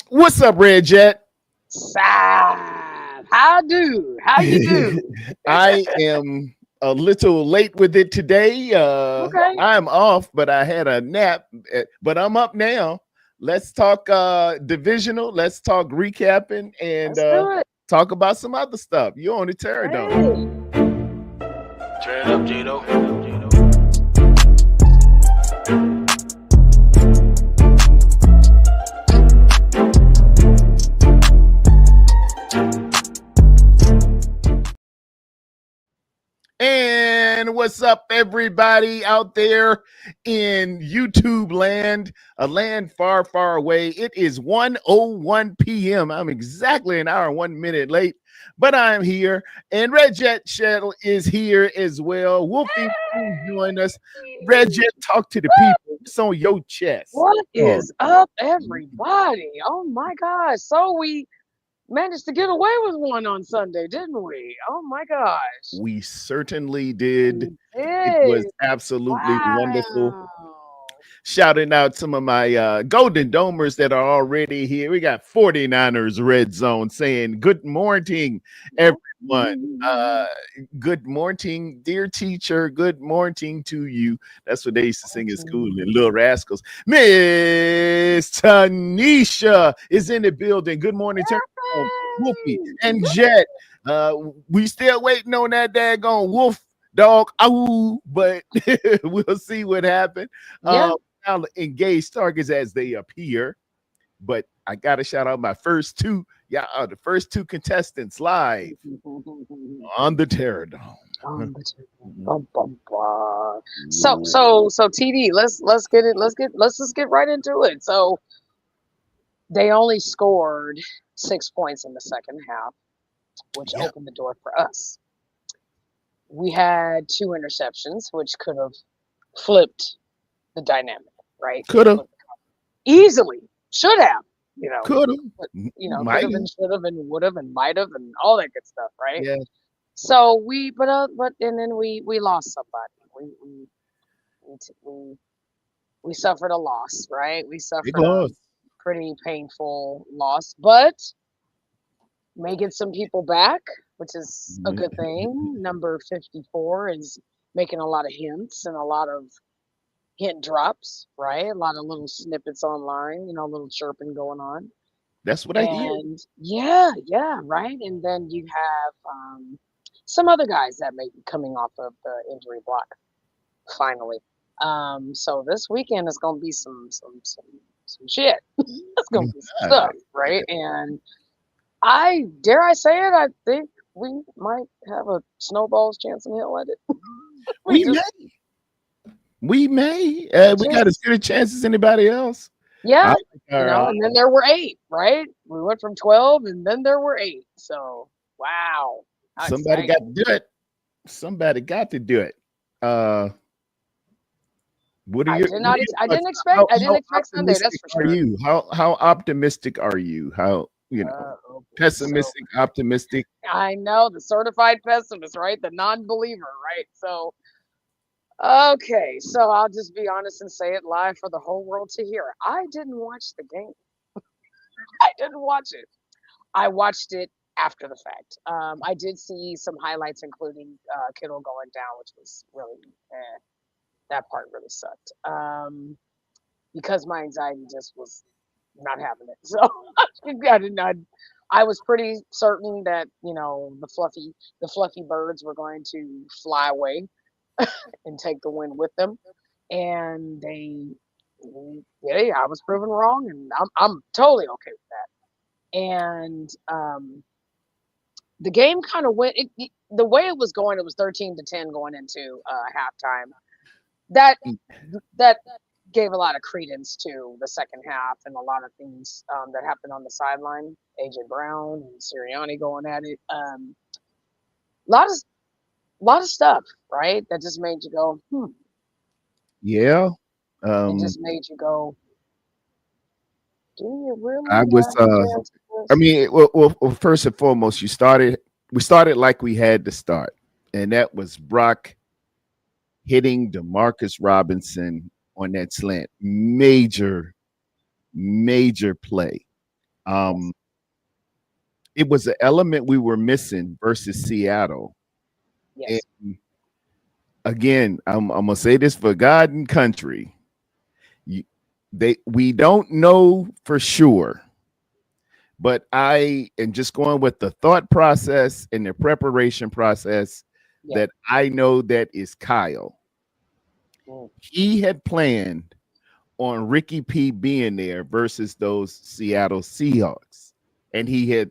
What's up, Red Jet? Sad. How do? How you do? I am a little late with it today. Okay, I'm off, but I had a nap, but I'm up now. Let's talk divisional. Let's talk recapping and let's do it. talk about some other stuff. You're on the Terror Dome. Hey. Turn it up, Gino. And what's up, everybody out there in YouTube land, a land far, far away? It is 1:01 p.m. I'm exactly an hour and 1 minute late, but I'm here. And Red Jet Shuttle is here as well. Wolfie, please join us. Red Jet, talk to the people. It's on your chest. What Oh, is up, everybody? Oh my gosh. So we managed to get away with one on Sunday, didn't we? Oh my gosh. we certainly did. We It was did. absolutely wonderful. Wow. Shouting out some of my Golden Domers that are already here. We got 49ers Red Zone saying, good morning, everyone. Good morning, dear teacher. Good morning to you. That's what they used to sing in school in Little Rascals. Miss Tanisha is in the building. Good morning, Turn on Wolfie and Jet. We still waiting on that daggone wolf dog. Ow, but we'll see what happened. Yeah. Now engage targets as they appear. But I gotta shout out my first two, the first two contestants live on the Terror Dome. Bum, bum, bum. So TD, let's just get right into it. So they only scored 6 points in the second half, which Yeah, opened the door for us. We had two interceptions, which could have flipped the dynamic, right? could have, Easily, should have, you know, could but, have, could might have have. and should have and would have and might have and all that good stuff, right? Yeah, So but and then we lost somebody. We t- we suffered a loss, right? We big suffered a loss. pretty painful loss, but may get some people back, which is a good thing. Number 54 is making a lot of hints and a lot of hint drops, right? A lot of little snippets online, a little chirping going on. That's what I hear. And yeah, right. And then you have some other guys that may be coming off of the injury block finally. So this weekend is gonna be some shit. It's gonna be some Ah, stuff, right? And I dare I say it, I think we might have a snowball's chance in hell at it. we we just may, we may. We got as just good a chance as anybody else. I yeah, like our, and then there were eight, right? We went from 12 and then there were eight. So wow. How somebody got exciting. to do it. Somebody got to do it. Uh, what are I your did what not are ex- your thoughts? I didn't How expect Sunday, that's optimistic for are sure. you? How optimistic are you? How Oh boy. So pessimistic, optimistic? I know the certified pessimist, right? The non-believer, right? So okay, so I'll just be honest and say it live for the whole world to hear. I didn't watch the game. I didn't watch it. I watched it after the fact. I did see some highlights, including Kittle going down, which was really that part really sucked. Because my anxiety just was not having it. So I did not. I was pretty certain that the fluffy birds were going to fly away and take the win with them, and yeah, I was proven wrong, and I'm totally okay with that. And the game kind of went the way it was going. It was 13-10 going into halftime. That that gave a lot of credence to the second half and a lot of things that happened on the sideline. AJ Brown and Sirianni going at it. Lot of lot of stuff, right? That just made you go, Yeah. It Um, just made you go, do you I really was. have a chance at I this? mean, well, first and foremost, We started like we had to start, and that was Brock hitting Demarcus Robinson on that slant. Major, major play. Yes. Um, it was an element we were missing versus Seattle. And Yes. again, I'm gonna say this for God and country. You, we don't know for sure, but I am just going with the thought process and the preparation process Yeah. that I know that is Kyle. Mm. He had planned on Ricky P being there versus those Seattle Seahawks. And he had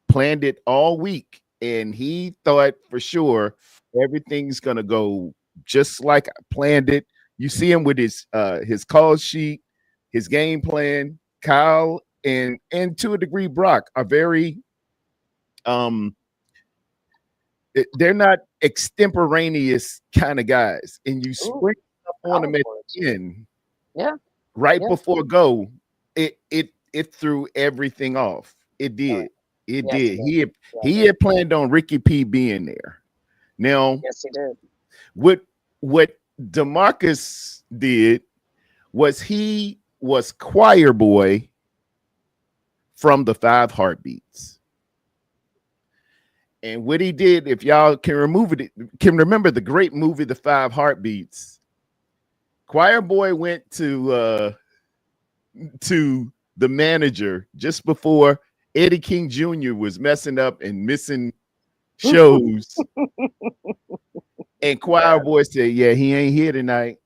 planned it all week. And he thought for sure everything's gonna go just like I planned it. You see him with his call sheet, his game plan. Kyle and to a degree Brock are very um they're not extemporaneous kind of guys. And you Ooh, spring up on them college at words. the end Yeah. right Yeah. before go, it threw everything off. It Right. did. It Yes, it did. did. Yeah, it He did. had planned on Ricky P being there. Now, Yes, he did. what DeMarcus did was he was choir boy from the Five Heartbeats. And what he did, if y'all can remember the great movie The Five Heartbeats, choir boy went to the manager just before Eddie King Jr. was messing up and missing shows. And choir Yeah. boy said, "Yeah, he ain't here tonight."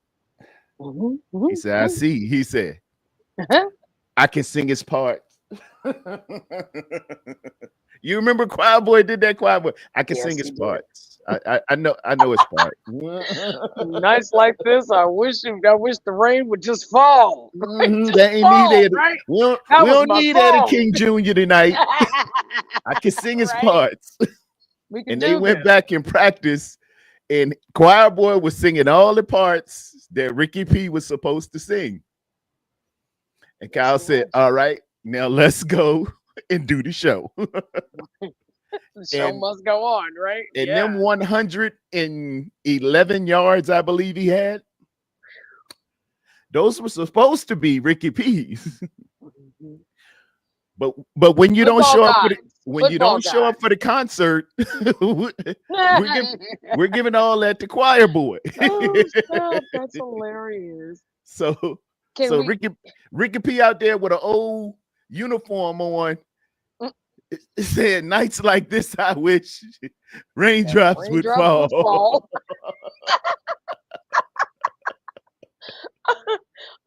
Hmm. He said, "I see." He said, Hmm. "I can sing his part." You remember choir boy did that? Choir boy, I can sing Yes, his he did. parts. I know his part. Nights like this, I wish the rain would just fall. Mhm, Just they ain't need fall, it. right? We That was don't my need Eddie song. King Jr. tonight. I can sing his Right? parts. We can And they do went this. back and practiced, and choir boy was singing all the parts that Ricky P was supposed to sing. And Yes, Kyle he said, was. "All right, now let's go and do the show." The show and must go on, right? and them Yeah. 111 yards, I believe he had, those were supposed to be Ricky P's. Mhm. But when you don't Football show up for the guys. when you Football don't show up guys. for the concert, we're giving we're giving all that to choir boy. Oh, stop. That's hilarious. so Can so we? Ricky P out there with an old uniform on, Mm, saying nights like this I wish that raindrops would raindrops would fall. fall.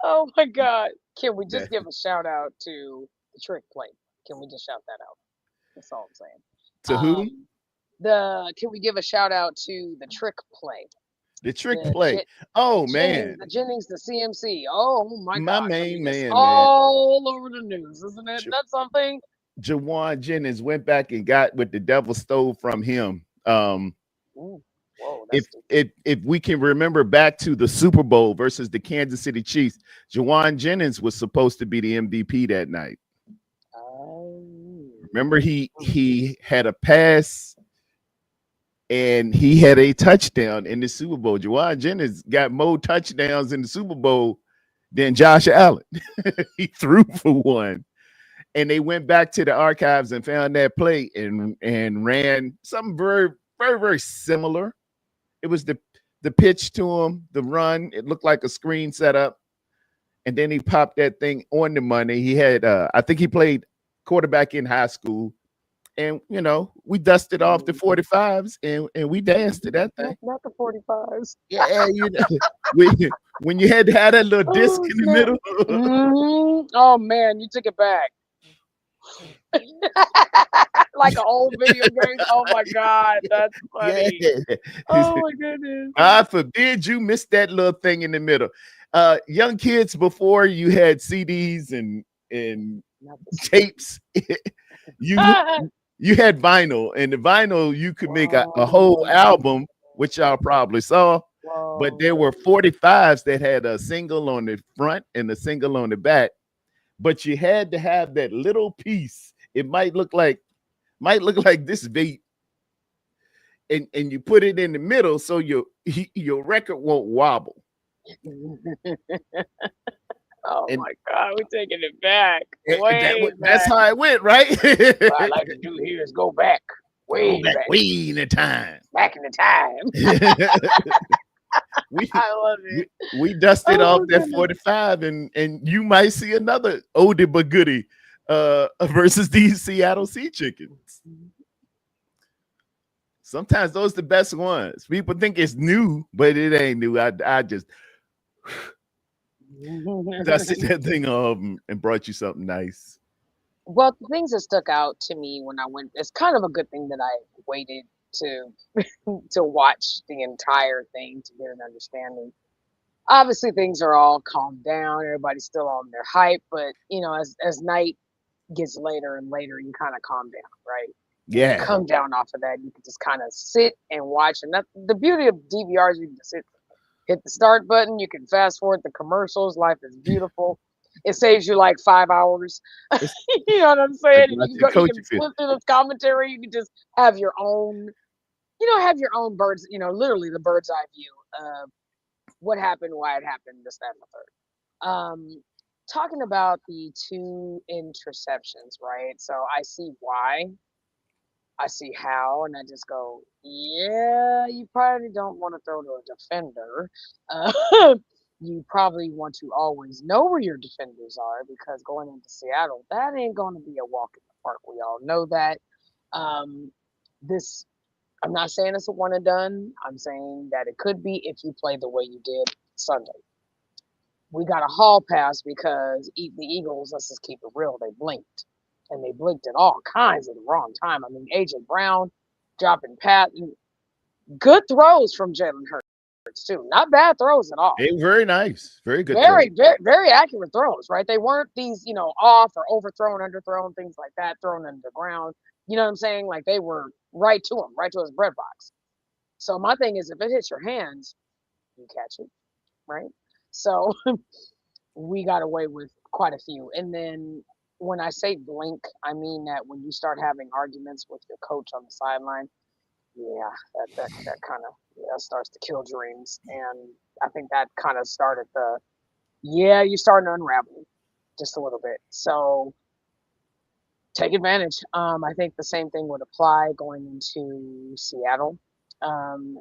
Oh my God. Can we just That- give a shout out to the trick play? Can we just shout that out? That's all I'm saying. to who? The Can we give a shout out to the trick play? The trick The play. Oh man, The Jennings, the CMC. Oh my my gosh. I main mean, it's man. all over the news, isn't it? J- That's something. Jawan Jennings went back and got what the devil stole from him. Ooh, whoa, if that's deep. if we can remember back to the Super Bowl versus the Kansas City Chiefs, Jawan Jennings was supposed to be the MVP that night. Oh. Remember, he had a pass and he had a touchdown in the Super Bowl. Jawan Jennings got more touchdowns in the Super Bowl than Josh Allen. He threw for one. And they went back to the archives and found that play and ran something very, very, very similar. It was the pitch to him, the run. It looked like a screen setup, and then he popped that thing on the money. He had, I think he played quarterback in high school, and we dusted off the Mhm. 45s and we danced to that thing. Not the 45s. Yeah, we, when you had to have that little disc Oh in the snap. middle. Oh man, you took it back. Like an old video game. Oh my God, that's Yeah. funny. Oh my goodness. God forbid you missed that little thing in the middle. Young kids, before you had CDs and Not the CD. tapes, you you had vinyl, and the vinyl you could make a whole Whoa. album, which y'all probably saw. But there Whoa. were 45s that had a single on the front and a single on the back. But you had to have that little piece. It might look like this vape, and you put it in the middle so your record won't wobble. Oh And my God, we're taking it back, way that's back. how it went, right? What I like to do here is go back, Go way back back, way in the time. back in the time. we I love we it. we dusted off Oh that goodness. 45, and you might see another oldie but goodie versus these Seattle Sea Chickens. Sometimes those the best ones. People think it's new, but it ain't new. I just dusted that thing off and brought you something nice. Well, the things that stuck out to me when I went, it's kind of a good thing that I waited to to watch the entire thing to get an understanding. Obviously, things are all calmed down. Everybody's still on their hype, but as night gets later and later, you kind of calm down, right? And you Yeah. come down off of that, you can just kind of sit and watch. And that the beauty of DVRs, you can just hit the start button, you can fast forward the commercials. Life is beautiful. It saves you like 5 hours. It's You know what I'm like saying? And you can watching go, you coaching can film. flip through the commentary. You can just have your own, have your own birds. Literally the bird's eye view of what happened, why it happened, this, that, and the third. Talking about the two interceptions, right? So I see why, I see how, and I just go, yeah, you probably don't want to throw to a defender. You probably want to always know where your defenders are because going into Seattle, that ain't going to be a walk in the park. We all know that. Um, this, I'm not saying it's a one and done. I'm saying that it could be if you play the way you did Sunday. We got a hall pass because the Eagles, let's just keep it real, they blinked. And they blinked at all kinds at the wrong time. I mean, AJ Brown dropping good throws from Jalen Hurts, too. Not bad throws at all. They were very nice. Very good throw. Very, very, very accurate throws, right? They weren't these, off or overthrown, underthrown, things like that, thrown into the ground. You know what I'm saying? Like they were right to him, right to his bread box. So my thing is, if it hits your hands, you catch it, right? So we got away with quite a few. And then when I say blink, I mean that when you start having arguments with your coach on the sideline, yeah, that kind of starts to kill dreams. And I think that kind of started you're starting to unravel just a little bit. So take advantage. I think the same thing would apply going into Seattle. Um,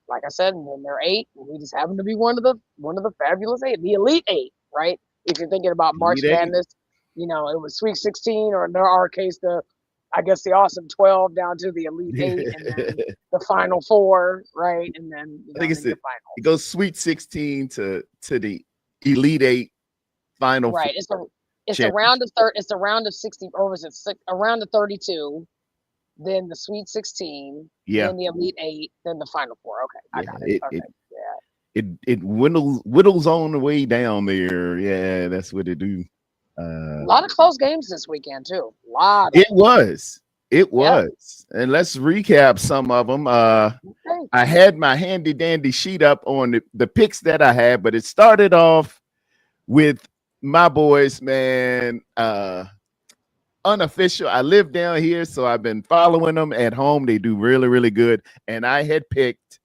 like I said, when they're eight, we just happen to be one of the fabulous eight, the elite eight, right? If you're thinking about March Elite Eight. Madness, it was Sweet 16, or in our case, I guess the Awesome 12 down to the Elite Eight, and then the Final Four, right? And then I think and it's then your it finals. goes Sweet 16 to the Elite Eight Final Four Right. It's a championship. round of It's a round of 60, or was it a round of 32? Then the Sweet 16, Yeah, then the Elite Eight, then the Final Four. Okay, I yeah. got it. It it Okay, yeah. it whittles on the way down there. Yeah, that's what it do. A lot of close games this weekend too. A lot of It them. was. It Yeah. was. And let's recap some of them. Okay. I had my handy dandy sheet up on the picks that I had, but it started off with my boys, man. Unofficial. I live down here, so I've been following them at home. They do really, really good. And I had picked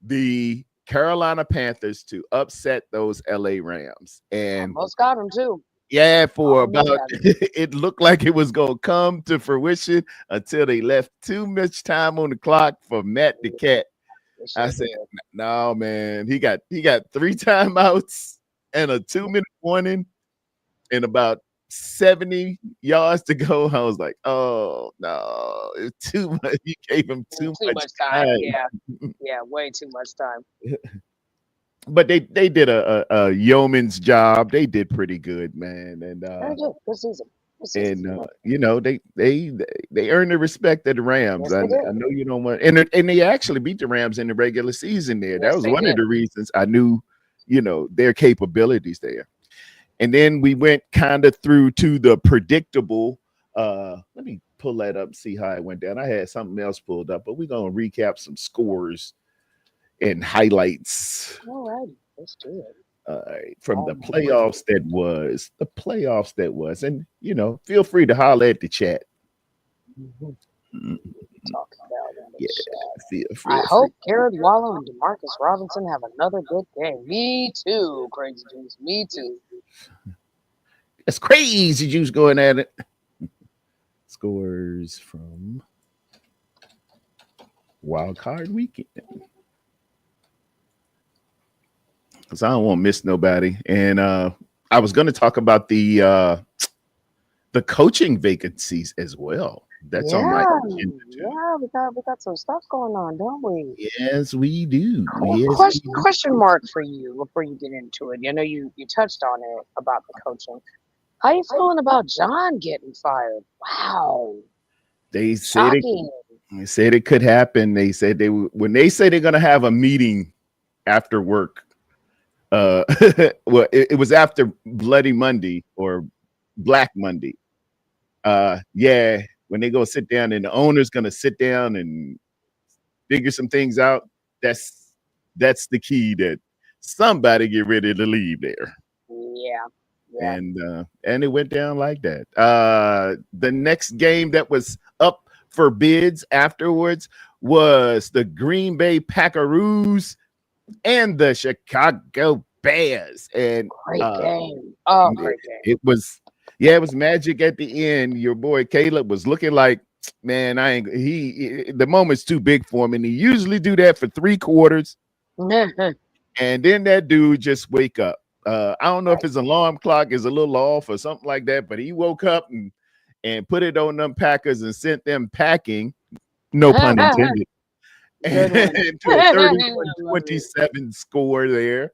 the Carolina Panthers to upset those LA Rams. And Almost got them too. yeah, for Almost about got 'em. it looked like it was gonna come to fruition until they left too much time on the clock for Matt the Cat. They I sure said, did. no, man, he got 3 timeouts and a 2-minute warning and about 70 yards to go. I was like, oh no, it's too much. You gave him too Too much much time. time. Yeah. Yeah. Way too much time. But they did a yeoman's job. They did pretty good, man. Very good. Good season. Good season. They earned the respect of the Rams. Yes, I they did. know you don't want, and they actually beat the Rams in the regular season there. That Yes, was they one of did. the reasons I knew, their capabilities there. And then we went kind of through to the predictable. Let me pull that up and see how it went down. I had something else pulled up, but we're gonna recap some scores and highlights. All righty. Let's do it. From the All right. playoffs that was, and feel free to holler at the chat. Mhm. Mm, Talking about in the Yeah, chat. feel I free. hope Garrett Wallow and Demarcus Robinson have another good game. Me too, Crazy Juice. Me too. That's crazy. Juice going at it. Scores from Wild Card Weekend. Because I don't want to miss nobody. And I was going to talk about the coaching vacancies as well. That's on my Yeah, agenda too. yeah, we got some stuff going on, don't we? Yes, we do. Cool. Yes, we Question do. question mark for you before you get into it. I know you touched on it about the coaching. How you feeling about John getting fired? Wow, They said it. shocking. They said it could happen. They said when they say they're going to have a meeting after work. Well, it was after Bloody Monday or Black Monday. Yeah, when they go sit down and the owner's going to sit down and figure some things out. That's the key, that somebody get ready to leave there. Yeah, yeah. And it went down like that. The next game that was up for bids afterwards was the Green Bay Packaroos and the Chicago Bears. And Great game. Oh, great game. it was, yeah, it was magic at the end. Your boy Caleb was looking like, man, the moment's too big for him, and he usually do that for 3 quarters, and then that dude just wake up. I don't know if his alarm clock is a little off or something like that, but he woke up and put it on them Packers and sent them packing, no pun intended, Good one. to a 31-27 score there.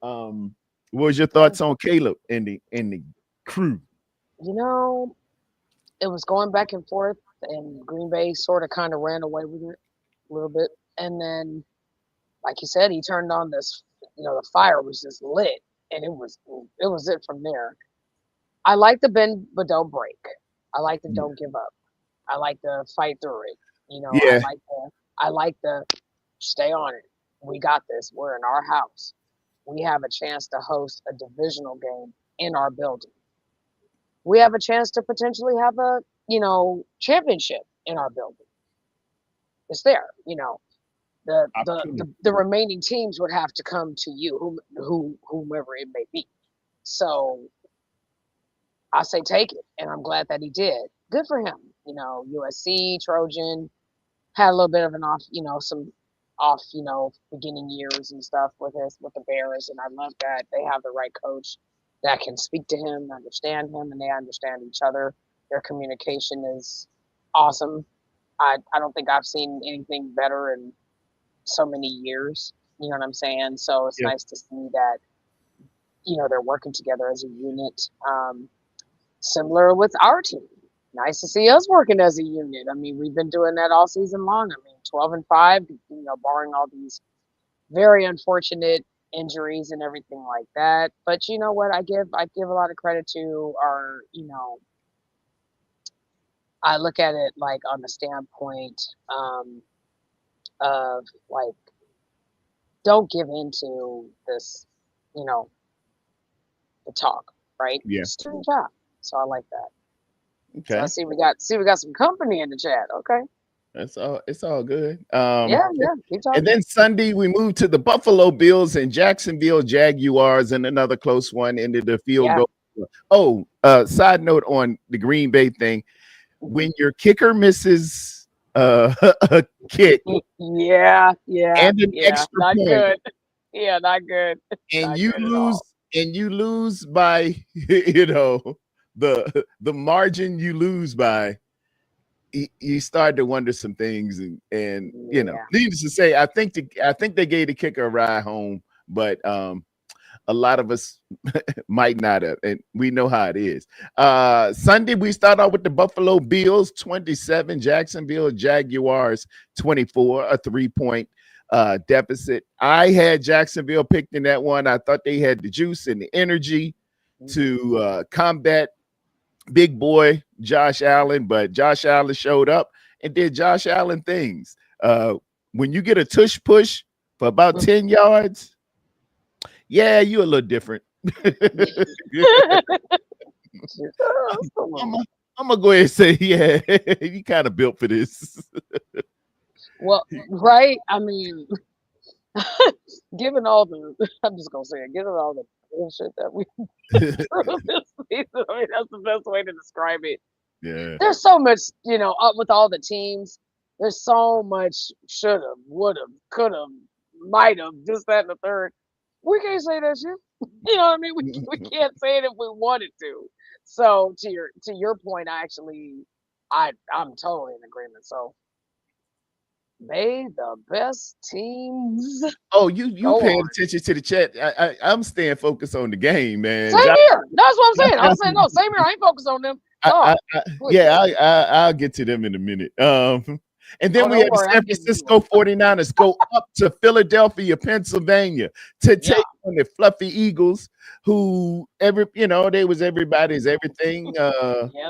What was your thoughts on Caleb and the crew? You know, it was going back and forth, and Green Bay sort of kind of ran away with it a little bit. And then, like you said, he turned on this, the fire was just lit, and it was it from there. I like the bend but don't break. I like the don't give up. I like the fight through it. Yeah, I like the stay on it. We got this. We're in our house. We have a chance to host a divisional game in our building. We have a chance to potentially have a, championship in our building. It's there. The remaining teams would have to come to you, whomever it may be. So I say take it, and I'm glad that he did. Good for him. USC Trojan had a little bit of an off, some off, beginning years and stuff with the Bears, and I love that they have the right coach that can speak to him, understand him, and they understand each other. Their communication is awesome. I don't think I've seen anything better in so many years. You know what I'm saying? So it's yeah, nice to see that, they're working together as a unit. Similar with our team. Nice to see us working as a unit. I mean, we've been doing that all season long. I mean, 12-5, barring all these very unfortunate injuries and everything like that. But you know what? I give a lot of credit to our, I look at it like on the standpoint of like, don't give into this, you know, the talk, right? yeah. Just do your job. So I like that. So I Okay, see we got some company in the chat. Okay. that's all. It's all good. Yeah, yeah. Keep And talking. then Sunday we moved to the Buffalo Bills and Jacksonville Jaguars, and another close one into the field Yeah. goal. Oh, side note on the Green Bay thing: when your kicker misses a kick Yeah, yeah, and an yeah. extra Not point, good. Yeah, not good. and Not you good at lose, all. by the margin you lose by, you start to wonder some things, and Yeah. needless to say, I think they gave the kicker a ride home, but a lot of us might not have, and we know how it is. Sunday we start off with the Buffalo Bills 27, Jacksonville Jaguars 24, a 3-point deficit. I had Jacksonville picked in that one. I thought they had the juice and the energy to combat big boy Josh Allen, but Josh Allen showed up and did Josh Allen things. When you get a tush push for about 10 yards, yeah, you a little different. I'm, I'm gonna go ahead and say, yeah, you kind of built for this. Well, right? I mean, Given all the, I'm just gonna say it. Given all the bullshit that we through this season, I mean that's the best way to describe it. Yeah. There's so much, up with all the teams. There's so much should have, would have, could have, might have, this, that, and the third. We can't say that shit. You know what I mean? We can't say it if we wanted to. So to your point, I'm totally in agreement. So they the best teams. Oh, you Go paying on. attention to the chat? I'm staying focused on the game, man. Same here. That's what I'm saying. I'm saying no. Josh, Same here. I ain't focused on them. I, Sorry. Please. yeah, I'll get to them in a minute. And then Oh, we don't have the worry. San I'm getting to Francisco 49ers go up to Philadelphia, Pennsylvania to Yeah. take on the Fluffy Eagles, who they was everybody's everything. Yes,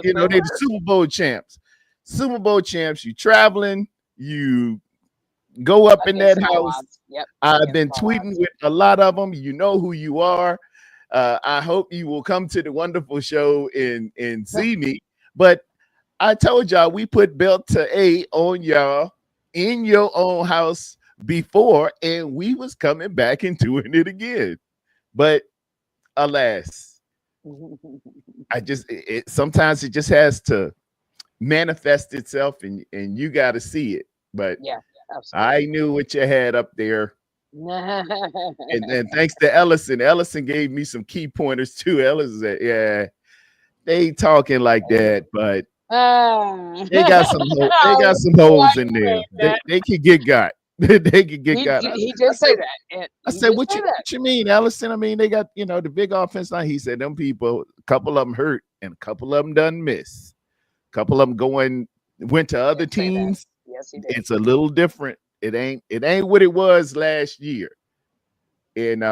They they the were. Super Bowl champs. Super Bowl champs, you traveling, you go up in Against that all house. odds. Yep. I've Against been all tweeting odds. with a lot of them. You know who you are. I hope you will come to the wonderful show and see me. But I told y'all we put belt to A on y'all in your own house before, and we was coming back and doing it again. But alas, sometimes it just has to manifest itself, and you got to see it. But Yeah, I knew what you had up there. And then thanks to Ellison. Ellison gave me some key pointers too. Ellison said, yeah, they talking like that, but they got some I holes like in there. saying that. They could get got. They could get He, got. he I did say said, that. And I he said, did what say that. you mean, Ellison? I mean, they got, the big offense line. He said, them people, a couple of them hurt and a couple of them done miss. A couple of them went to other Did say that. teams. Yes, he did. It's a little different. It ain't what it was last year. And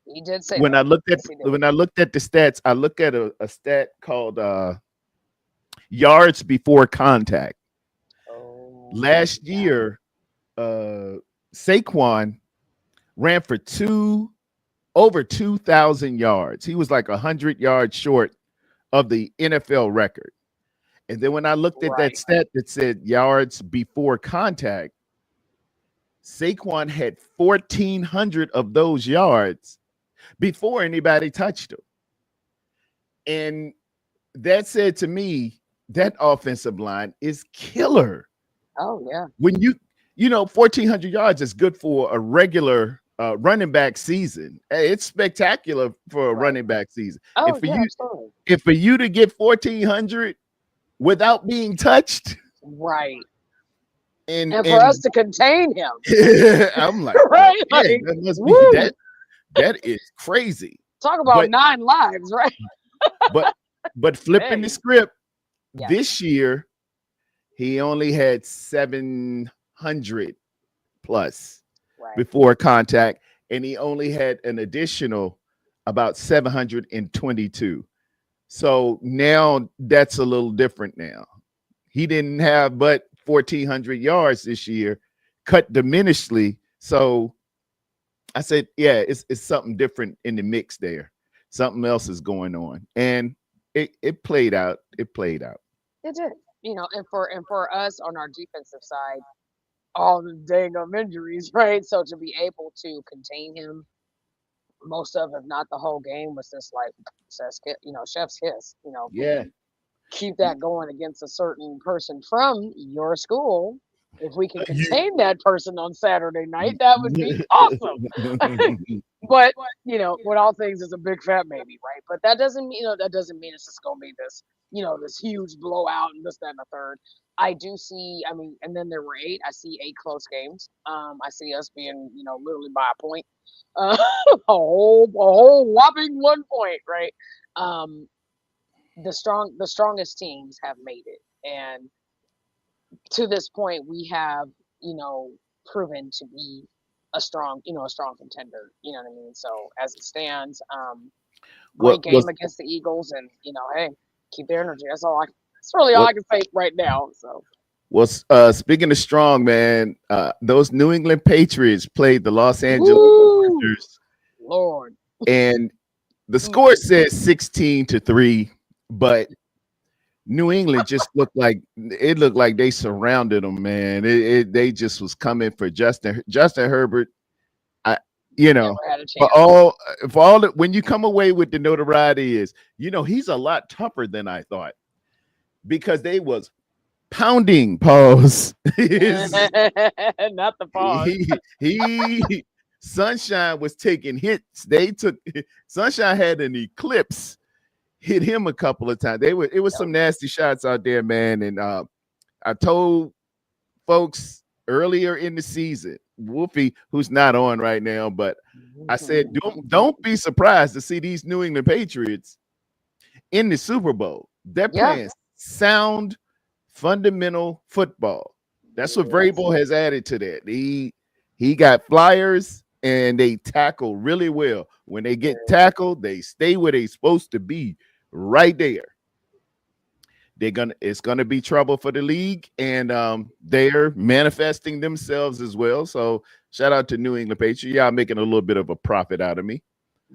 He did say when that. I looked at Yes, he did. when I looked at the stats, I look at a stat called yards before contact. Oh, Last yeah. year, Saquon ran for over 2,000 yards. He was like 100 yards short of the NFL record. And then when I looked at that Right. stat that said yards before contact, Saquon had 1,400 of those yards before anybody touched him. And that said to me, that offensive line is killer. Oh, yeah. When 1,400 yards is good for a regular running back season. It's spectacular for a Right. running back season. Oh, And for yeah, absolutely. for you to get 1,400 without being touched, Right. and And for us to contain him. I'm like, Right? yeah, Like, that must be woo. that is crazy. Talk about But 9 lives, right? but flipping the Dang. script, Yeah. this year he only had 700 plus Right. before contact, and he only had an additional about 722. So now that's a little different now. He didn't have but 1,400 yards this year, cut diminishedly. So I said, yeah, it's something different in the mix there. Something else is going on. And it played out. It played out. It did. And for us on our defensive side, all the dang injuries, right? So to be able to contain him most of, if not the whole game, was just like chef's kiss. Yeah. Keep that going against a certain person from your school. If we can contain that person on Saturday night, that would be awesome. But with all things, it's a big fat maybe, right? But that doesn't mean it's just gonna be this this huge blowout and this, that, and the third. I do see. I mean, and then there were 8. I see 8 close games. I see us being literally by a point, a whole whopping 1 point, right? The strongest teams have made it, and to this point, we have proven to be a strong contender. You know what I mean? So as it stands, great What game was against the Eagles, and hey, keep their energy. That's really all what I can say right now. So was speaking of strong, man, those New England Patriots played the Los Angeles woo, Chargers, Lord, and the score says 16-3, but New England just looked like they surrounded them, man. They just was coming for Justin Herbert. you Never know, had a for chance. all when you come away with the notoriety is, he's a lot tougher than I thought because they was pounding pause. Not the pause. He Sunshine was taking hits. They took Sunshine had an eclipse hit him a couple of times. It was some nasty shots out there, man. And I told folks earlier in the season, Wolfie, who's not on right now, but I said don't be surprised to see these New England Patriots in the Super Bowl. They're Yeah. playing sound fundamental football. That's what Vrabel has added to that. He got flyers and they tackle really well. When they get tackled, they stay where they're supposed to be, right there. It's gonna be trouble for the league, and they're manifesting themselves as well. So shout out to New England Patriots. Y'all making a little bit of a profit out of me.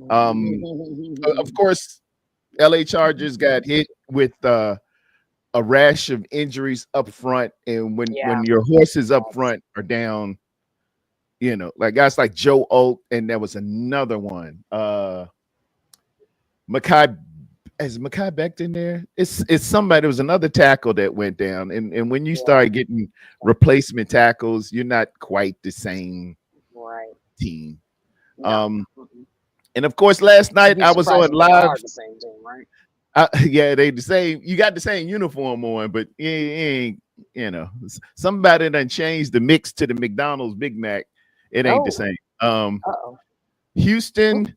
Of course, LA Chargers got hit with a rash of injuries up front, and when your horses up front are down, like guys like Joe Oak, and there was another one. Makai Is Makai Becton there? It's somebody. There was another tackle that went down, and when you start getting replacement tackles, you're not quite the same team. No. And of course, last night I was on live. The same team, right? Yeah, they the same. You got the same uniform on, but you ain't. Somebody done changed the mix to the McDonald's Big Mac. It ain't the same. Houston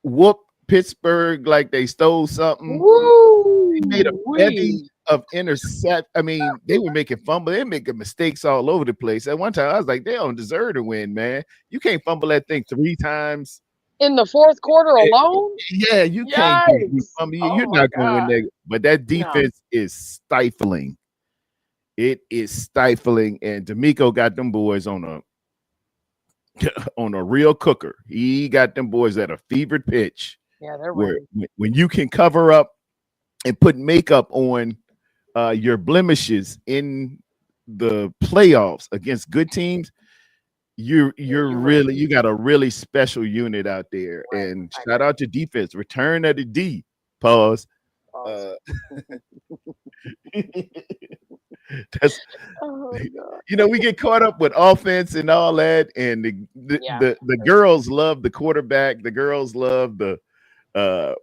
whoop Pittsburgh like they stole something. Woo! They made a bevy of intercept. I mean, they were making fumble. They're making mistakes all over the place. At one time, I was like, they don't deserve to win, man. You can't fumble that thing 3 times. In the fourth quarter alone? Yeah, you can't. You're not going to win that. But that defense is stifling. It is stifling. And D'Amico got them boys on a real cooker. He got them boys at a fevered pitch. Yeah, they're ready. When you can cover up and put makeup on your blemishes in the playoffs against good teams, you got a really special unit out there. Right. And shout out to defense. Return of the D. Pause. That's we get caught up with offense and all that, and the girls love the quarterback, the girls love the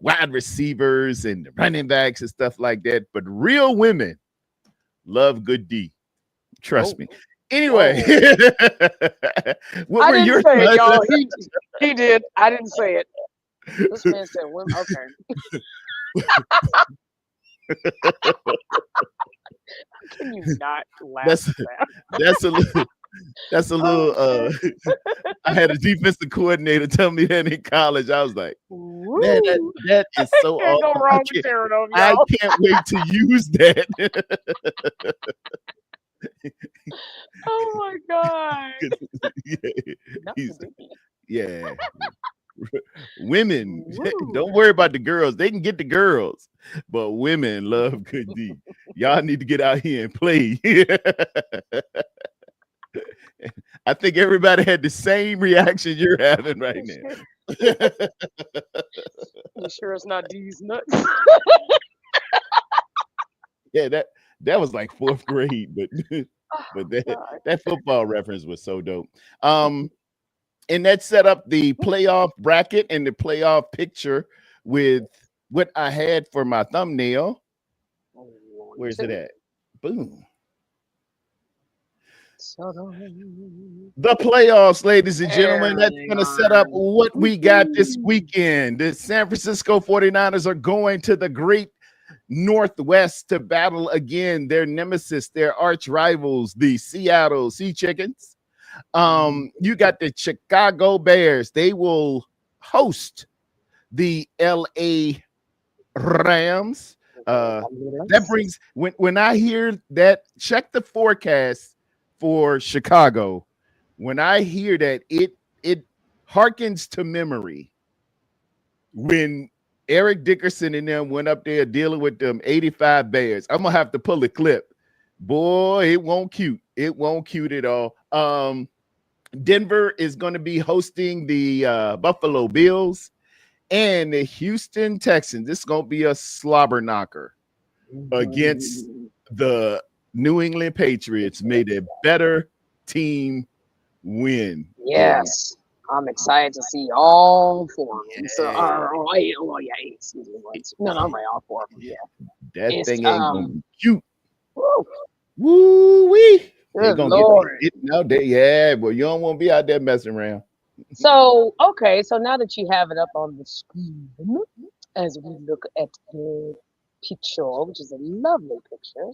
wide receivers and the running backs and stuff like that, but real women love good D. Trust me. Anyway, what were your say it, y'all? He did. I didn't say it. This man said women. Okay. Can you not laugh? That's a little. I had a defensive coordinator tell me that in college. I was like, man, that is so awesome. I can't wait to use that. Oh my God. Yeah. Women, don't worry about the girls. They can get the girls, but women love good D. Y'all need to get out here and play. I think everybody had the same reaction you're having right now. You sure it's not D's nuts? Yeah, that was like 4th grade, but that football reference was so dope. And that set up the playoff bracket and the playoff picture with what I had for my thumbnail. Where's it at? Boom. The playoffs, ladies and gentlemen. That's going to set up what we got this weekend. The San Francisco 49ers are going to the great Northwest to battle again their nemesis, their arch rivals, the Seattle Sea Chickens. You got the Chicago Bears. They will host the LA Rams. That brings when I hear that, check the forecast for Chicago. When I hear that, it harkens to memory when Eric Dickerson and them went up there dealing with them 85 Bears. I'm gonna have to pull a clip. Boy, it won't cute. It won't cute at all. Denver is going to be hosting the Buffalo Bills and the Houston Texans. This is going to be a slobber knocker against the New England Patriots. Made a better team win. Yes. I'm excited to see all four of them. So, eight. Oh, yeah, eight. Excuse me. No, I'm right. All four of them. Yeah. That It's, thing ain't gonna be cute. woo, Woo wee. They're good gonna Lord. get out there. Yeah, but you don't want to be out there messing around. So, okay. So now that you have it up on the screen, as we look at the picture, which is a lovely picture,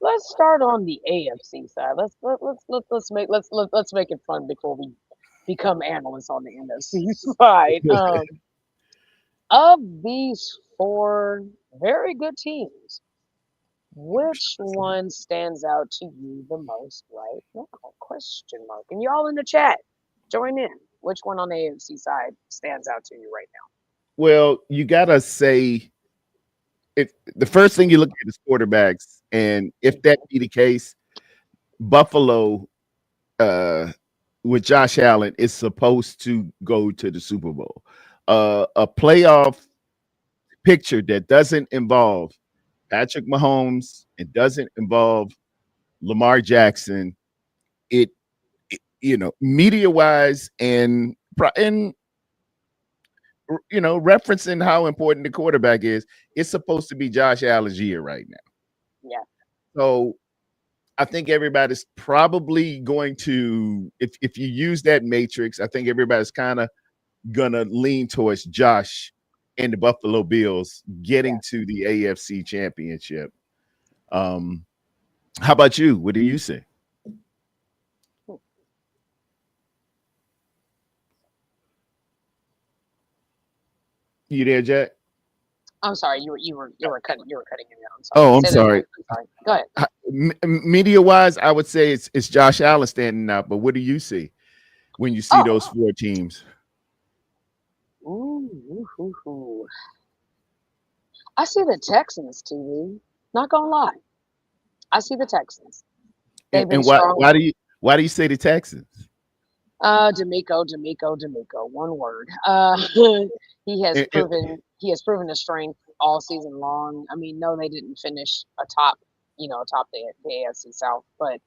let's start on the AFC side. Let's make it fun before we become analysts on the NFC side. Of these four very good teams, which one stands out to you the most right now? Question mark. And y'all in the chat, join in. Which one on the AFC side stands out to you right now? Well, you gotta say if the first thing you look at is quarterbacks, and if that be the case, Buffalo with Josh Allen is supposed to go to the Super Bowl. A playoff picture that doesn't involve Patrick Mahomes, it doesn't involve Lamar Jackson. It, media wise and referencing how important the quarterback is, it's supposed to be Josh Allen's year right now. Yeah. So I think everybody's probably going to, if you use that matrix, I think everybody's kind of gonna lean towards Josh and the Buffalo Bills getting to the AFC Championship. How about you? What do you say? You there, Jack? I'm sorry, you were cutting me out. I'm sorry. Oh, I'm Say that sorry. again. I'm sorry. Go ahead. Media wise, I would say it's Josh Allen standing out. But what do you see when you see those four teams? Ooh. I see the Texans, TV. Not gonna lie, I see the Texans. They've been And strong. why do you say the Texans? D'Amico. One word. He has proven his strength all season long. I mean, no, they didn't finish atop the AFC South, but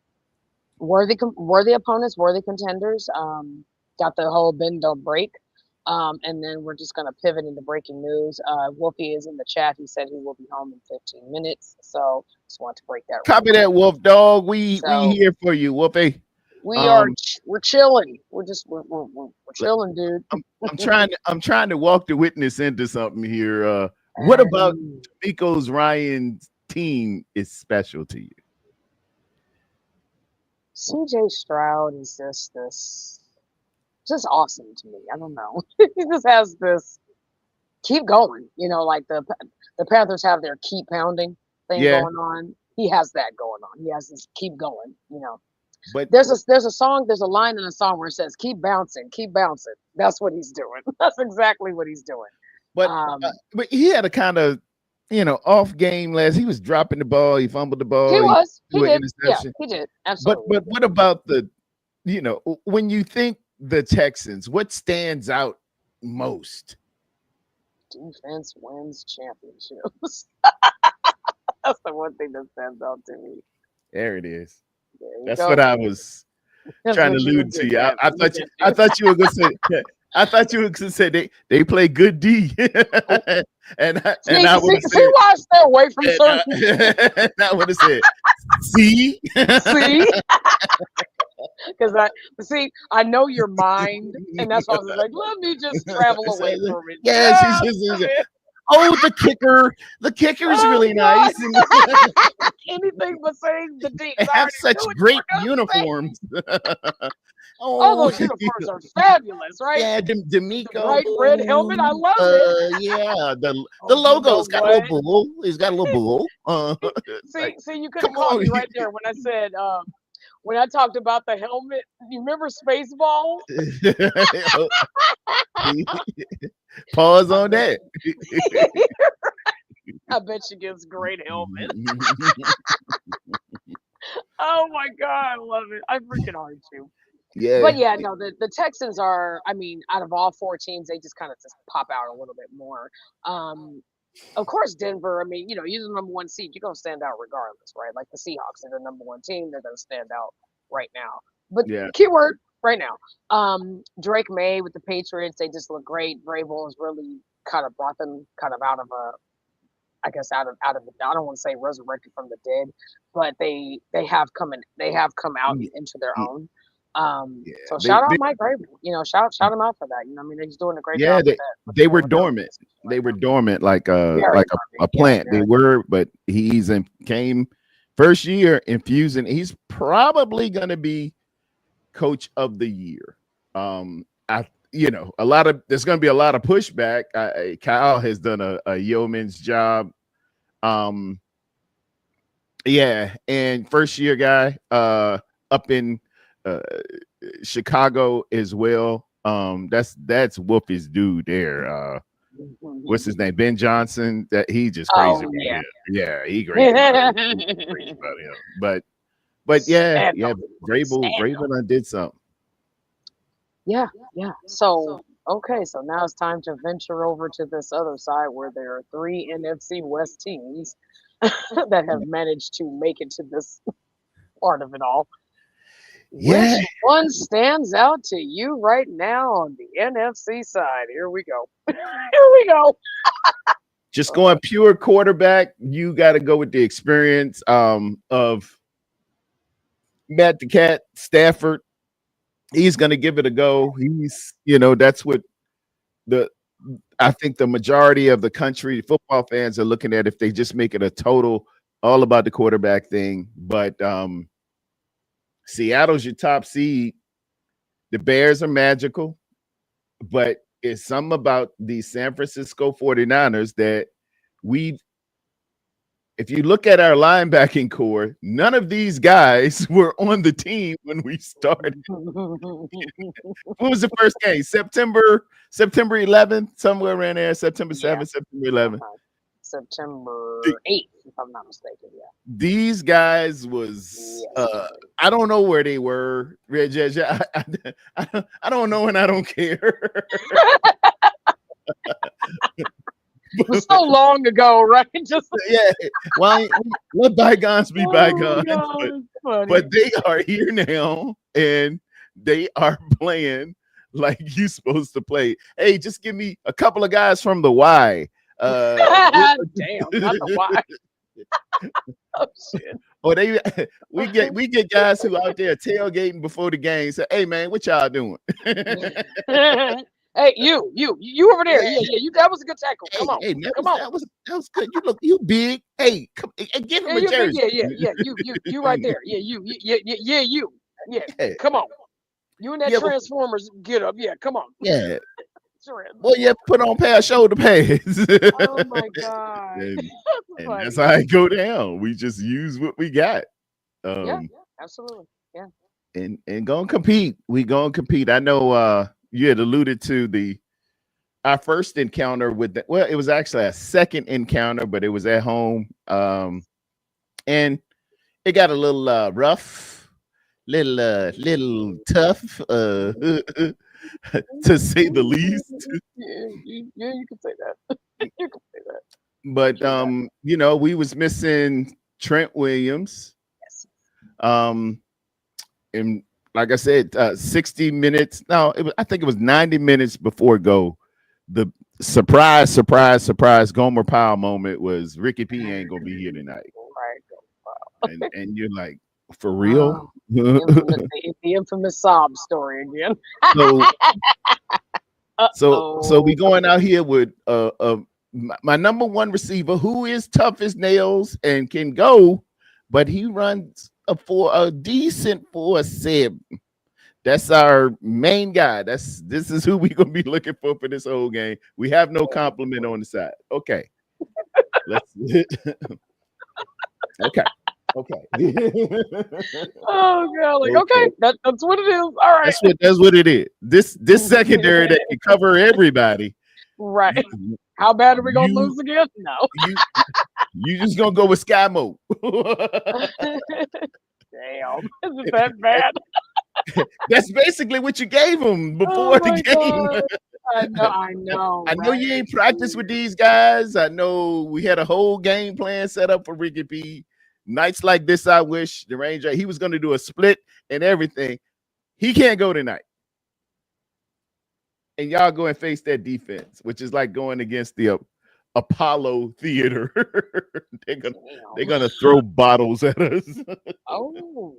worthy opponents, worthy contenders. Got the whole bend don't break. And then we're just gonna pivot into breaking news. Wolfie is in the chat. He said he will be home in 15 minutes. So just want to break that. Copy that, Wolf Dog. We here for you, Wolfie. We're chilling. We're chilling, dude. I'm trying to walk the witness into something here. What about D'Amico's Ryan's team is special to you? CJ Stroud is just awesome to me. I don't know. He just has this keep going. Like the Panthers have their keep pounding thing going on. He has that going on. He has this keep going. But there's a line in a song where it says keep bouncing. That's what he's doing. That's exactly what he's doing. But he had a kind of off game last. He was dropping the ball. He fumbled the ball. He did. Yeah, he did. Absolutely. But what about when you think the Texans, what stands out most? Defense wins championships. That's the one thing that stands out to me. There it is. That's what I was trying to allude to you. I thought you were going to say. I thought you were going to say they play good D, and I would have said, why I stay away from certain. I would have said, see. Because I know your mind, and that's why I was like, let me just travel away from it. Yeah, oh, the kicker is really nice. Anything but saying the D. They have such great uniforms. All those uniforms are fabulous, right? Yeah, D'Amico. The bright red helmet, I love it. Yeah, the logo's got a little bull. He's got a little bull. See, you could have caught me right there when I said, when I talked about the helmet. You remember Spaceball? Pause on that. I bet she gives great helmet. Oh my God, I love it. I freaking heart you. Yeah, But yeah, no, the Texans are. I mean, out of all four teams, they just kind of just pop out a little bit more. Um, of course, Denver. I mean, you're the number one seed. You're gonna stand out regardless, right? Like the Seahawks are the number one team. They're gonna stand out right now. But yeah, keyword right now. Drake May with the Patriots. They just look great. Vrabel has really kind of brought them kind of out of a I guess out of the I don't want to say resurrected from the dead, but they have come out yeah. into their Yeah. own. Yeah. So They, shout out they Mike Vrabel. Shout him out for that. I mean he's doing a great yeah, job with they the were Philadelphia dormant. organization They right were now. dormant Very a dormant. Yeah, plant. They very. were, but he's in came first year infusing. He's probably gonna be coach of the year. I a lot of there's gonna be a lot of pushback. Kyle has done a yeoman's job. Um, yeah, and first year guy up in uh Chicago as well. That's Wolfie's dude there. What's his name? Ben Johnson. That he just crazy Oh about yeah. him. Yeah, he crazy about him. He crazy about him. But yeah, Stand yeah, on it. Vrabel done did something. Yeah, yeah. So okay, so now it's time to venture over to this other side where there are three NFC West teams that have managed to make it to this part of it all. Yeah, Which one stands out to you right now on the NFC side? Here we go. Here we go. just going pure quarterback. You got to go with the experience of Matt the Cat Stafford. He's going to give it a go. That's what the I think the majority of the country football fans are looking at if they just make it a total all about the quarterback thing. But Seattle's your top seed. The Bears are magical, but it's something about the San Francisco 49ers that we if you look at our linebacking core, none of these guys were on the team when we started. What was the first game? September 11th, somewhere around there. September Yeah. 7th, September 11th. September 8th, if I'm not mistaken. Yeah. These guys was Yes. I don't know where they were. Reg, I don't know and I don't care. It was so long ago, right? Just Yeah, well, let bygones be oh bygones, god, it's funny. but they are here now and they are playing like you supposed to play. Hey, just give me a couple of guys from the Y. Damn, not the why. Oh shit. Or we get guys who out there tailgating before the game. Say, hey man, what y'all doing? Hey, you over there. Yeah, you that was a good tackle. Come on. Hey, Come on. that was good. You big. Hey, come and give him Yeah, a you big. jersey. Yeah. You right there. Yeah, you. Yeah. Yeah. Come on. You in that Yeah, but- Transformers get up. Yeah, come on. Yeah. Trans- Well, you put on pair of shoulder pads. Oh my god. and, That's and funny. that's how it go down. We just use what we got. Yeah, absolutely. Yeah. And gonna compete. We gonna compete. I know you had alluded to our first encounter with well, it was actually a second encounter, but it was at home. And it got a little rough, little tough, to say the least. Yeah, you can say that. You can say that. But we was missing Trent Williams. Yes. And like I said, 60 minutes. No, I think it was 90 minutes before go. The surprise Gomer Powell moment was Ricky P ain't gonna be here tonight. Right. And you're like, for real? The infamous sob story again. So we going out here with my number one receiver who is tough as nails and can go, but he runs for a decent 4.7. That's our main guy. This is who we're gonna be looking for this whole game. We have no compliment on the side. Okay. Let's okay. Oh god, like okay, that's what it is. All right. That's what it is. This secondary that can cover everybody. Right. How bad are we gonna lose again? No. You just gonna go with Sky Mode. Damn, is it that bad? That's basically what you gave him Oh before the my game. God. I know, I know you right? ain't practiced with these guys. I know we had a whole game plan set up for Ricky P. Nights like this, I wish the Ranger, he was going to do a split and everything. He can't go tonight. And y'all go and face that defense, which is like going against the Apollo Theater. they're gonna they're Damn. gonna throw bottles at us. Oh.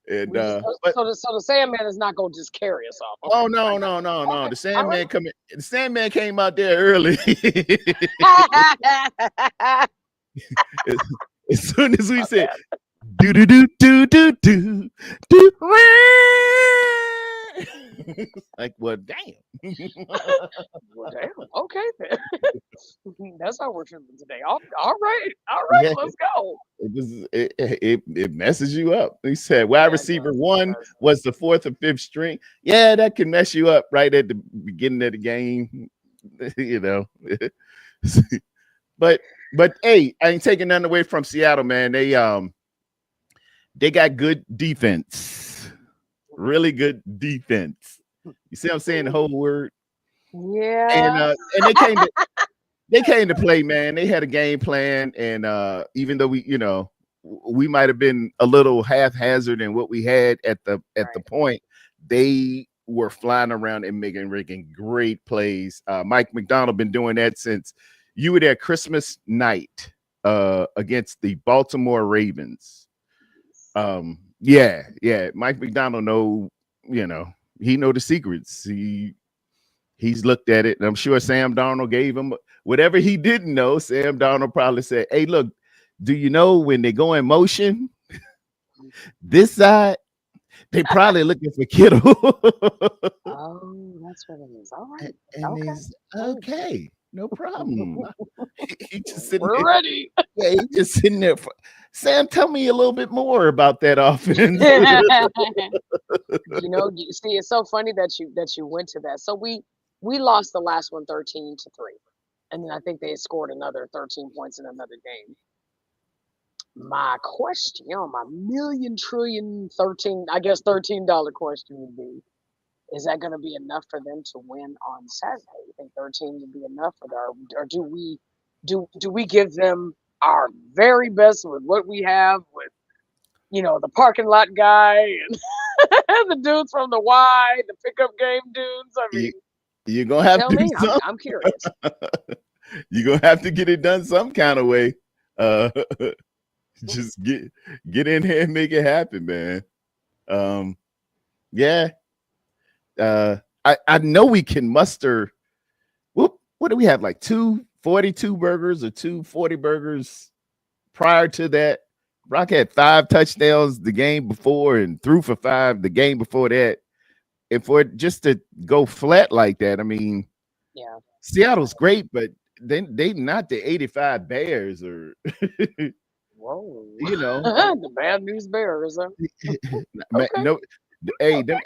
and We just but so the Sandman is not gonna just carry us off. Okay. oh I no, got no, no, you. no. Okay. All right. The Sandman came out there early. as, as soon as we My said bad. do do do do do do do like well damn. Well, damn. Okay then. That's how we're feeling today. All right. All right. Yeah, Let's go. it messes you up. He said wide Yeah, it receiver does. It one does. was the fourth or fifth string. Yeah, that can mess you up right at the beginning of the game, you know. but hey, I ain't taking nothing away from Seattle, man. They got good defense, really good defense. You see what I'm saying? The whole word. Yeah. And they came to play, man. They had a game plan, and even though we might have been a little haphazard in what we had at the Right. point, they were flying around and making great plays. Mike McDonald been doing that since you were there Christmas night against the Baltimore Ravens. Yeah, Mike McDonald he know the secrets. He's looked at it, and I'm sure Sam Darnold gave him whatever he didn't know. Sam Darnold probably said, "Hey, look, do you know when they go in motion, this side, they probably looking for Kittle." Oh, that's what it is. All right. and Okay. he's Oh, okay, no problem. He just sitting we're there. ready. Yeah, he just sitting there. Sam, tell me a little bit more about that offense. You see, it's so funny that you went to that. So we lost the last one 13-3. And then I think they had scored another 13 points in another game. My question, my million trillion 13, I guess $13 question would be, is that going to be enough for them to win on Saturday? You think 13 would be enough for them, or do we give them our very best with what we have with the parking lot guy and the dudes from the Y, the pickup game dudes? I you, mean, you're gonna you have tell to do me. I'm something. I'm curious. You're gonna have to get it done some kind of way. Uh, just get in here and make it happen, man. Um, yeah. I know we can muster. What do we have? Like 242 burgers or 240 burgers prior to that. Brock had 5 touchdowns the game before and threw for 5 the game before that. And for it just to go flat like that, I mean, Yeah. Seattle's great, but they not the 85 Bears or Whoa. you know, The bad news bears. Huh? Okay. no, hey, them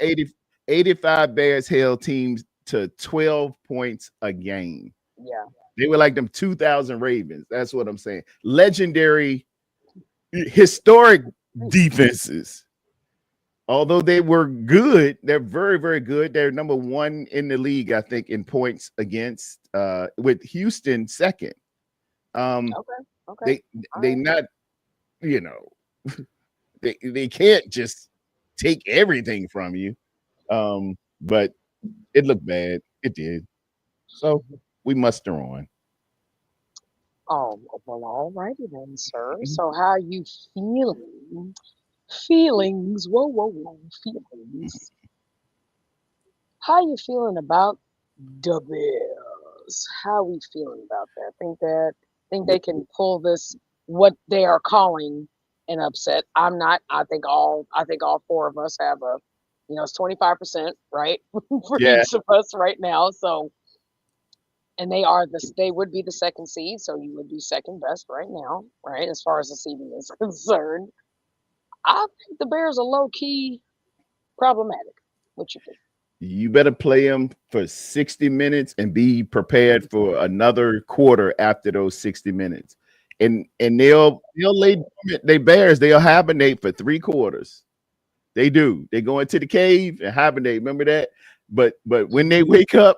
85 Bears held teams to 12 points a game. Yeah. They were like them 2000 Ravens. That's what I'm saying. Legendary, historic defenses. Although they were good, they're very, very good. They're number 1 in the league, I think, in points against with Houston second. Okay. Okay. They All they right. not, you know, they can't just take everything from you. But it looked bad. It did. So we muster on. Oh, well, all righty then, sir. So how you feeling? Feelings. Whoa, whoa, whoa. Feelings. How you feeling about the Bills? How we feeling about that? Think they can pull this what they are calling an upset. I'm not. I think all four of us have it's 25%, right? For Yeah, each of us right now. So and they would be the second seed, so you would be second best right now, right? As far as the seeding is concerned. I think the Bears are low key problematic. What you think? you better play them for 60 minutes and be prepared for another quarter after those 60 minutes. And they'll lay they Bears, they'll hibernate for 3 quarters. They do. They go into the cave and hibernate. Remember that? But when they wake up,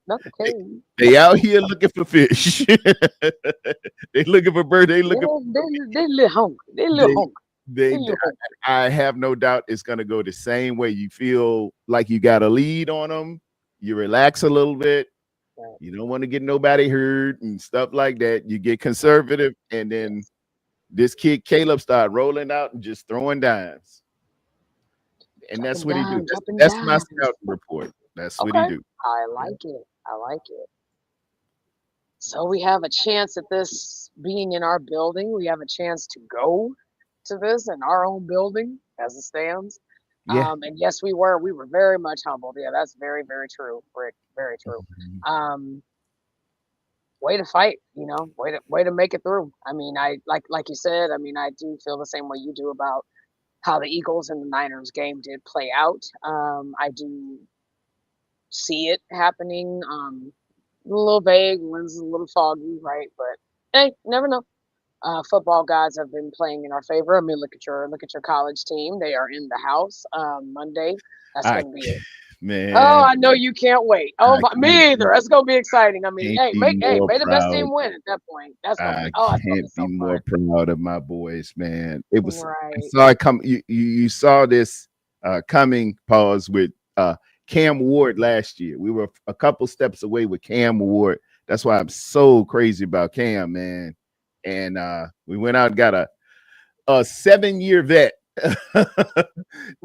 Not the they, cave. they out here looking for fish. They looking for birds. They looking. They little hungry. They little They hungry. they. They little hungry. I have no doubt it's gonna go the same way. You feel like you got a lead on them. You relax a little bit. Right. You don't want to get nobody hurt and stuff like that. You get conservative, and then Yes. this kid Caleb started rolling out and just throwing dimes, and that's Dropping what he do. dimes, That's, dropping that's my dimes. scouting report. That's what he Okay. do. I Yeah. like it. I like it. So we have a chance at this being in our building. We have a chance to go to this in our own building as it stands. Yeah. And yes, we were very much humbled. Yeah, that's very, very true, Rick. Very true. Mhm. Um, Way to fight, way to make it through. I mean, I like you said, I mean, I do feel the same way you do about how the Eagles and the Niners game did play out. I do see it happening. A little vague, one's a little foggy, right? But hey, never know. Football gods have been playing in our favor. I mean, look at your college team. They are in the house Monday. That's I going to be it. Oh, man, I know you can't wait. Oh, I can't me either. be, That's gonna be exciting. I mean, can't hey, be more may the best proud. team win at that point. That's gonna be I it's gonna be can't be so more fun. proud of my boys, man. It was I Right. saw it come. You saw this coming. Pause with Cam Ward last year. We were a couple steps away with Cam Ward. That's why I'm so crazy about Cam, man. And we went out and got a 7-year vet.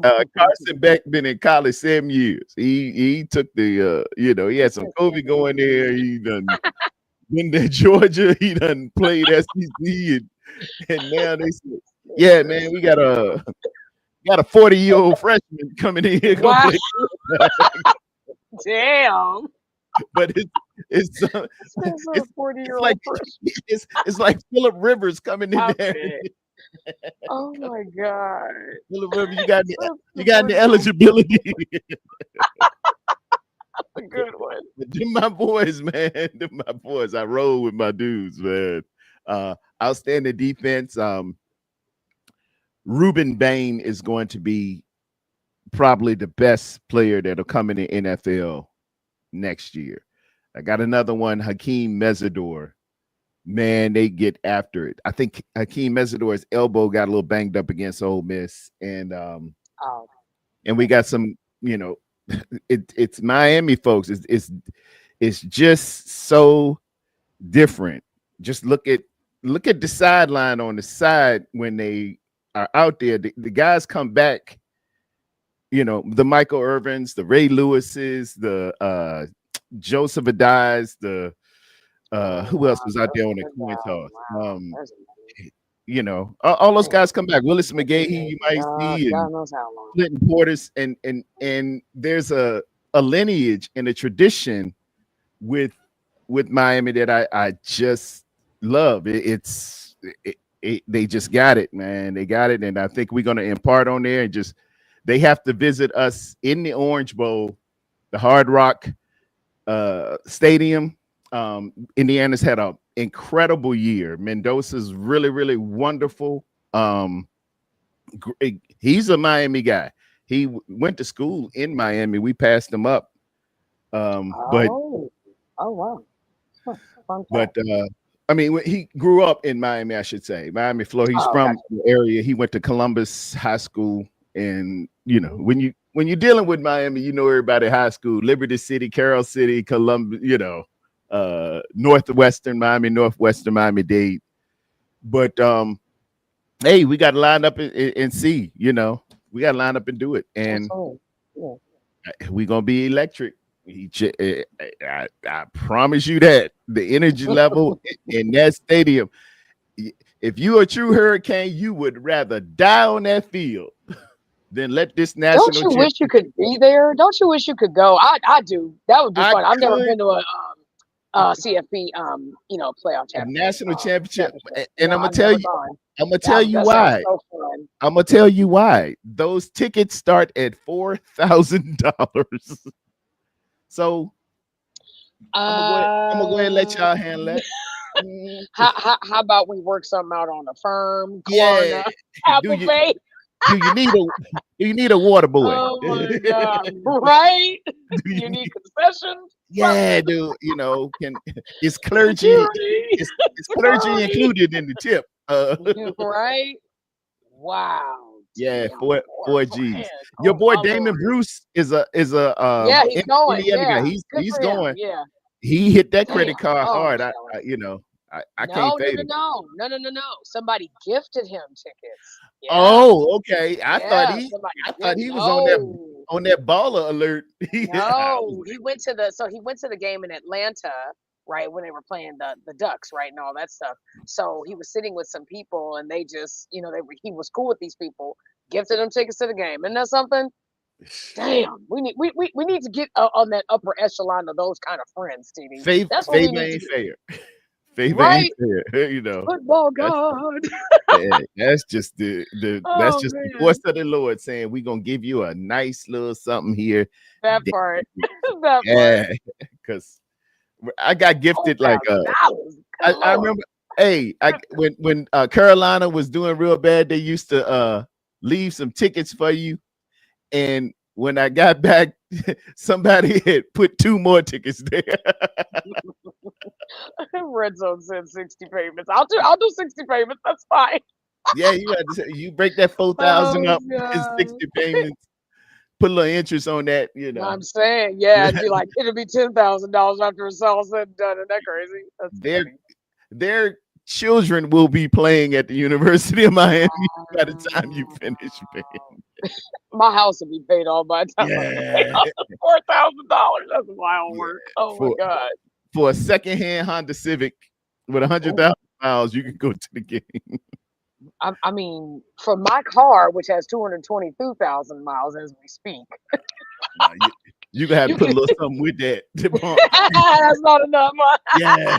Carson Beck been in college 7 years. He took the he had some COVID going there. He done been to Georgia. He done played SEC and now they said, yeah, man, we got a 40-year-old freshman coming in here gonna Wow. play. Damn. But it's This is a it's it's 40-year-old like person. it's like Philip Rivers coming in Stop there. it. Oh my god. Philip Rivers, you got That's you a got the 40-year-old. eligibility. That's a good one. Them my boys, man. Them my boys. I roll with my dudes, man. Outstanding defense. Ruben Bain is going to be probably the best player that'll come in the NFL next year. I got another one, Hakeem Mesidor. Man, they get after it. I think Hakeem Mesidor's elbow got a little banged up against Ole Miss, Oh, and we got some, it's Miami folks. It's just so different. Just look at the sideline on the side when they are out there. The guys come back, the Michael Irvins, the Ray Lewises, the Joseph Adais, the oh who else wow. was out there on the There's a coin guy. toss? Wow. There's All those man. guys come back. Willis McGahee, you might see, and God knows how long. Clinton Portis, and there's a lineage and a tradition with Miami that I just love. They just got it, man. They got it, and I think we're gonna impart on there and just they have to visit us in the Orange Bowl, the Hard Rock Stadium. Indiana's had an incredible year. Mendoza's really, really wonderful. He's a Miami guy. He went to school in Miami. We passed him up. But Oh. Oh wow. Huh. Fun but fact. I mean, he grew up in Miami, I should say, Miami, Florida. He's Oh, from gotcha. the area. He went to Columbus High School, and when you're dealing with Miami, everybody at high school, Liberty City, Carroll City, Columbus, Northwestern Miami-Dade. But hey, we got to line up and see, we got to line up and do it, and Absolutely. Yeah. we're gonna be electric. I promise you that the energy level in that stadium. If you a true Hurricane, you would rather die on that field than let this Don't national you wish you championship. could be there? Don't you wish you could go? I do. That would be I fun. I've never could been to a CFP playoff a national championship, championship. and No, I've never gone. I'm gonna tell you That sounds why. so fun. I'm gonna tell you why. Those tickets start at $4,000. So I'm gonna go ahead and let y'all handle that. How about we work something out on a firm, Yeah, Klarna, do Apple you Pay? Do you need a do you need a water boy? Oh my God. Right? Do you You need need, concessions? yeah, dude, can is clergy Security. is clergy Security. included in the tip? Right? Wow. Yeah, Damn. four Poor man. G's. Your Oh boy my Damon Lord. Bruce is a Yeah, he's going. Indiana guy. Yeah. Good He's for him. going. Yeah. He hit that Damn. credit card Oh, I'm hard. jealous. I can't No, no, fade no, him. no. No, no, no, no. Somebody gifted him tickets. Yeah. Oh, okay. Yeah. Somebody I thought gift. he was No. on that baller alert. I was No. He went to the game in Atlanta, right, when they were playing the Ducks, right, and all that stuff. So he was sitting with some people and they just, he was cool with these people, gifted him tickets to the game. Isn't that something? Damn, we need to get on that upper echelon of those kind of friends, TD. That's what we Favor need to ain't do, fair. Favor ain't right? fair. Football That's God. that's just the that's Oh just the man, voice of the Lord saying we're gonna give you a nice little something here. that part, that part. Yeah, because I got gifted like $4,000. Good I lord. remember, hey, when Carolina was doing real bad, they used to leave some tickets for you. And when I got back, somebody had put two more tickets there. Red Zone said 60 payments. I'll do 60 payments. That's fine. Yeah, you had to say you break that 4,000 Oh up in god. 60 payments, put a little interest on that. I'm saying, yeah, it'd be like it'll be $10,000 after it's all said and done. Isn't that crazy? That's their funny. their children will be playing at the University of Miami by the time you finish paying. My house will be paid off by the time I pay Yeah, off the $4,000. That's wild yeah. work. Oh my For god. for a secondhand Honda Civic with Ooh. 100,000 miles, you can go to the game. I mean, for my car, which has 222,000 miles as we speak, Nah, you gonna have to you put a can. little something with that. That's not enough. Yeah,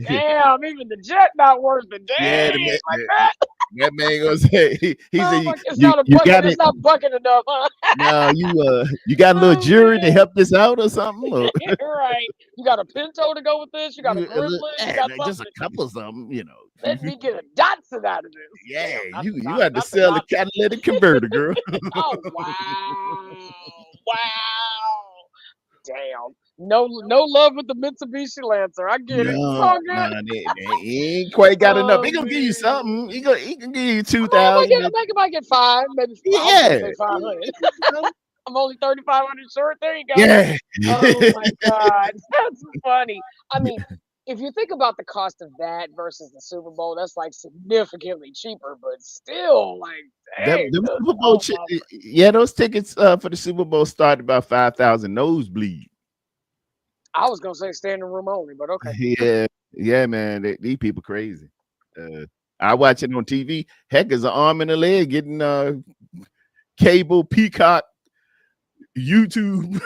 Damn, even the jet not worth it. yeah. Dang, like that. That man gonna say he said Oh my, it's you not a you bucket. got It's it. not bucket enough, huh? No, you got a little Oh jury to man. help this out or something. Or Right. You got a Pinto to go with this. You got a Gremlin. You got like just a something. couple something. Let me get a Datsun out of this. Yeah, Damn, you had to not the sell the Datsun. catalytic converter, girl. Oh wow, wow, damn. No love with the Mitsubishi Lancer. I get it. It's No, all good. no, they ain't quite got enough. Oh He gonna give you man. something. He can give you I might, I might 2,000. get, I might, I might get five, maybe. Well, I was gonna Yeah, say 500. give you some. I'm only 3,500 short. There you go. Yeah. Oh my God, that's funny. I mean, if you think about the cost of that versus the Super Bowl, that's like significantly cheaper, but still, like, dang, Them good. Super Bowl, Oh my. yeah, those tickets for the Super Bowl start about 5,000 nosebleed. I was gonna say standing room only, but okay. Yeah, yeah, man, these people crazy. Uh, I watch it on TV. Heck, is an arm and a leg getting cable, Peacock, YouTube,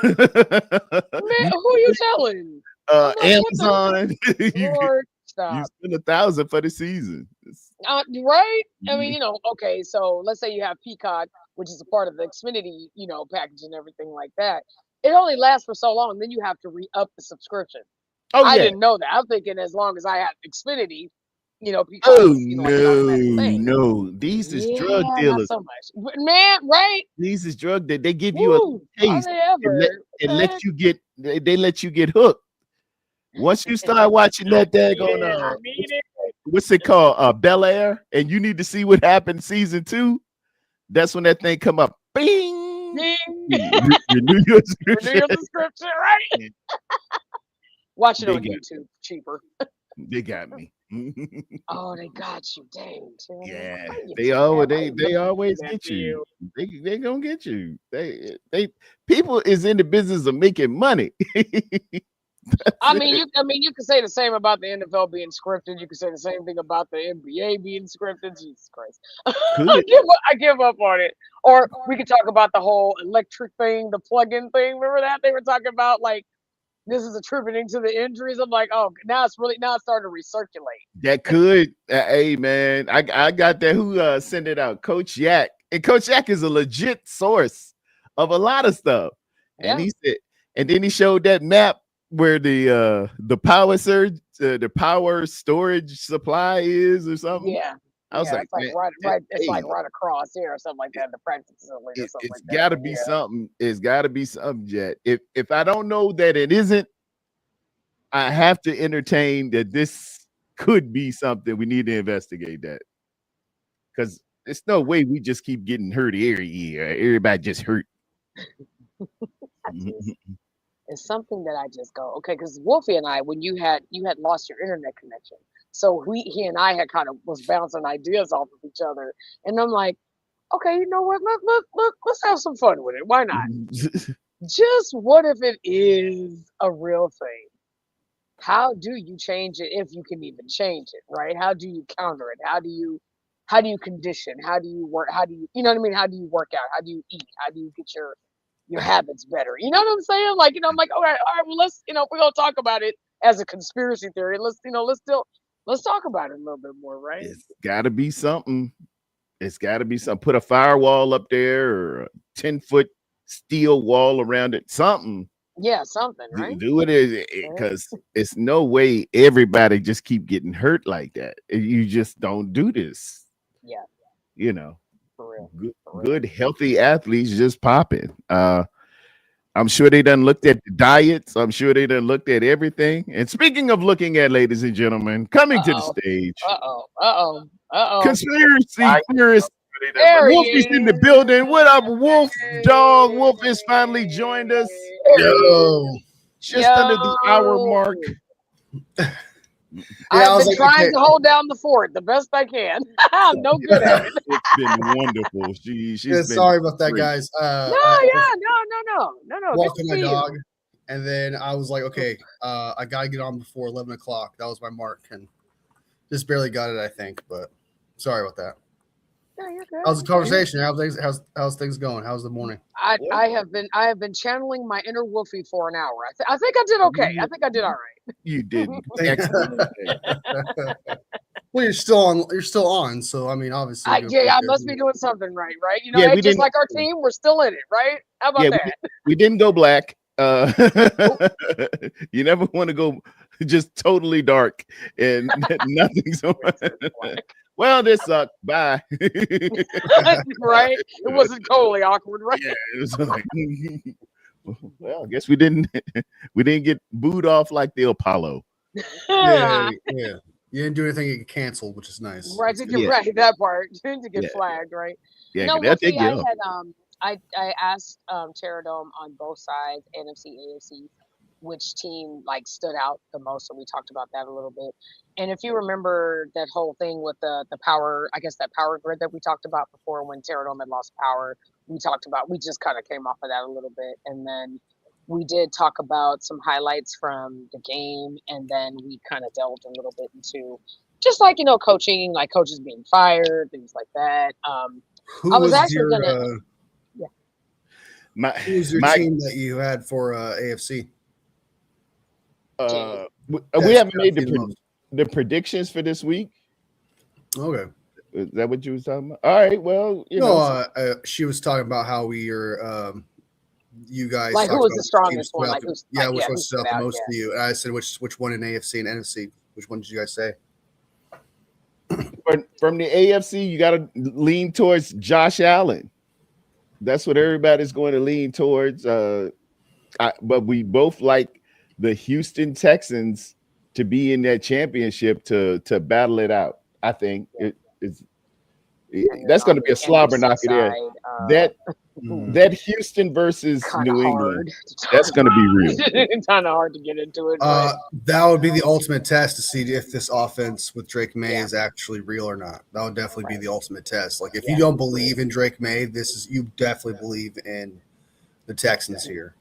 Man, who you telling? I'm like, what the Amazon. Lord? You Stop. spend 1,000 for the season. Right? I mean, Mhm. okay, so let's say you have Peacock, which is a part of the Xfinity, package and everything like that. It only lasts for so long, then you have to re-up the subscription. Oh I yeah. didn't know that. I'm thinking as long as I have Xfinity, Peacock Oh was, like an no, automatic thing. no. These is drug Yeah, not dealers. so much. Man, right? These is drug that they give you a Woo! Are taste they and let ever? and Eh? let you get they let you get hooked. Once you start watching I that need daggone it. I need it. what's it called? Bel Air, and you need to see what happened season 2. That's when that thing come up. Bing. Ding. Renew your Renew subscription. your subscription, right? Watch it They on got YouTube, cheaper. they got me. Oh, they got you. Dang, Tim. Yeah, Why you they do that? always Why they you do always that get to you. you? They gonna get you. They people is in the business of making money. I mean, you can say the same about the NFL being scripted. You can say the same thing about the NBA being scripted. Jesus Christ, Could I give up on it. Or we could talk about the whole electric thing, the plug-in thing. Remember that they were talking about like this is attributing to the injuries. I'm like, oh, now it's starting to recirculate. that could hey man, I got that who sent it out, Coach Yak. And Coach Yak is a legit source of a lot of stuff. And Yeah, he said, and then he showed that map where the power surge, the power storage supply is or something. yeah, I was Yeah, like, it's like man, right. It's like hey, right across here or something like that. The practice facility or something it's like that. got to But be yeah, something. It's got to be something, Jet. If I don't know that it isn't, I have to entertain that this could be something. We need to investigate that because there's no way we just keep getting hurt every year. Everybody just hurt. I just it's something that I just go okay because Wolfie and I, when you had lost your internet connection, so he and I had kind of was bouncing ideas off of each other, and I'm like, okay, you know what? Let's have some fun with it. Why not? Just what if it is a real thing? How do you change it if you can even change it, right? How do you counter it? How do you condition? How do you work? How do you know what I mean? How do you work out? How do you eat? How do you get your habits better? You know what I'm saying? Like, I'm like, all right, well, let's, if we're gonna talk about it as a conspiracy theory, let's talk about it a little bit more, right? It's got to be something. It's got to be something. Put a firewall up there or a 10-foot steel wall around it. Something. Yeah, something, right? Do it Yeah, because it's no way everybody just keep getting hurt like that. You just don't do this. yeah, You know, for real, good, for real. good healthy athletes just popping. I'm sure they done looked at the diets. I'm sure they done looked at everything. And speaking of looking at, ladies and gentlemen, coming to the Uh-oh. stage, Uh-oh. Uh-oh. Uh-oh. conspiracy theorist There he Wolfie's in the is. building. What up, Wolf dog? Wolf has finally joined us. There he is. Yo. Just under the hour Yo. mark. Yeah, I've I was been like, trying okay. to hold down the fort the best I can. I'm no good at it. It's been wonderful. She's Yeah, been sorry about that, great. guys. No, I yeah, was no. Good to walking my see dog, you. and then I was like, okay, I gotta get on before 11 o'clock. That was my mark, and just barely got it, I think. But sorry about that. Yeah, you're good. How's the conversation? How's things going? How's the morning? I have been channeling my inner Wolfie for an hour. I think I did okay. I think I did all right. You did excellent. Well, you're still on. You're still on. So I mean, obviously, you're doing I pretty must good. be doing something right, right? Yeah, we Just didn't. like our team, we're still in it, right? How about Yeah, that? we didn't go black. Nope. You never want to go just totally dark and nothing's well, this sucked. Bye. Right? It wasn't totally awkward, right? Yeah, it was like, well, I guess we didn't get booed off like the Apollo. Yeah. You didn't do anything to get canceled, which is nice. Right, That's to good. get right that part to get Yeah. flagged, right? Yeah, No, they'll take Wolfie, you I off. had I asked Terradome on both sides, NFC, AFC, which team like stood out the most, and we talked about that a little bit. And if you remember that whole thing with the power, I guess that power grid that we talked about before when Terradome had lost power, we just kind of came off of that a little bit, and then we did talk about some highlights from the game, and then we kind of delved a little bit into just like coaching, like coaches being fired, things like that. Who I was was actually your gonna, yeah. Who was your My team that you had for AFC? we That's haven't made the most. the predictions for this week. Okay. Is that what you was talking about? All right, well, No, she was talking about how we are. You guys Like who talked was about the which strongest teams one? stood out Like the- who's yeah, like, which one who stood stood out the out? most Yeah. to you? And I said which one in AFC and NFC? Which one did you guys say? from the AFC, you got to lean towards Josh Allen. That's what everybody's going to lean towards. But we both like the Houston Texans to be in that championship to battle it out. I think it's And then that's going on to be a the slobber NFC knocker there. side, That Mm. that Houston versus kind of New hard England, to talk that's going to be real. it's kind of hard to get into it. But That would be the ultimate test to see if this offense with Drake May Yeah. is actually real or not. That would definitely be the ultimate test. Like if Yeah. you don't believe in Drake May, you definitely believe in the Texans here.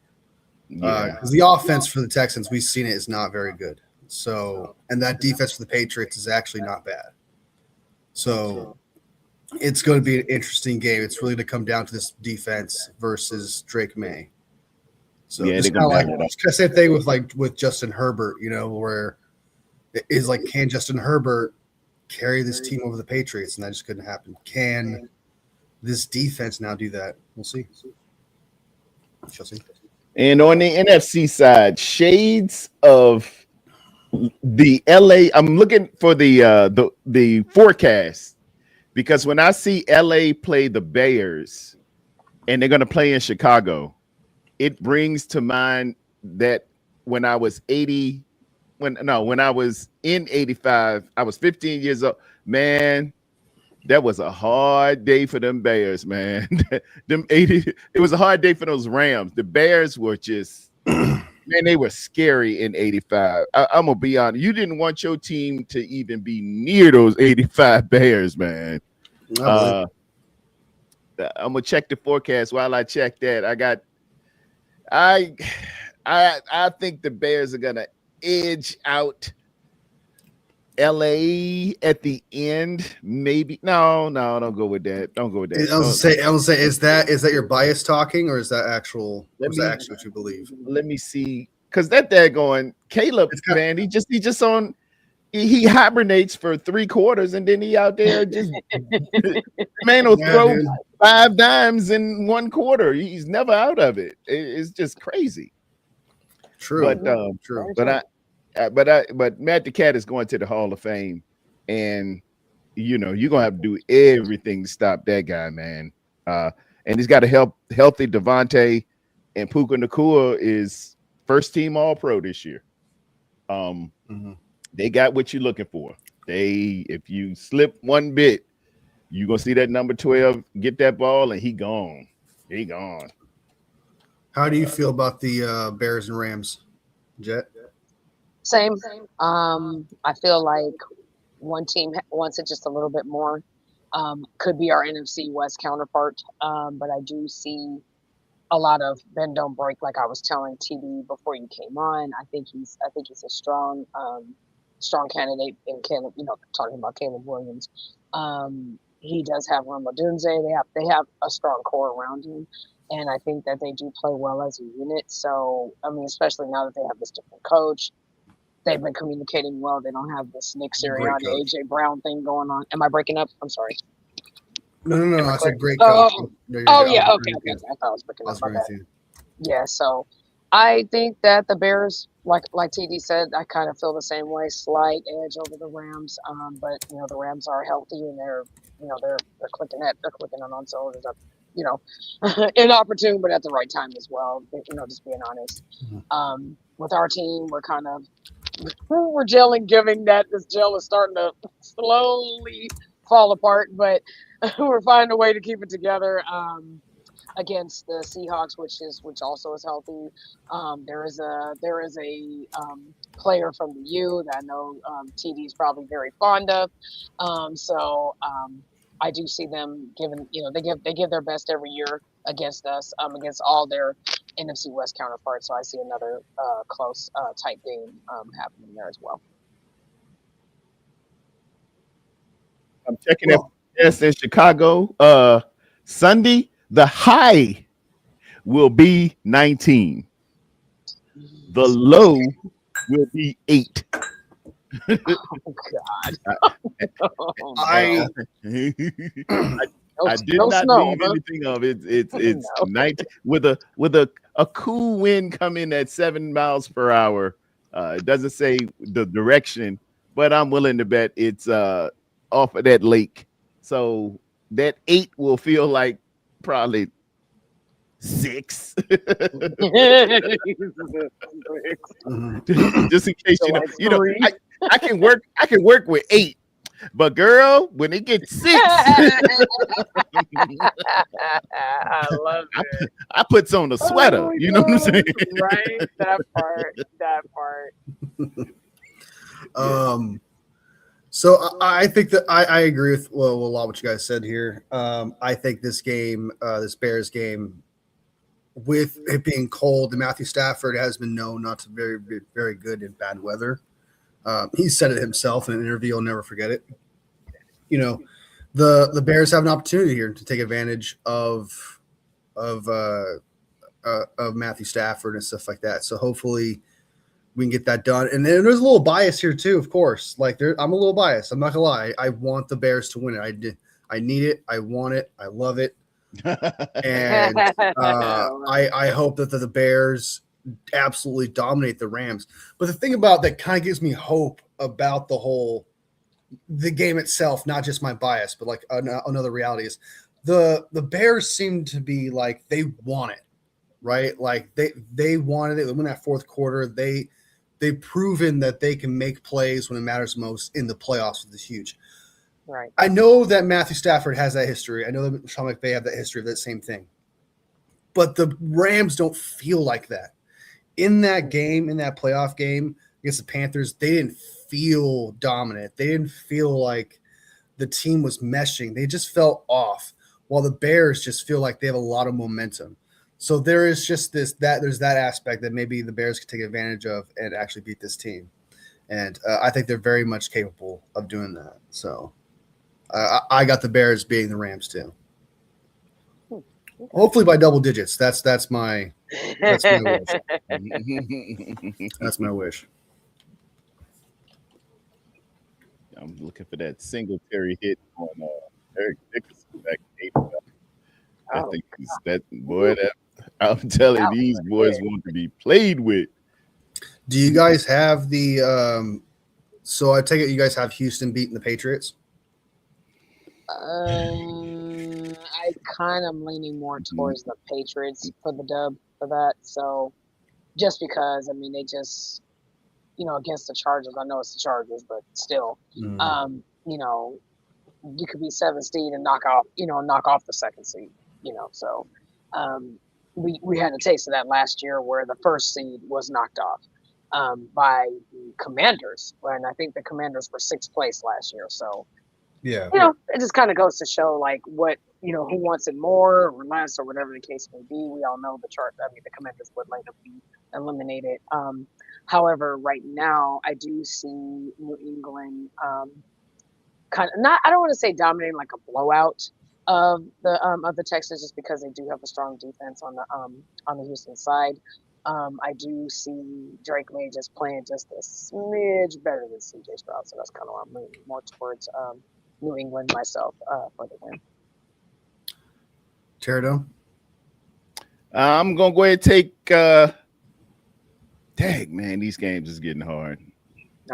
Yeah, Because the offense for the Texans, we've seen it, is not very good. So, and that defense for the Patriots is actually not bad. So, it's going to be an interesting game. It's really going to come down to this defense versus Drake May. So, Yeah, it's they're kind of gonna like battle it out. it's kind of same thing with Justin Herbert. Where it is like, can Justin Herbert carry this team over the Patriots? And that just couldn't happen. Can this defense now do that? We'll see. Shall see. and on the NFC side, shades of the LA. I'm looking for the forecast. because when I see LA play the Bears and they're going to play in Chicago, it brings to mind that when I was 80, when I was in 85, I was 15 years old. Man, that was a hard day for them Bears, man. Them 80, it was a hard day for those Rams. The Bears were just, man, they were scary in 85. I'm gonna be honest. You didn't want your team to even be near those 85 Bears, man. I I'm gonna check the forecast. While I check that, I I think the Bears are gonna edge out LA at the end. Maybe no, don't go with that. Don't go with that. was gonna say, is that your bias talking, or is that actual? Let Is me- that actually what you believe? Let me see, because that there going Caleb, It's got- man, he just on. He hibernates for 3 quarters and then he out there just man will Yeah, throw dude. 5 dimes in 1 quarter. He's never out of it. It's just crazy. True, But true. but Matt the Cat is going to the Hall of Fame, and you're gonna have to do everything to stop that guy, man. And he's got a healthy Devontae, and Puka Nacua is first team All Pro this year. Mhm. They got what you're looking for. If you slip one bit, you're gonna see that number 12 get that ball, and he gone. He gone. How do you feel about the Bears and Rams, Jet? Same. I feel like one team wants it just a little bit more. Could be our NFC West counterpart, but I do see a lot of bend don't break. Like I was telling TD before you came on, I think he's a strong candidate in Caleb. Talking about Caleb Williams, he does have Ramo Dunze. They have a strong core around him, and I think that they do play well as a unit. So I mean, especially now that they have this different coach. They've been communicating well. They don't have this Nick Sirianni, coach. AJ Brown thing going on. Am I breaking up? I'm sorry. No. I said great Oh, coach. No, you're Oh good. yeah, I was okay. agreeing with you. I thought I was breaking I up. was My agreeing bad. with you. Yeah, so I think that the Bears, like TD said, I kind of feel the same way. Slight edge over the Rams, but the Rams are healthy and they're clicking on cylinders. Inopportune, but at the right time as well. Just being honest. Mhm. With our team, we're kind of we're gelling, giving that this gel is starting to slowly fall apart, but we're finding a way to keep it together. Against the Seahawks, which also is healthy. There is a player from the U that I know TD is probably very fond of. I do see them giving they give their best every year against us, against all their NFC West counterparts. So I see another close tight game happening there as well. I'm checking it. Yes, in Chicago. Sunday, the high will be 19. The low will be 8. Oh God! I I did no not snow, leave huh? anything of it. It's No. 19 with a cool wind coming at 7 miles per hour. It doesn't say the direction, but I'm willing to bet it's off of that lake. So that 8 will feel like probably 6. Mhm. Just in case So like you know, three. I can work with 8, but girl, when it gets 6, I love it. I puts on a sweater. Oh my You know what I'm saying? God, right? That part. So I think that I agree with a lot of what you guys said here. I think this game, this Bears game, with it being cold, and Matthew Stafford has been known not to very very good in bad weather. He said it himself in an interview. I'll never forget it. The Bears have an opportunity here to take advantage of Matthew Stafford and stuff like that. So hopefully we can get that done. And then there's a little bias here too, of course. Like I'm a little biased. I'm not gonna lie. I want the Bears to win it. I need it. I want it. I love it. And I hope that the Bears absolutely dominate the Rams. But the thing about that kind of gives me hope about the whole the game itself, not just my bias, but like another reality is the Bears seem to be like they want it, right? Like they wanted it. They win that fourth quarter. They've proven that they can make plays when it matters most in the playoffs, which is huge. Right. I know that Matthew Stafford has that history. I know that Sean McVay have that history of that same thing. But the Rams don't feel like that. In that game, in that playoff game against the Panthers, they didn't feel dominant. They didn't feel like the team was meshing. They just felt off, while the Bears just feel like they have a lot of momentum. So there is just there's that aspect that maybe the Bears could take advantage of and actually beat this team. And I think they're very much capable of doing that. So I got the Bears beating the Rams too. Hopefully by double digits. That's my wish. That's my wish. I'm looking for that Singletary hit on Eric Dickerson back in 85. I think that boy. That I'm telling you, these boys want to be played with. Do you guys have the? So I take it you guys have Houston beating the Patriots. I kind of am leaning more towards the Patriots for the dub for that. So just because, I mean, they just, against the Chargers, I know it's the Chargers, but still, you could be 7th seed and knock off the 2nd seed, So we had a taste of that last year where the 1st seed was knocked off by the Commanders, and I think the Commanders were 6th place last year. So. Yeah. It just kind of goes to show like what, who wants it more or less or whatever the case may be. We all know the Commanders would later be eliminated. However, right now I do see New England kind of I don't want to say dominating like a blowout of the Texans just because they do have a strong defense on the Houston side. I do see Drake May just playing just a smidge better than CJ Stroud, so that's kind of why I'm leaning more towards New England myself for the win. Pterodome? I'm gonna go ahead and take. Dang man, these games is getting hard.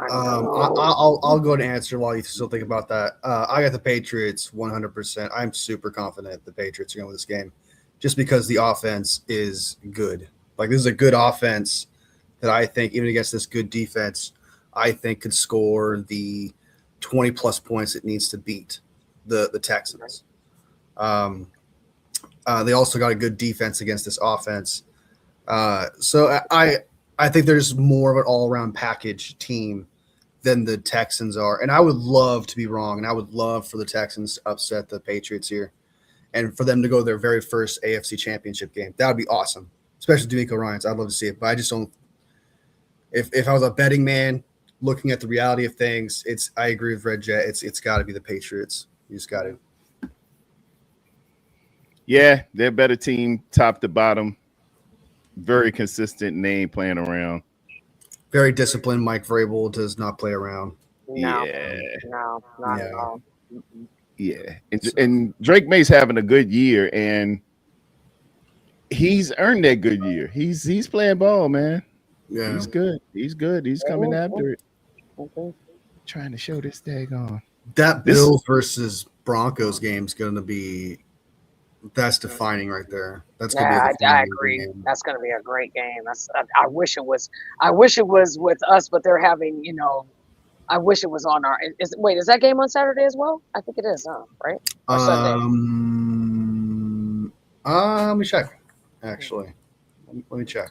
I'll go to answer while you still think about that. I got the Patriots 100%. I'm super confident the Patriots are going to win this game, just because the offense is good. Like this is a good offense that I think even against this good defense, I think could score the 20 plus points it needs to beat the Texans. They also got a good defense against this offense. So I think there's more of an all-around package team than the Texans are. And I would love to be wrong, and I would love for the Texans to upset the Patriots here and for them to go to their very first AFC championship game. That would be awesome, especially DeMeco Ryans. I'd love to see it, but I just don't – if I was a betting man – looking at the reality of things, I agree with Red Jet. It's got to be the Patriots. You just got to. Yeah, they're a better team, top to bottom. Very consistent name playing around. Very disciplined. Mike Vrabel does not play around. No, not Yeah. at all. Yeah, and Drake May's having a good year, and he's earned that good year. He's playing ball, man. Yeah, He's good. He's good. He's coming after it. Okay. Trying to show this daggone. that Bills versus Broncos game is going to be that's defining right there. That's going to Yeah, be. I A defining agree. game. That's going to be a great game. I wish it was. I wish it was with us, but they're having. I wish it was on our. Is that game on Saturday as well? I think it is. Right? Or Sunday. Let me check. Actually, let me check.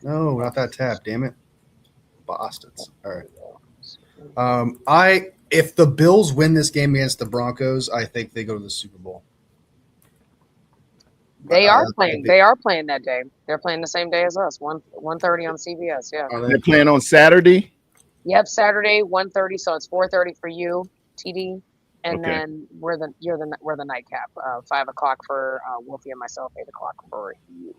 No, not that tab. Damn it, bastards. All right. If the Bills win this game against the Broncos, I think they go to the Super Bowl. They are playing. They are playing that day. They're playing the same day as us. 1:30 on CBS. Yeah. They're playing on Saturday. Yep, Saturday 1:30. So it's 4:30 for you, TD, and Okay. then we're the nightcap. 5:00 for Wolfie and myself. 8:00 for you.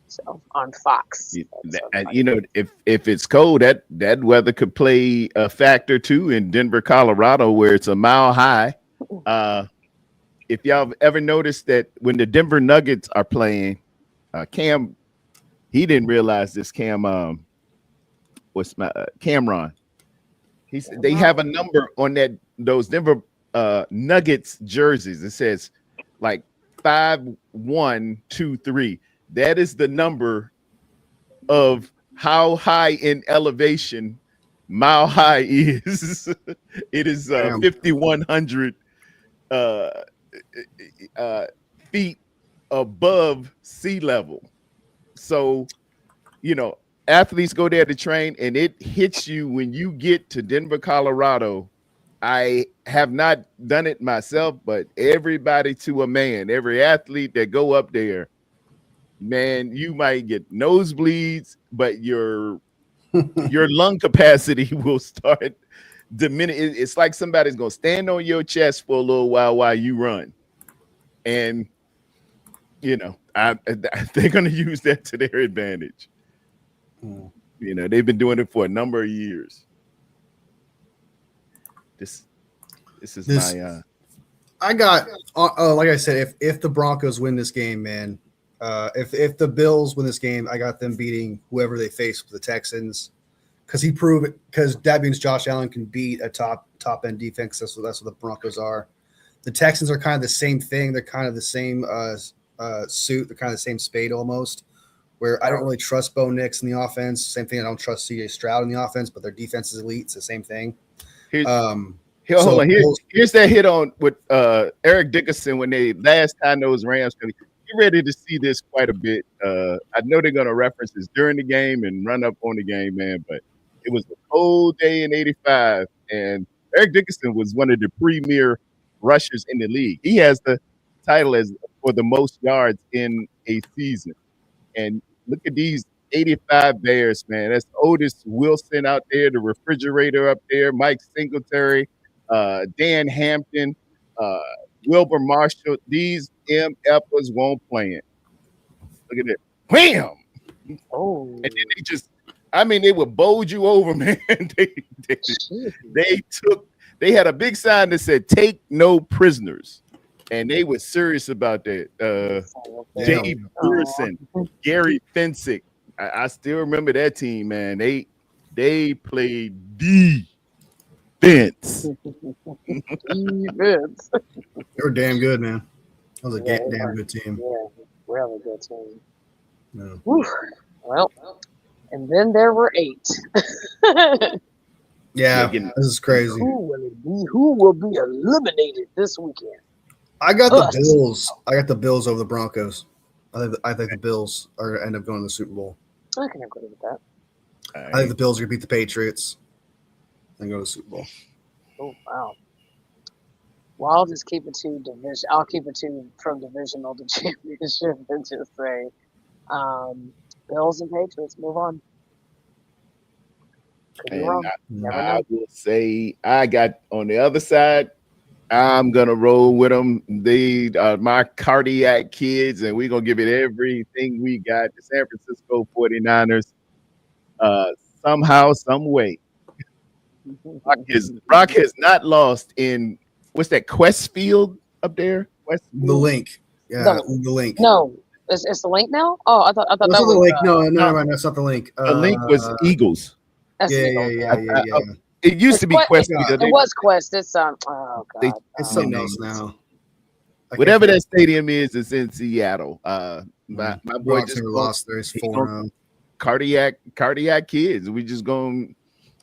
So on Fox. If it's cold, that weather could play a factor too in Denver, Colorado, where it's a mile high. If y'all have ever noticed that when the Denver Nuggets are playing, Cam, he didn't realize this. Cameron, They have a number on those Denver Nuggets jerseys. It says like 5123. That is the number of how high in elevation Mile High is. It is 5,100 uh, feet above sea level. So, athletes go there to train, and it hits you when you get to Denver, Colorado. I have not done it myself, but everybody to a man, every athlete that go up there, man, you might get nosebleeds, but your lung capacity will start diminishing. It's like somebody's gonna stand on your chest for a little while you run, and they're gonna use that to their advantage. They've been doing it for a number of years. This is my. I got like I said, if the Broncos win this game, man, if the Bills win this game, I got them beating whoever they face with the Texans, because that means Josh Allen can beat a top end defense. That's what the Broncos are. The Texans are kind of the same thing. They're kind of the same suit. They're kind of the same spade almost. Where I don't really trust Bo Nix in the offense. Same thing. I don't trust C.J. Stroud in the offense, but their defense is elite. It's the same thing. Hold on. Here's that hit on with Eric Dickerson when they last time those Rams. Get ready to see this quite a bit. I know they're going to reference this during the game and run up on the game, man. But it was a cold day in '85, and Eric Dickerson was one of the premier rushers in the league. He has the title as for the most yards in a season. And look at these 85 Bears, man. That's Otis Wilson out there, the refrigerator up there, Mike Singletary, Dan Hampton, Wilbur Marshall. These MFers won't play it. Look at it. Wham! Oh. And then they would bowled you over, man. They had a big sign that said, "Take no prisoners." And they were serious about that. Jay Burson, Gary Fensick. I still remember that team, man. They played defense. Defense. They were damn good, man. That was a damn good team. Yeah, really good team. Yeah. Well, and then there were 8. Yeah, this is crazy. Who will be eliminated this weekend? I got the Bills. I got the Bills over the Broncos. I think the Bills are end up going to the Super Bowl. I can agree with that. I think the Bills are gonna beat the Patriots and go to the Super Bowl. Oh wow! Well, I'll just keep it to division. I'll keep it to from divisional to championship and just say, Bills and Patriots. Move on. Could be wrong. I will say I got on the other side. I'm gonna roll with them. They are my cardiac kids, and we're gonna give it everything we got. The San Francisco 49ers. Somehow, some way. Brock has not lost in what's that Quest Field up there? The Link. Yeah, the Link. No, it's the Link now. Oh, I thought that was the Link. No, that's not the Link. The Link was Eagles. Yeah. It used to be Quest. It was Quest. It's oh god. It's something else now. Whatever that stadium is, it's in Seattle. My boy just lost there. He's 4-0. Cardiac kids. We just gonna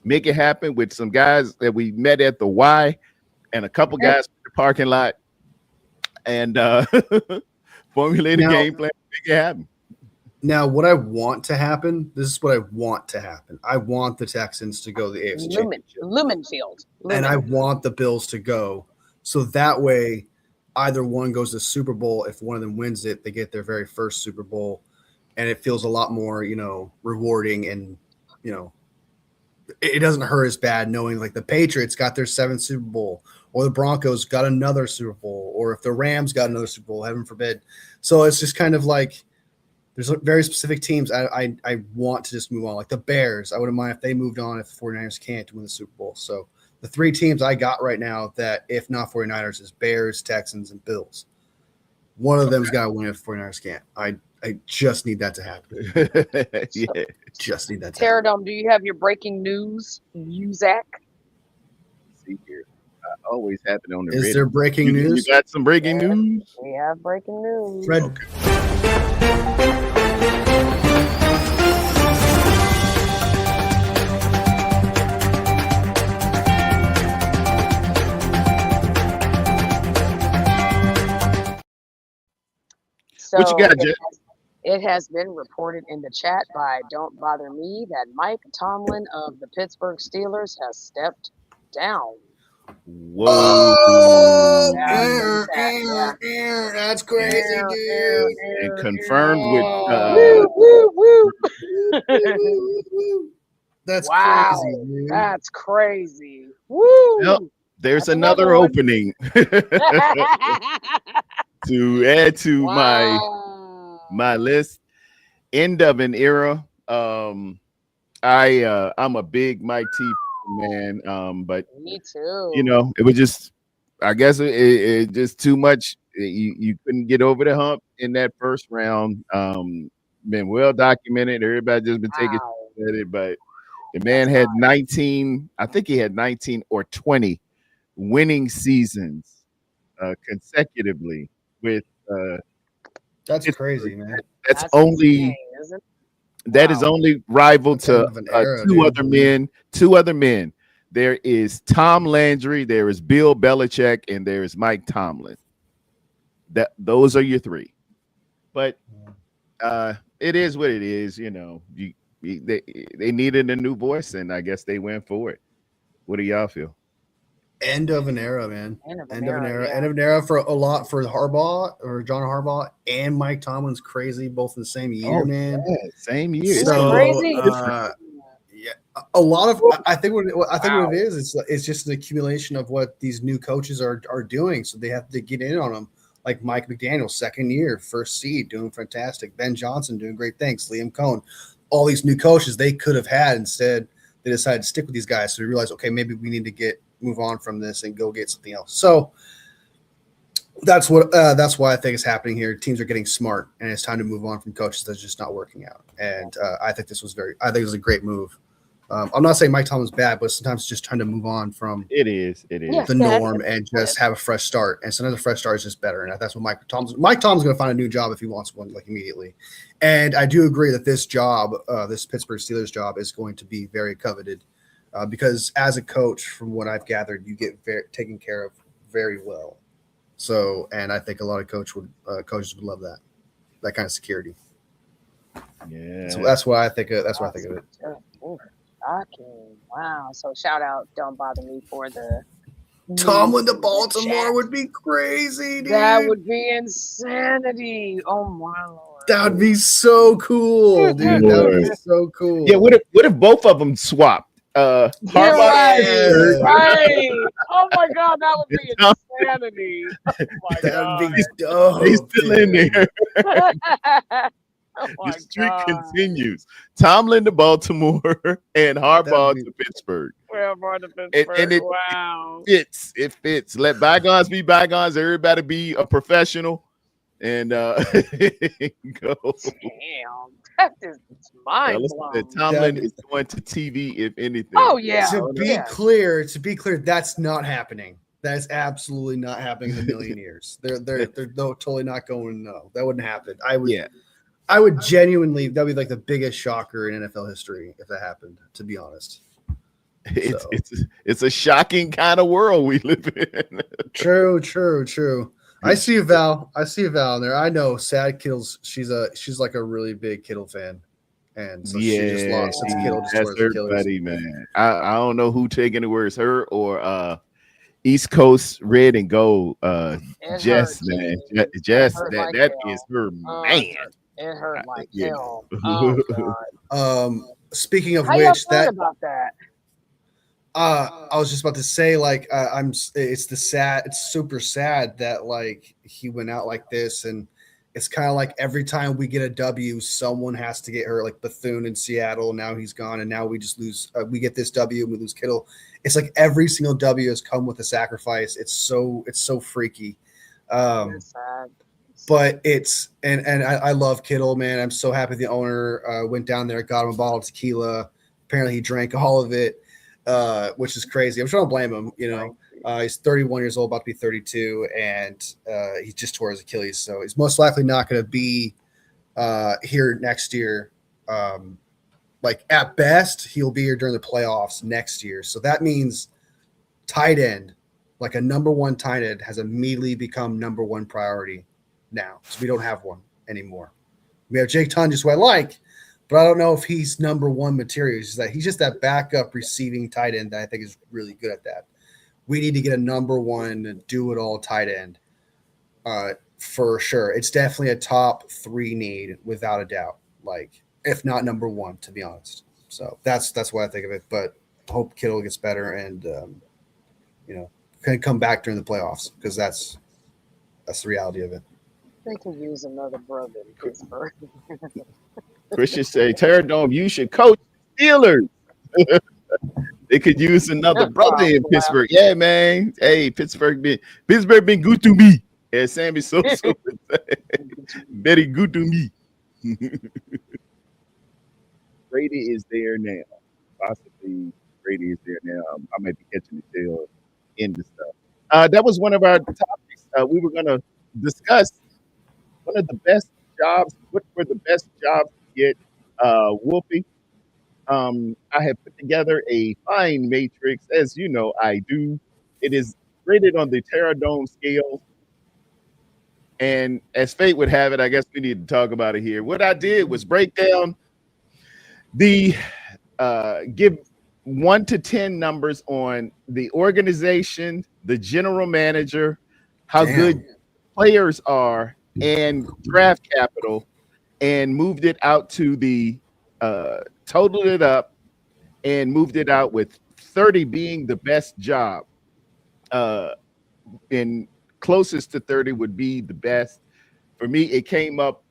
make it happen with some guys that we met at the Y and a couple guys in the parking lot, and formulate a game plan, make it happen. Now, what I want to happen, this is what I want to happen. I want the Texans to go to the AFC Championship. Lumenfield. And I want the Bills to go. So that way, either one goes to the Super Bowl. If one of them wins it, they get their very first Super Bowl. And it feels a lot more, rewarding. And, it doesn't hurt as bad knowing like the Patriots got their 7th Super Bowl, or the Broncos got another Super Bowl, or if the Rams got another Super Bowl, heaven forbid. So it's just kind of like, there's very specific teams I want to just move on. Like the Bears, I wouldn't mind if they moved on if the 49ers can't win the Super Bowl. So the 3 teams I got right now that, if not 49ers, is Bears, Texans, and Bills. One of them's got to win if the 49ers can't. I just need that to happen. Yeah. Just need that to Terradome, do you have your breaking news, Zach? see here. Always happen on the Is Reddit. there breaking You news? got some breaking Yeah. news? We have breaking news. Fred, What you So got, Jeff? it has been reported in the chat by Don't Bother Me that Mike Tomlin of the Pittsburgh Steelers has stepped down. Whoa. oh, Yeah. that's crazy, dude. And confirmed with Woo, woo, woo. That's Wow, crazy, dude. that's crazy. Woo! Yep. There's That's another one. opening to add to my list. End of an era. I'm a big Mike T man. But Me too. it was just, I guess it just too much. You couldn't get over the hump in that first round. Been well documented. Everybody just been taking Wow. at it, but the man had 19. I think he had 19 or 20 winning seasons consecutively with. That's crazy, man. That's That's only. insane, isn't it? That is Wow. only rival That's the to end of an era, two dude. other men. Two other men. There is Tom Landry, there is Bill Belichick, and there is Mike Tomlin. Those are your three. But it is what it is. They needed a new voice, and I guess they went for it. What do y'all feel? End of an era, man. End of an End of an era, era. yeah. End of an era for a lot for Harbaugh or John Harbaugh and Mike Tomlin's crazy, both in the same year, man. Yeah, same year. Isn't So, that crazy? yeah, a lot of I think what it is it's just an accumulation of what these new coaches are doing. So they have to get in on them. Like Mike McDaniel, second year, first seed, doing fantastic. Ben Johnson doing great things. Liam Cohen, all these new coaches they could have had. Instead, they decided to stick with these guys. So we realized, okay, maybe we need to move on from this and go get something else. So that's why I think is happening here. Teams are getting smart, and it's time to move on from coaches that's just not working out. And I think it was a great move. I'm not saying Mike Tomlin's bad, but sometimes it's just trying to move on from It is. Yeah. the norm and just have a fresh start. And sometimes a fresh start is just better. And that's what Mike Tomlin's going to find a new job if he wants one, like immediately. And I do agree that this job, this Pittsburgh Steelers job, is going to be very coveted because as a coach, from what I've gathered, you get taken care of very well. So, and I think a lot of coaches would love that kind of security. Yeah. So that's why I think of it. Shocking. Wow. So shout out Don't Bother Me for the Tomlin to Baltimore would be crazy, dude. That would be insanity. Oh my lord. That would be so cool, dude. That would be so cool. Yeah. What if both of them swapped? You're Harbaugh. right. Oh my god, that would be insanity. Oh my That would god. be dope. He's still in there. Oh my The streak god. continues. Tomlin to Baltimore and Harbaugh to Pittsburgh. We're born to Pittsburgh. And it wow. fits. It fits. Let bygones be bygones. Everybody be a professional. And go. Damn. That is mind blowing. Tomlin is going to TV, if anything. Oh yeah. To be clear, that's not happening. That is absolutely not happening in a million years. They're totally not going. No, that wouldn't happen. I would genuinely. That'd be like the biggest shocker in NFL history if that happened. To be honest, it's a shocking kind of world we live in. True. I see a Val in there. I know Sad Kittle's. She's like a really big Kittle fan, and so she just lost. Since Kittle just that's tore his Achilles. everybody, man. I don't know who taking it worse, her or East Coast Red and Gold. Jess, man, Jess. That is her man. It hurt like hell. Oh god. Speaking of How which, y'all feel about that? I was just about to say, like, it's super sad that like he went out like this, and it's kind of like every time we get a W, someone has to get hurt. Like Bethune in Seattle, now he's gone, and now we just lose. We get this W, and we lose Kittle. It's like every single W has come with a sacrifice. It's so freaky. It's sad. But I love Kittle, man. I'm so happy the owner went down there, got him a bottle of tequila. Apparently he drank all of it. which is crazy. I'm sure I don't blame him. He's 31 years old, about to be 32, and he just tore his Achilles, so he's most likely not going to be here next year. Like at best, he'll be here during the playoffs next year. So that means tight end, like a number one tight end, has immediately become number one priority now. So we don't have one anymore. We have Jake Tunges, who I like, but I don't know if he's number one material. He's just that backup receiving tight end that I think is really good at that. We need to get a number one do-it-all tight end for sure. It's definitely a top 3 need without a doubt. Like, if not number one, to be honest. So that's what I think of it. But I hope Kittle gets better and can come back during the playoffs, because that's the reality of it. They could use another brother in Pittsburgh. Christian say, Terradome, you should coach Steelers. They could use another brother in Pittsburgh. Yeah, man. Hey, Pittsburgh been good to me. As Sammy Sosa would say. Very good to me. Brady is there now. Possibly Brady is there now. I might be catching the tail end of stuff. That was one of our topics. We were going to discuss one of the best jobs. What were the best jobs to get? Wolfie. I have put together a fine matrix, as you know I do. It is rated on the Terradome scale. And as fate would have it, I guess we need to talk about it here. What I did was break down the give 1 to 10 numbers on the organization, the general manager, how good players are, and draft capital, and moved it out to the totaled it up and moved it out with 30 being the best job. And closest to 30 would be the best. For me, it came up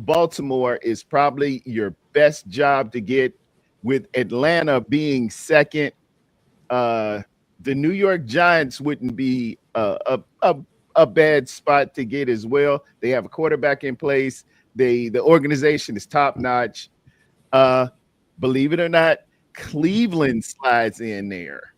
Baltimore is probably your best job to get, with Atlanta being second. The New York Giants wouldn't be a bad spot to get as well. They have a quarterback in place. The organization is top notch. Believe it or not, Cleveland slides in there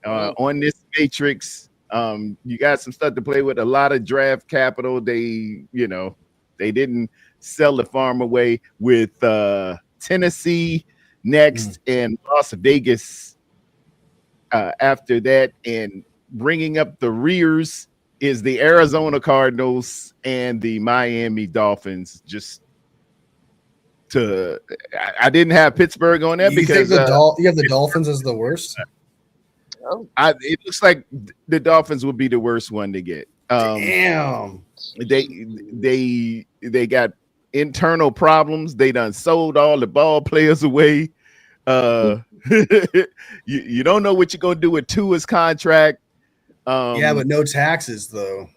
on this matrix. You got some stuff to play with, a lot of draft capital. They didn't sell the farm away, with Tennessee next and Las Vegas after that. And bringing up the rears is the Arizona Cardinals and the Miami Dolphins. I didn't have Pittsburgh on that, because you have the Dolphins as the worst. It looks like the Dolphins will be the worst one to get. Damn. They got internal problems. They done sold all the ball players away. You don't know what you're gonna do with Tua's contract. But no taxes though.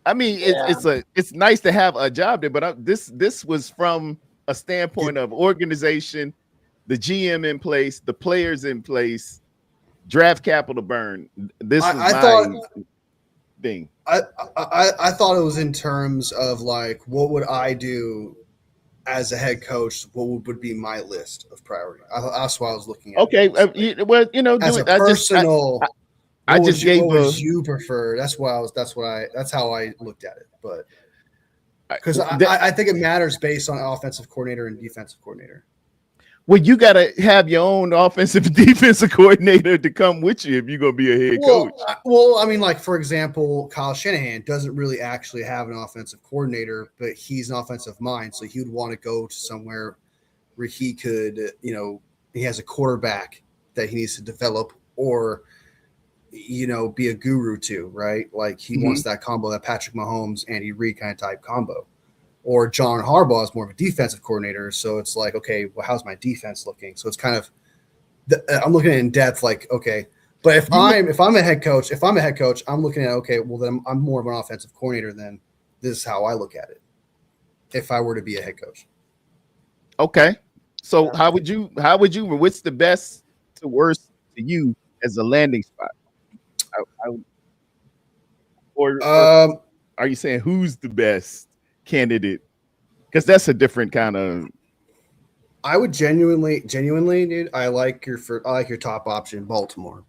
I mean, it's nice to have a job there, but this was from a standpoint of organization, the GM in place, the players in place, draft capital burn. This was my thing. I thought it was in terms of like, what would I do as a head coach? What would be my list of priority? That's what I was looking at. Okay, well, as a personal, I just gave what would you prefer? That's how I looked at it. But because I think it matters based on offensive coordinator and defensive coordinator. Well, you got to have your own offensive and defensive coordinator to come with you if you're going to be a head coach. Well, I mean, like, for example, Kyle Shanahan doesn't really actually have an offensive coordinator, but he's an offensive mind. So he would want to go to somewhere where he could, he has a quarterback that he needs to develop or, be a guru to, right? Like he wants that combo, that Patrick Mahomes, Andy Reid kind of type combo. Or John Harbaugh is more of a defensive coordinator. So it's like, okay, well, how's my defense looking? So it's kind of, I'm looking at it in depth, like, okay, but if I'm a head coach, I'm looking at, okay, well then I'm more of an offensive coordinator. Then this is how I look at it. If I were to be a head coach. Okay. So how would you, what's the best to worst to you as a landing spot? Or are you saying who's the best candidate? Because that's a different kind of. I would genuinely, dude. I like your top option, Baltimore.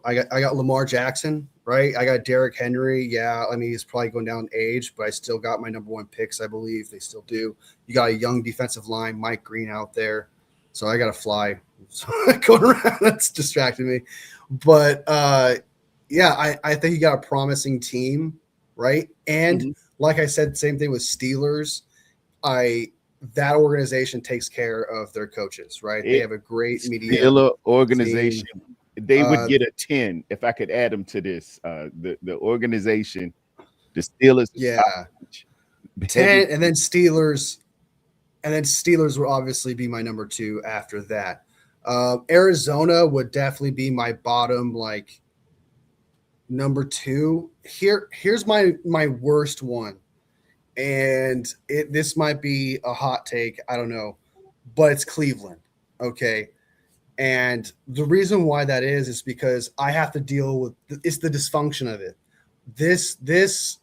I got Lamar Jackson, right? I got Derrick Henry. Yeah, I mean he's probably going down in age, but I still got my number one picks. I believe they still do. You got a young defensive line, Mike Green out there, so I got to fly. So going around, that's distracting me. But yeah, I think you got a promising team, right? And like I said, same thing with Steelers. That organization takes care of their coaches, right? They have a great media Steeler organization. team. They would get a 10 if I could add them to this. The organization, the Steelers, Yeah, 10, and then Steelers, would obviously be my number 2 after that. Arizona would definitely be my bottom, like number 2. Here's my worst one. And this might be a hot take, I don't know, but it's Cleveland, okay? And the reason why that is because I have to deal with it's the dysfunction of it. This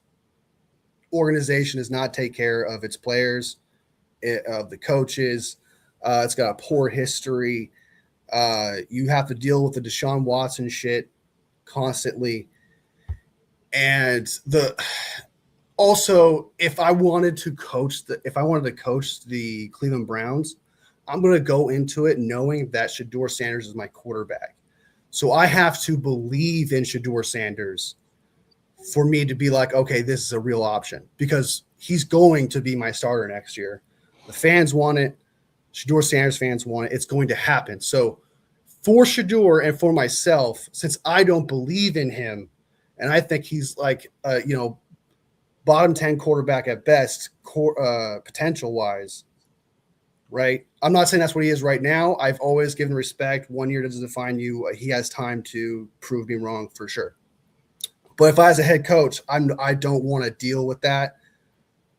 organization does not take care of its players, of the coaches. It's got a poor history. You have to deal with the Deshaun Watson shit constantly, and also, if I wanted to coach the Cleveland Browns, I'm going to go into it knowing that Shedeur Sanders is my quarterback. So I have to believe in Shedeur Sanders for me to be like, okay, this is a real option because he's going to be my starter next year. The fans want it. Shedeur Sanders fans want it. It's going to happen. So for Shedeur and for myself, since I don't believe in him, and I think he's like, bottom 10 quarterback at best, potential wise, right? I'm not saying that's what he is right now. I've always given respect. 1 year doesn't define you. He has time to prove me wrong for sure. But if I was a head coach, I don't want to deal with that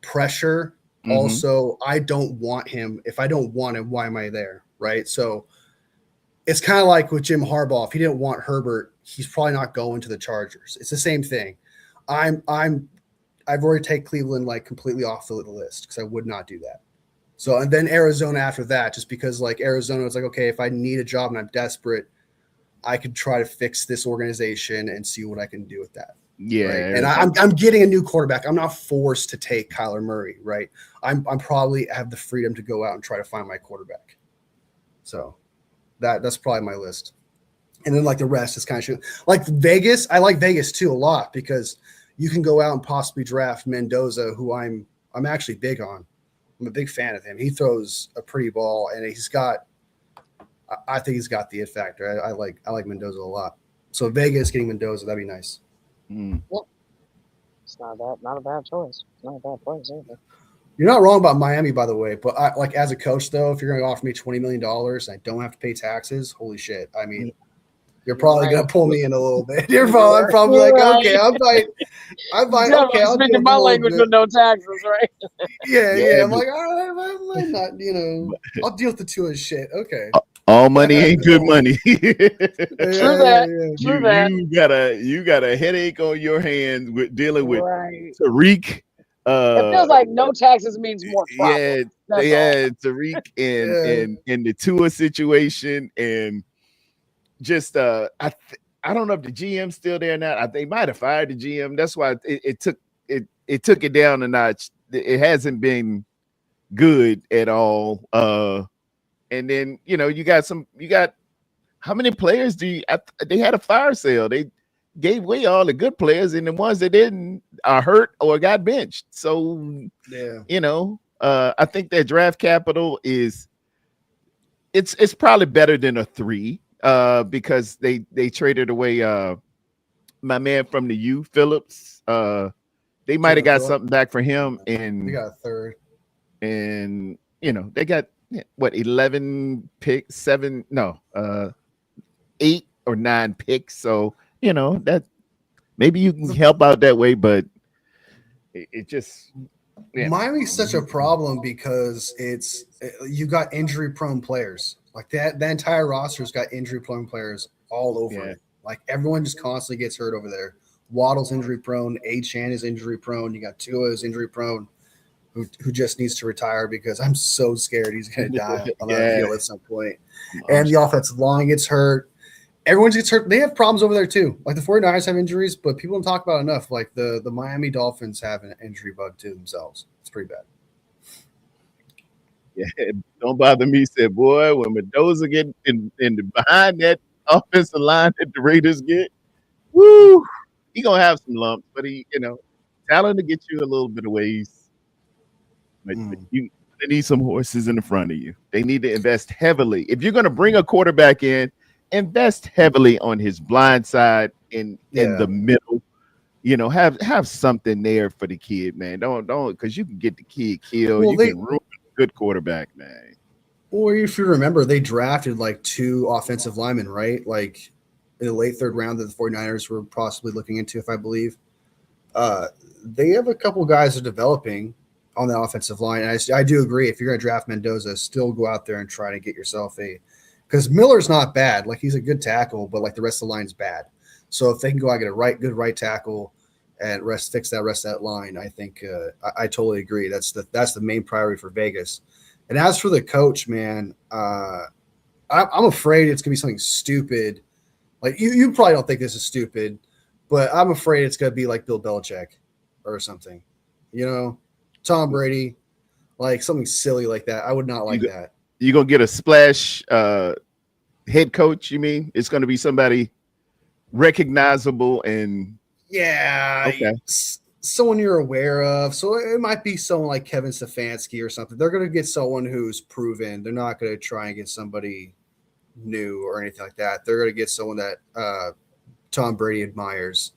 pressure. Also, I don't want him. If I don't want him, why am I there, right? So it's kind of like with Jim Harbaugh. If he didn't want Herbert, he's probably not going to the Chargers. It's the same thing. I've already taken Cleveland like completely off the list because I would not do that. So, and then Arizona after that, just because like Arizona was like, okay, if I need a job and I'm desperate, I could try to fix this organization and see what I can do with that. Yeah. Right? And I'm getting a new quarterback. I'm not forced to take Kyler Murray, right? I'm probably have the freedom to go out and try to find my quarterback. So that's probably my list. And then like the rest is kind of shit. Like Vegas, I like Vegas too a lot because you can go out and possibly draft Mendoza, who I'm actually big on. I'm a big fan of him. He throws a pretty ball, and I think he's got the it factor. I like Mendoza a lot. So Vegas getting Mendoza, that'd be nice. Well, it's not a bad choice. It's not a bad place either. You're not wrong about Miami, by the way. But like as a coach, though, if you're going to offer me $20 million, I don't have to pay taxes. Holy shit! I mean. You're probably gonna pull me in a little bit. I'm probably like, okay, I'm fine. Okay, I'll speaking my language with no taxes, right? Yeah. I'm like, all right, I'm not, I'll deal with the two of shit. Okay. All money ain't good money. True that. You got a headache on your hands with dealing with Tariq. It feels like no taxes means more profit. Tariq and the Tua situation and. Just I don't know if the GM's still there or not. They might have fired the GM. That's why it took it down a notch. It hasn't been good at all. And then you got how many players they had a fire sale. They gave away all the good players, and the ones that didn't are hurt or got benched. So I think their draft capital is it's probably better than a 3. Because they traded away my man from the U, Phillips. They might have got something back for him, and they got a third. And they got 11 picks, 8 or 9 picks. So that maybe you can help out that way, but it just Miami's such a problem because you got injury prone players. Like that entire roster's got injury prone players all over it. Like everyone just constantly gets hurt over there. Waddle's injury prone, Achane is injury prone, you got Tua is injury prone. who just needs to retire because I'm so scared he's going to die on that Yeah. field at some point. And the offensive line gets hurt. Everyone gets hurt. They have problems over there too. Like the 49ers have injuries, but people don't talk about it enough. Like the Miami Dolphins have an injury bug to themselves. It's pretty bad. Yeah, don't bother me. Said, boy, when Mendoza get behind that offensive line that the Raiders get, woo, he gonna have some lumps, but he, talent to get you a little bit of ways. But they need some horses in the front of you. They need to invest heavily. If you're gonna bring a quarterback in, invest heavily on his blind side in the middle. Have something there for the kid, man. Don't because you can get the kid killed. You can ruin a good quarterback, man. Or if you remember, they drafted like 2 offensive linemen, right? Like in the late 3rd round that the 49ers were possibly looking into, if I believe. They have a couple guys that are developing on the offensive line. And I do agree. If you're going to draft Mendoza, still go out there and try to get yourself because Miller's not bad. Like he's a good tackle, but like the rest of the line's bad. So if they can go out and get a good right tackle and fix that rest of that line, I think I totally agree. That's the main priority for Vegas. And as for the coach, man, I'm afraid it's gonna be something stupid. Like you probably don't think this is stupid, but I'm afraid it's gonna be like Bill Belichick or something. Tom Brady, like something silly like that. I would not like that. You gonna get a splash head coach? You mean it's gonna be somebody recognizable and okay, someone you're aware of. So it might be someone like Kevin Stefanski or something. They're going to get someone who's proven. They're not going to try and get somebody new or anything like that. They're going to get someone that Tom Brady admires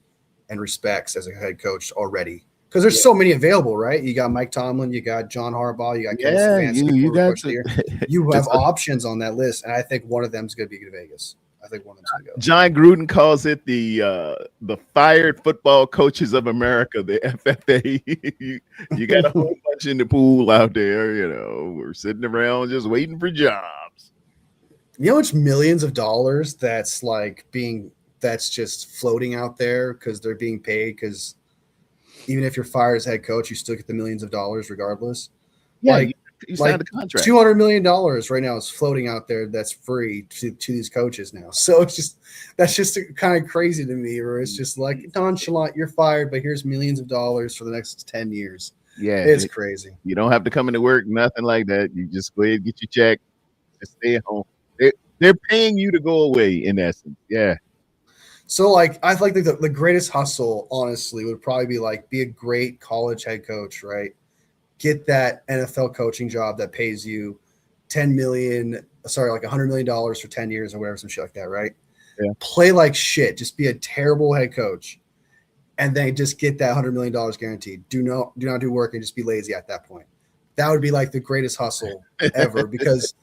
and respects as a head coach already. Because there's so many available, right? You got Mike Tomlin, you got John Harbaugh, you got Kevin Stefanski. You have options on that list, and I think one of them is going to be to Vegas. I think one of them's going to go. John Gruden calls it the fired football coaches of America, the FFA. you got a whole bunch in the pool out there. We're sitting around just waiting for jobs. It's millions of dollars that's just floating out there because they're being paid. Because even if you're fired as head coach, you still get the millions of dollars regardless. Yeah. You signed a contract. $200 million right now is floating out there that's free to these coaches now. So that's just kind of crazy to me, where it's just like nonchalant, you're fired, but here's millions of dollars for the next 10 years. Yeah. It's crazy. You don't have to come into work, nothing like that. You just go ahead and get your check and stay at home. They're paying you to go away in essence. Yeah. So I think the greatest hustle, honestly, would probably be a great college head coach, right? Get that NFL coaching job that pays you $100 million for 10 years or whatever, some shit like that, right? Yeah. Play like shit. Just be a terrible head coach. And then just get that $100 million guaranteed. Do not do work and just be lazy at that point. That would be like the greatest hustle ever because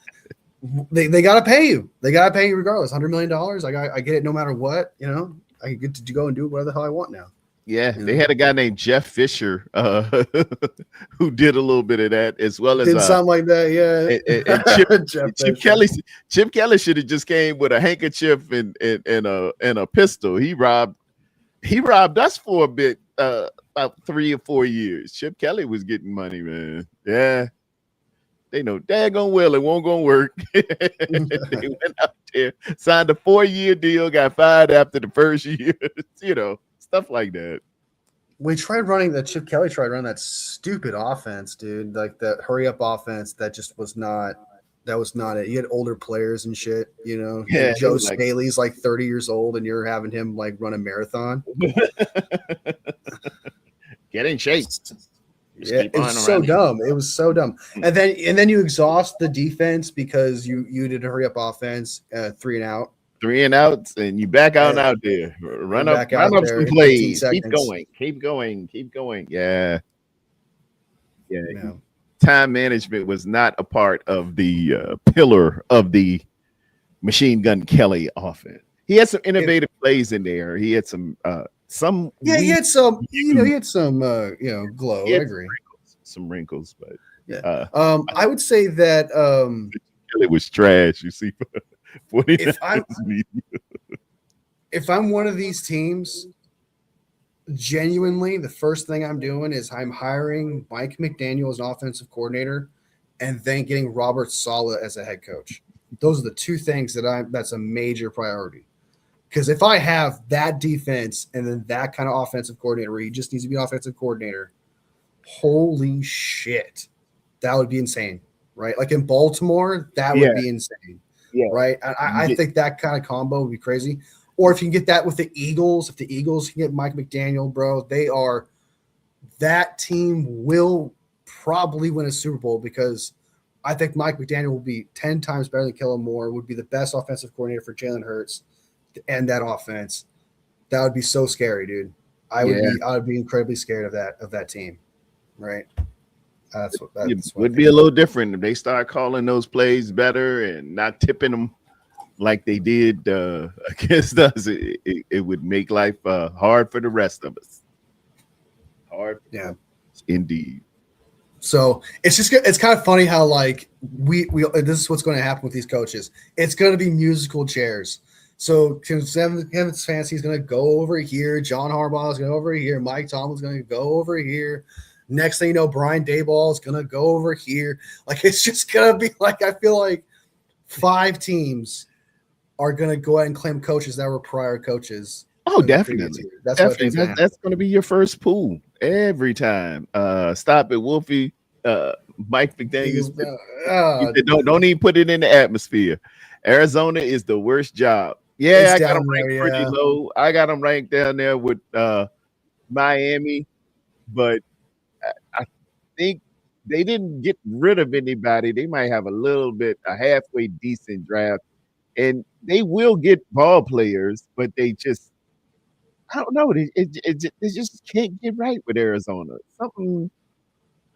they got to pay you. They got to pay you regardless. $100 million. I get it no matter what, I get to go and do whatever the hell I want now. Yeah, they had a guy named Jeff Fisher who did a little bit of that as well as something like that. Yeah, and Chip Kelly should have just came with a handkerchief and a pistol. He robbed us for a bit, about 3 or 4 years. Chip Kelly was getting money, man. Yeah, they know daggone well it won't gonna work. They went out there, signed a 4-year deal, got fired after the first year. Stuff like that. Chip Kelly tried running that stupid offense, dude. Like that hurry up offense that just was not it. You had older players and shit, Yeah, Joe Staley's like 30 years old and you're having him like run a marathon. Get in shape. Yeah, it was so dumb. It was so dumb. And then you exhaust the defense because you did a hurry up offense, 3 and out. 3 and outs, and you back out there. Run up some plays. Keep going. Yeah. Time management was not a part of the pillar of the Machine Gun Kelly offense. He had some innovative plays in there. He had some. He had some. He had some. Glow. I agree. Some wrinkles, but yeah. I would say that Kelly was trash. You see. If I'm one of these teams, genuinely, the first thing I'm doing is I'm hiring Mike McDaniel as an offensive coordinator, and then getting Robert Saleh as a head coach. Those are the two things that's a major priority. Because if I have that defense and then that kind of offensive coordinator where he just needs to be an offensive coordinator, holy shit, that would be insane, right? Like in Baltimore, that Yeah, would be insane, yeah. right? I think that kind of combo would be crazy. Or if you can get that with the Eagles, if the Eagles can get Mike McDaniel, bro, that team will probably win a Super Bowl because I think Mike McDaniel will be 10 times better than Kellen Moore, would be the best offensive coordinator for Jalen Hurts and that offense. That would be so scary, dude. I would Yeah, be incredibly scared of that team, right? it That's what I would be think. a little different if they start calling those plays better and not tipping them like they did against us. It would make life hard for the rest of us. Hard, Yeah. indeed. So it's kind of funny how like we this is what's going to happen with these coaches. It's going to be musical chairs. So Kevin Stefanski's going to go over here. John Harbaugh is going to go over here. Mike Tomlin's going to go over here. Next thing you know, Brian Daboll is going to go over here. Like it's just going to be like I feel like 5 teams are going to go ahead and claim coaches that were prior coaches. Oh, in the previous definitely. year. That's what I think Definitely. is going to happen. That's gonna be your first pool every time. Stop it, Wolfie. Mike McDaniel he said, don't even put it in the atmosphere. Arizona is the worst job. Yeah, It's I got them down there, ranked pretty yeah. low. I got them ranked down there with Miami, but I think they didn't get rid of anybody. They might have a halfway decent draft, and they will get ball players, but they just I don't know. They just can't get right with Arizona. Something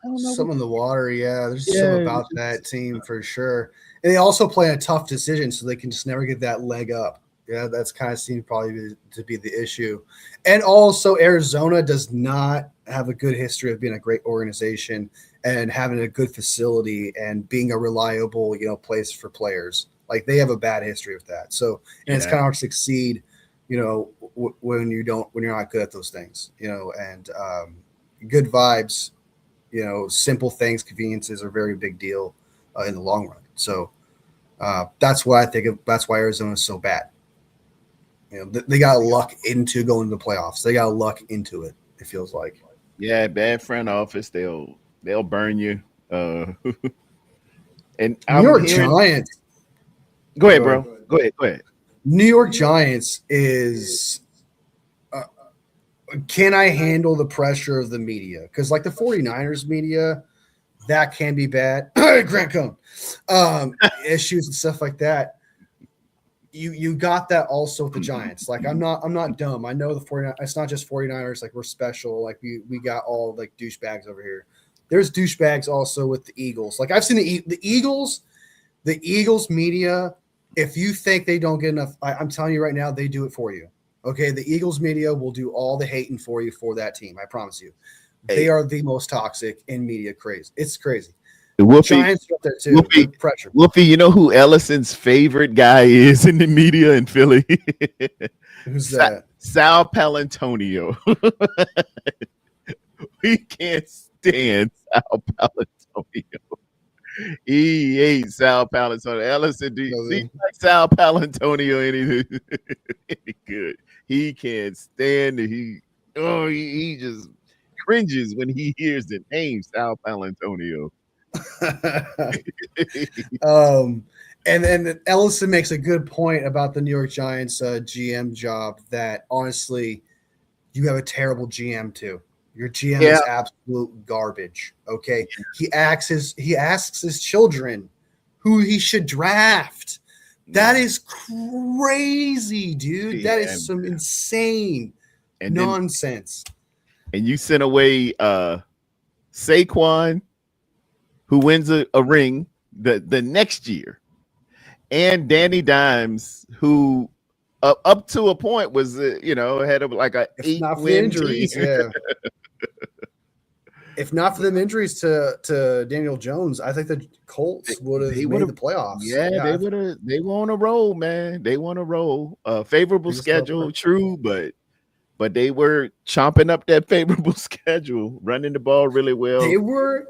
I don't know what. Some in the water, yeah. There's some Yeah, about that team for sure. And they also play a tough decision, so they can just never get that leg up. Yeah, that's kind of seemed probably to be the issue. And also, Arizona does not have a good history of being a great organization and having a good facility and being a reliable, place for players. Like they have a bad history of that. So, and it's yeah, kind of hard to succeed, when you're not good at those things, and good vibes, simple things, conveniences are a very big deal in the long run. So that's why I think that's why Arizona is so bad. They got to luck into going to the playoffs. They got to luck into it. It feels like. yeah. Bad front office. They'll burn you. And New I'm York hearing. Giants. Go ahead, Go bro. ahead. Go ahead. Go ahead. New York Giants is. Can I handle the pressure of the media? Because like the 49ers media, that can be bad. Grant Cohn, issues and stuff like that. You got that also with the Giants. Like I'm not dumb. I know the 49ers, it's not just 49ers, like we're special. Like we got all like douchebags over here. There's douchebags also with the Eagles. Like I've seen the Eagles media. If you think they don't get enough, I'm telling you right now, they do it for you. Okay, the Eagles media will do all the hating for you for that team. I promise you. They Hey, are the most toxic in media. Crazy. It's crazy. Wolfie. Giants are up there too. Wolfie. Good pressure. Wolfie. You know who Ellison's favorite guy is in the media in Philly? Who's that? Sal Palantonio. We can't stand Sal Palantonio. He hates Sal Palantonio. Ellison, do you like Sal Palantonio any good? He can't stand it. He just cringes when he hears the name Sal Palantonio. And then Ellison makes a good point about the New York Giants GM job that honestly, you have a terrible GM too. Your GM is absolute garbage. Okay. He asks his children who he should draft. That is crazy, dude. That is some insane nonsense. And you sent away Saquon, who wins a ring the next year, and Danny Dimes, who up to a point was had of like a 8-win injuries, team. yeah. If not for them injuries to Daniel Jones, I think the Colts would have made the playoffs. Yeah, they would have. They were on a roll, man. They want a roll. Favorable schedule, true, but but they were chomping up that favorable schedule, running the ball really well. They were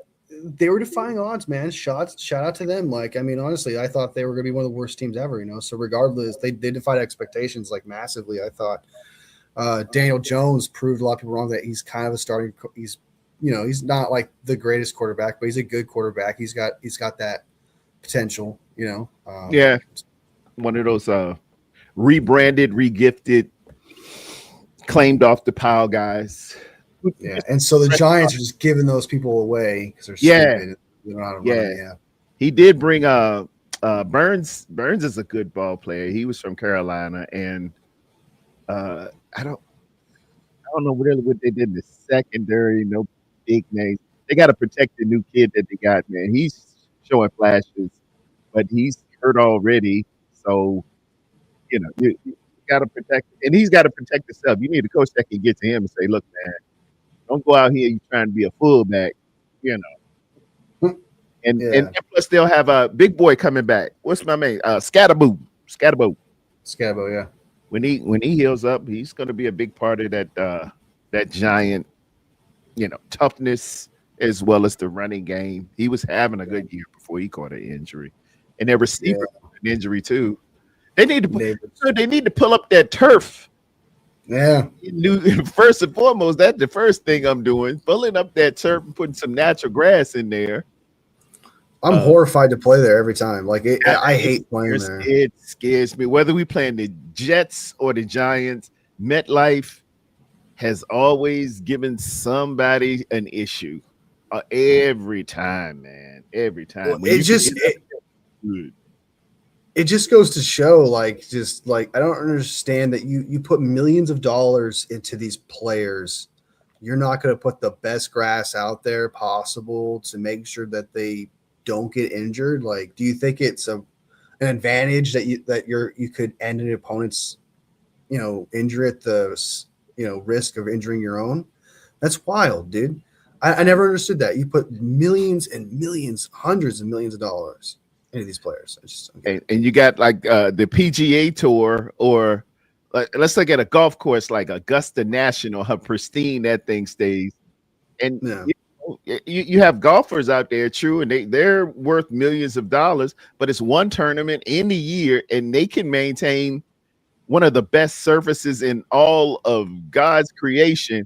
defying odds, man. Shout out to them. Like, I mean, honestly, I thought they were going to be one of the worst teams ever. So regardless, they defied expectations like massively. I thought Daniel Jones proved a lot of people wrong that he's kind of a starting. He's not like the greatest quarterback, but he's a good quarterback. He's got that potential. Yeah, one of those rebranded, regifted, claimed off the pile guys. Yeah, and so the Giants are just giving those people away because they're stupid. They don't know how to run it. Yeah, he did bring Burns. Burns is a good ball player. He was from Carolina, and I don't know really what they did in the secondary. No big names. They got to protect the new kid that they got. Man, he's showing flashes, but he's hurt already. So you got to protect, and he's got to protect himself. You need a coach that can get to him and say, "Look, man, don't go out here. You trying to be a fullback, And Yeah. and plus they'll have a big boy coming back. What's my name? Scatterboo. Scabo, yeah. When he heals up, he's going to be a big part of that giant, toughness as well as the running game. He was having a good year before he caught an injury, and their receiver an injury too. They need to pull up that turf. Yeah. First and foremost, that's the first thing I'm doing. Pulling up that turf and putting some natural grass in there. I'm horrified to play there every time. Like I hate playing there. It scares me. Whether we playing the Jets or the Giants, MetLife has always given somebody an issue. Every time, man. Every time. Well, it just goes to show, like I don't understand that you put millions of dollars into these players. You're not going to put the best grass out there possible to make sure that they don't get injured. Like, do you think it's an advantage that you could end an opponent's injury at the risk of injuring your own? That's wild, dude. I never understood that. You put millions and millions, hundreds of millions of dollars into these players. And you got like the PGA Tour, or let's look at a golf course like Augusta National, how pristine that thing stays. And you have golfers out there, true, and they're worth millions of dollars, but it's one tournament in the year, and they can maintain one of the best surfaces in all of God's creation.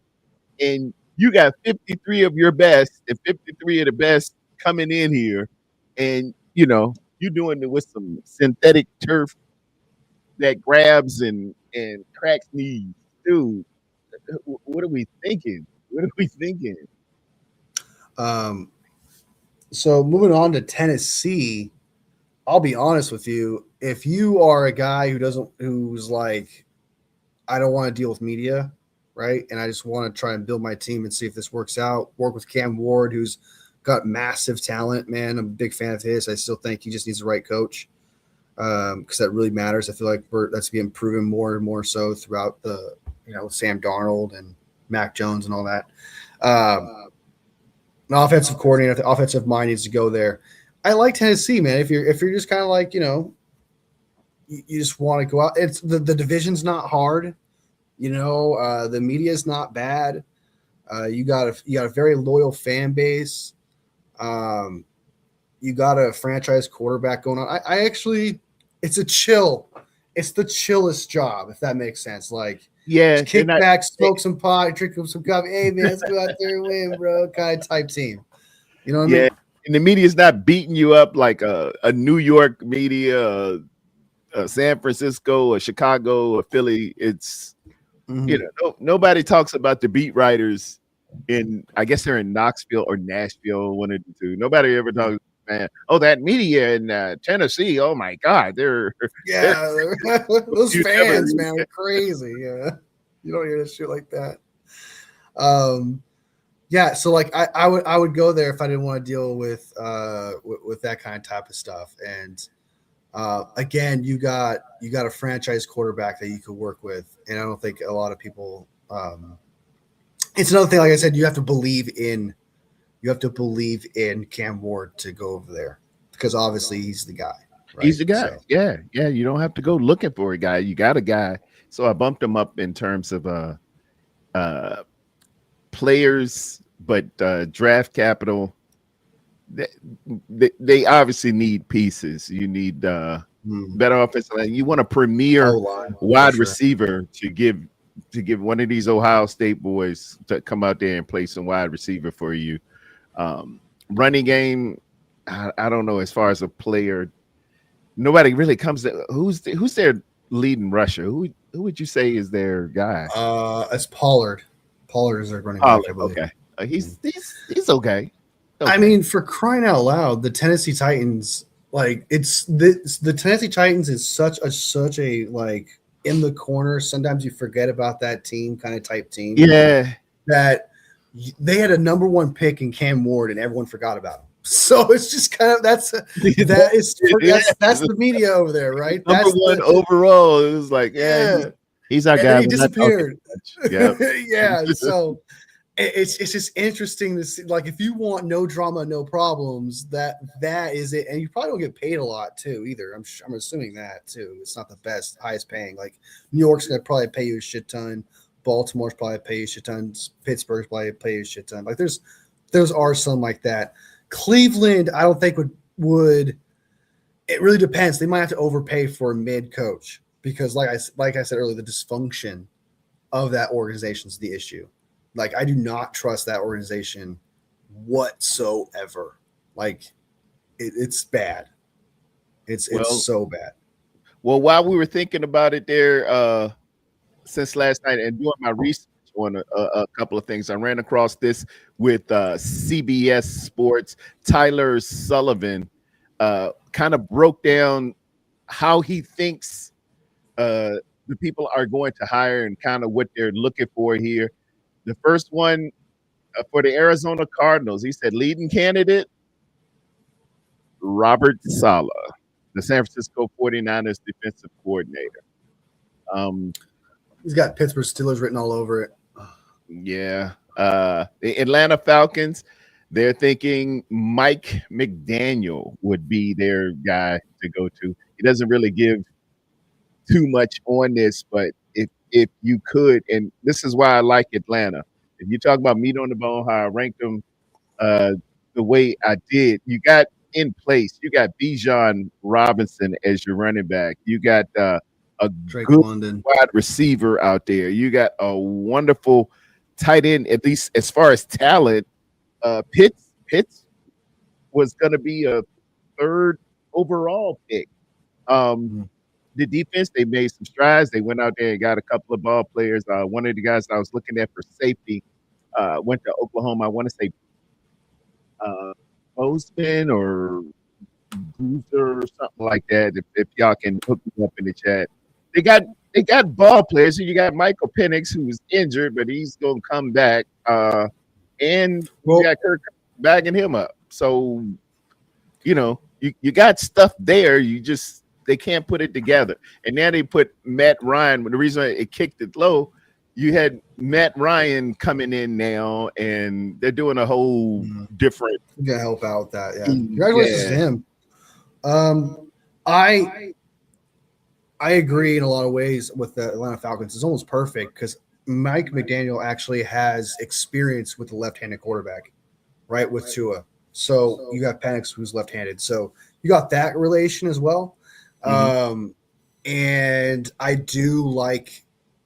And you got 53 of your best and 53 of the best coming in here, and you're doing it with some synthetic turf that grabs and cracks knees. Dude, what are we thinking? So moving on to Tennessee, I'll be honest with you. If you are a guy who's like, I don't want to deal with media, right? And I just want to try and build my team and see if this works out. Work with Cam Ward, who's got massive talent, man. I'm a big fan of his. I still think he just needs the right coach because that really matters. I feel like that's being proven more and more so throughout the, Sam Darnold and Mac Jones and all that. An offensive coordinator, the offensive mind needs to go there. I like Tennessee, man. If you're just kind of like, you just want to go out. It's the division's not hard. The media is not bad. You got a very loyal fan base. You got a franchise quarterback going on. I actually, it's the chillest job, if that makes sense. Like, kick back, smoke some pot, drink some coffee. Hey man, let's go out there and win, bro. Kind of type team. You know what I mean? And the media's not beating you up like a New York media, a San Francisco, or Chicago, or Philly. It's nobody talks about the beat writers I guess they're in Knoxville or Nashville, one of the two. Nobody ever talks, man. Oh, that media in Tennessee. Oh my God, they're those fans, man, are crazy. Yeah, you don't hear that shit like that. So like I would go there if I didn't want to deal with that kind of type of stuff. And again, you got a franchise quarterback that you could work with, and I don't think a lot of people. It's another thing, like I said, you have to believe in Cam Ward to go over there because obviously he's the guy. Right? He's the guy. So. Yeah. You don't have to go looking for a guy. You got a guy. So I bumped him up in terms of uh, players, but draft capital. They, they obviously need pieces. You need better offensive line. You want a premier O-line, for wide sure. receiver to give one of these Ohio State boys to come out there and play some wide receiver for you. Running game, I don't know. As far as a player, nobody really comes to who's their leading rusher. Who would you say is their guy? It's Pollard. Pollard is their running back, Pollard. I believe. Okay, he's okay. I mean, for crying out loud, the Tennessee Titans, like it's the Tennessee Titans is such a like in the corner. Sometimes you forget about that team, kind of type team. Yeah, that they had a number one pick in Cam Ward, and everyone forgot about him. So it's just kind of that's the media over there, right? Number That's one overall. It was like, he's our and guy. then he disappeared. Yeah, Yeah. So it's just interesting to see. Like, if you want no drama, no problems, that is it. And you probably don't get paid a lot too, either. I'm assuming that too. It's not the highest paying. Like New York's gonna probably pay you a shit ton. Baltimore's probably pay you a shit ton. Pittsburgh's probably pay you a shit ton. Like those are some like that. Cleveland, I don't think would. It really depends. They might have to overpay for a mid coach because, like I said earlier, the dysfunction of that organization is the issue. Like, I do not trust that organization whatsoever. Like, it's bad. It's so bad. Well, while we were thinking about it there, since last night and doing my research on a couple of things, I ran across this with CBS Sports. Tyler Sullivan kind of broke down how he thinks the people are going to hire and kind of what they're looking for here. The first one for the Arizona Cardinals, he said leading candidate, Robert Saleh, the San Francisco 49ers defensive coordinator. He's got Pittsburgh Steelers written all over it. Yeah. The Atlanta Falcons, they're thinking Mike McDaniel would be their guy to go to. He doesn't really give too much on this, but if you could, and this is why I like Atlanta. If you talk about meat on the bone, how I ranked them the way I did, you got in place, you got Bijan Robinson as your running back. You got a Drake good London wide receiver out there. You got a wonderful tight end, at least as far as talent. Pitts was going to be a third overall pick. The defense, they made some strides. They went out there and got a couple of ball players. One of the guys I was looking at for safety went to Oklahoma. I want to say Bozeman or Boozer or something like that. If y'all can hook me up in the chat, they got ball players. So you got Michael Penix, who's injured, but he's gonna come back. And you got Kirk bagging him up. So you got stuff there. They can't put it together. And now they put Matt Ryan. The reason it kicked it low, you had Matt Ryan coming in now, and they're doing a whole different. You gotta help out with that. Yeah, congratulations to him. I agree in a lot of ways with the Atlanta Falcons. It's almost perfect because Mike McDaniel actually has experience with the left-handed quarterback, right? With Tua. So you got Penix, who's left-handed. So you got that relation as well. And I do like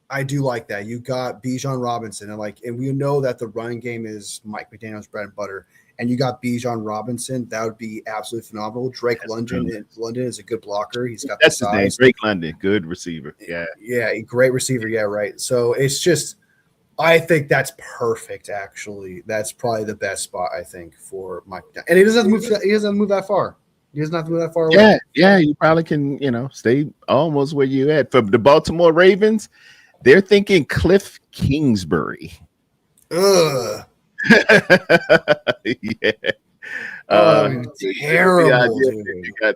that. You got Bijan Robinson, and we know that the running game is Mike McDaniel's bread and butter. And you got Bijan Robinson, that would be absolutely phenomenal. Drake London is a good blocker. He's got the size. Drake London, good receiver. Yeah, great receiver. Yeah, right. So it's just, I think that's perfect. Actually, that's probably the best spot I think for Mike. And he doesn't have to move. He doesn't move that far. He doesn't have to move that far away. Yeah. You probably can, stay almost where you at. For the Baltimore Ravens, they're thinking Cliff Kingsbury. Ugh. Yeah. Terrible. You got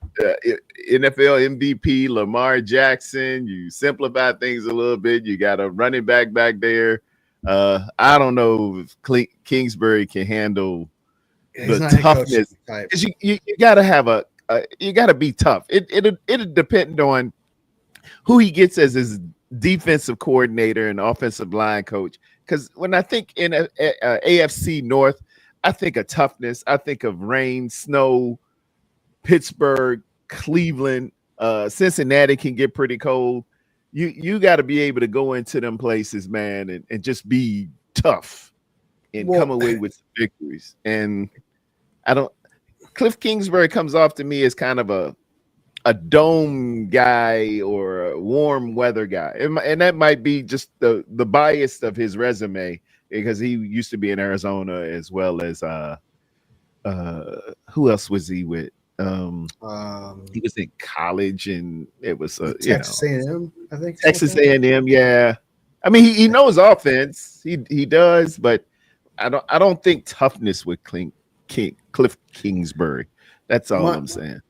NFL MVP Lamar Jackson. You simplify things a little bit. You got a running back there. I don't know if Kingsbury can handle the toughness. Because you got to have you got to be tough. It'll depend on who he gets as his defensive coordinator and offensive line coach. because when I think in a AFC North, I think of toughness. I think of rain, snow, Pittsburgh, Cleveland, Cincinnati can get pretty cold. You got to be able to go into them places, man, and just be tough and come Well, away with some victories. And I don't. Cliff Kingsbury comes off to me as kind of a dome guy or a warm weather guy, and that might be just the bias of his resume because he used to be in Arizona as well as who else was he with? He was in college, and it was Texas A&M, I think. Texas A&M. Yeah, I mean he knows offense. He does, but I don't think toughness with Cliff Kingsbury. That's all I'm saying.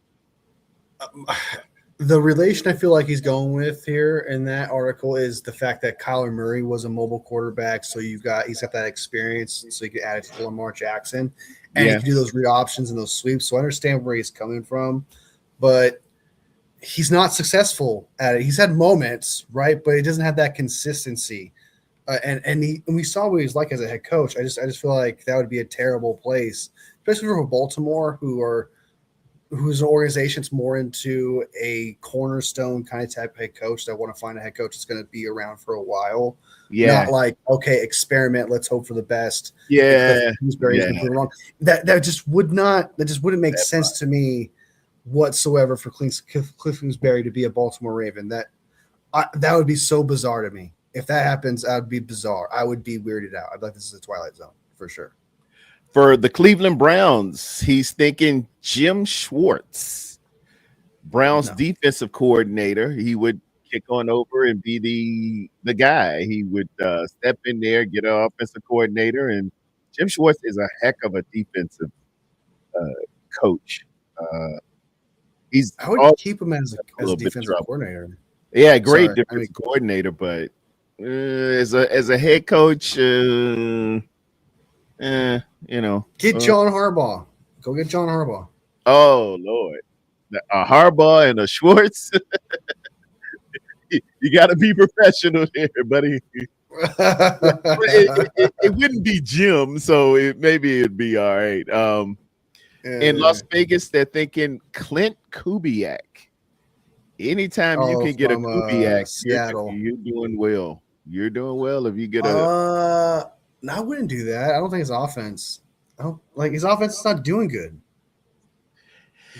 The relation I feel like he's going with here in that article is the fact that Kyler Murray was a mobile quarterback, so he's got that experience, so you can add it to Lamar Jackson, and he can do those read options and those sweeps. So I understand where he's coming from, but he's not successful at it. He's had moments, right, but he doesn't have that consistency. And we saw what he's like as a head coach. I just feel like that would be a terrible place, especially for Baltimore, whose organization's more into a cornerstone kind of type of head coach that want to find a head coach that's going to be around for a while. Yeah. Not like, okay, experiment, let's hope for the best. Yeah. Wrong. That just wouldn't make sense to me whatsoever for Cliff Kingsbury to be a Baltimore Raven. That would be so bizarre to me. If that happens, I would be bizarre. I would be weirded out. I'd like this is a Twilight Zone for sure. For the Cleveland Browns, he's thinking Jim Schwartz, Browns defensive coordinator. He would kick on over and be the guy. He would step in there, get an offensive coordinator, and Jim Schwartz is a heck of a defensive coach. I would keep him as a defensive coordinator. Yeah, great defensive coordinator, but as a head coach. Get John Harbaugh. Go get John Harbaugh. Oh Lord, a Harbaugh and a Schwartz. You got to be professional here, buddy. It wouldn't be Jim, so maybe it'd be all right. In Las Vegas, they're thinking Clint Kubiak. Anytime you can get a Kubiak, Seattle, you're doing well. You're doing well if you get No, I wouldn't do that. I don't think his offense. His offense is not doing good.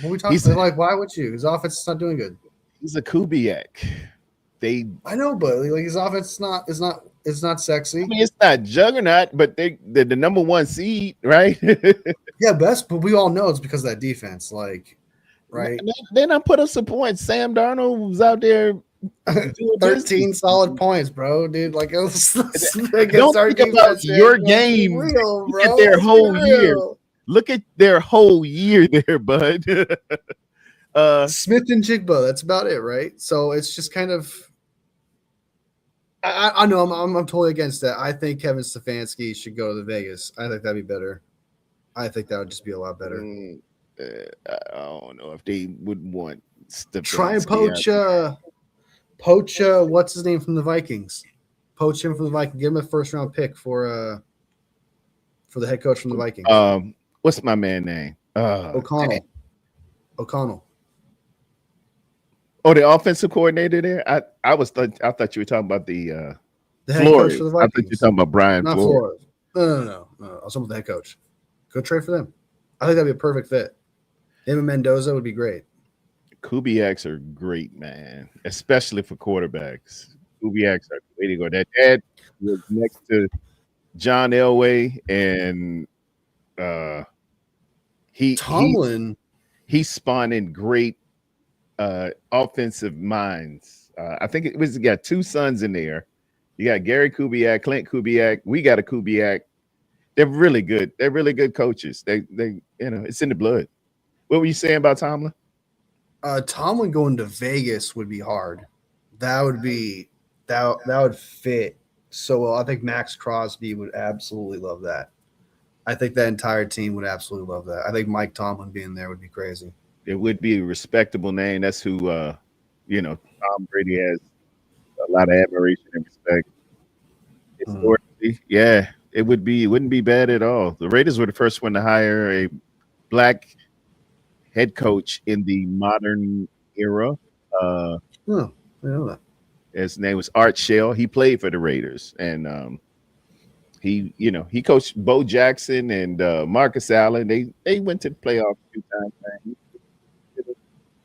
What we talking about? Why would you? His offense is not doing good. He's a Kubiak. I know, but his offense is not sexy. I mean, it's not juggernaut, but they're the number one seed, right? Yeah, but we all know it's because of that defense. Right? They're not put up some points. Sam Darnold was out there. 13 solid points, bro, dude. Don't think about your game. Look at their whole year. Look at their whole year there, bud. Smith and Jigba. That's about it, right? So it's just kind of. I know I'm totally against that. I think Kevin Stefanski should go to the Vegas. I think that'd be better. I think that would just be a lot better. I don't know if they would want Stefanski. Try and poach what's his name from the Vikings? Poach him from the Vikings. Give him a first round pick for the head coach from the Vikings. What's my man name? O'Connell. Oh, the offensive coordinator there. I thought you were talking about the head coach for the Vikings. I thought you were talking about Brian Flores. No. I was talking about the head coach. Go trade for them. I think that'd be a perfect fit. Him and Mendoza would be great. Kubiaks are great, man, especially for quarterbacks. Kubiaks are the way to go. That dad was next to John Elway, and he spawned in great offensive minds. I think it was got two sons in there. You got Gary Kubiak, Clint Kubiak. We got a Kubiak. They're really good. They're really good coaches. They it's in the blood. What were you saying about Tomlin? Tomlin going to Vegas would be hard. That would fit so well. I think Max Crosby would absolutely love that. I think that entire team would absolutely love that. I think Mike Tomlin being there would be crazy. It would be a respectable name. That's who Tom Brady has a lot of admiration and respect. Historic Yeah, it would be. It wouldn't be bad at all. The Raiders were the first one to hire a black head coach in the modern era. Uh, Oh, I know that. his name was Art Shell. He played for the Raiders, and he coached Bo Jackson and Marcus Allen. They went to the playoffs a few times. Man. He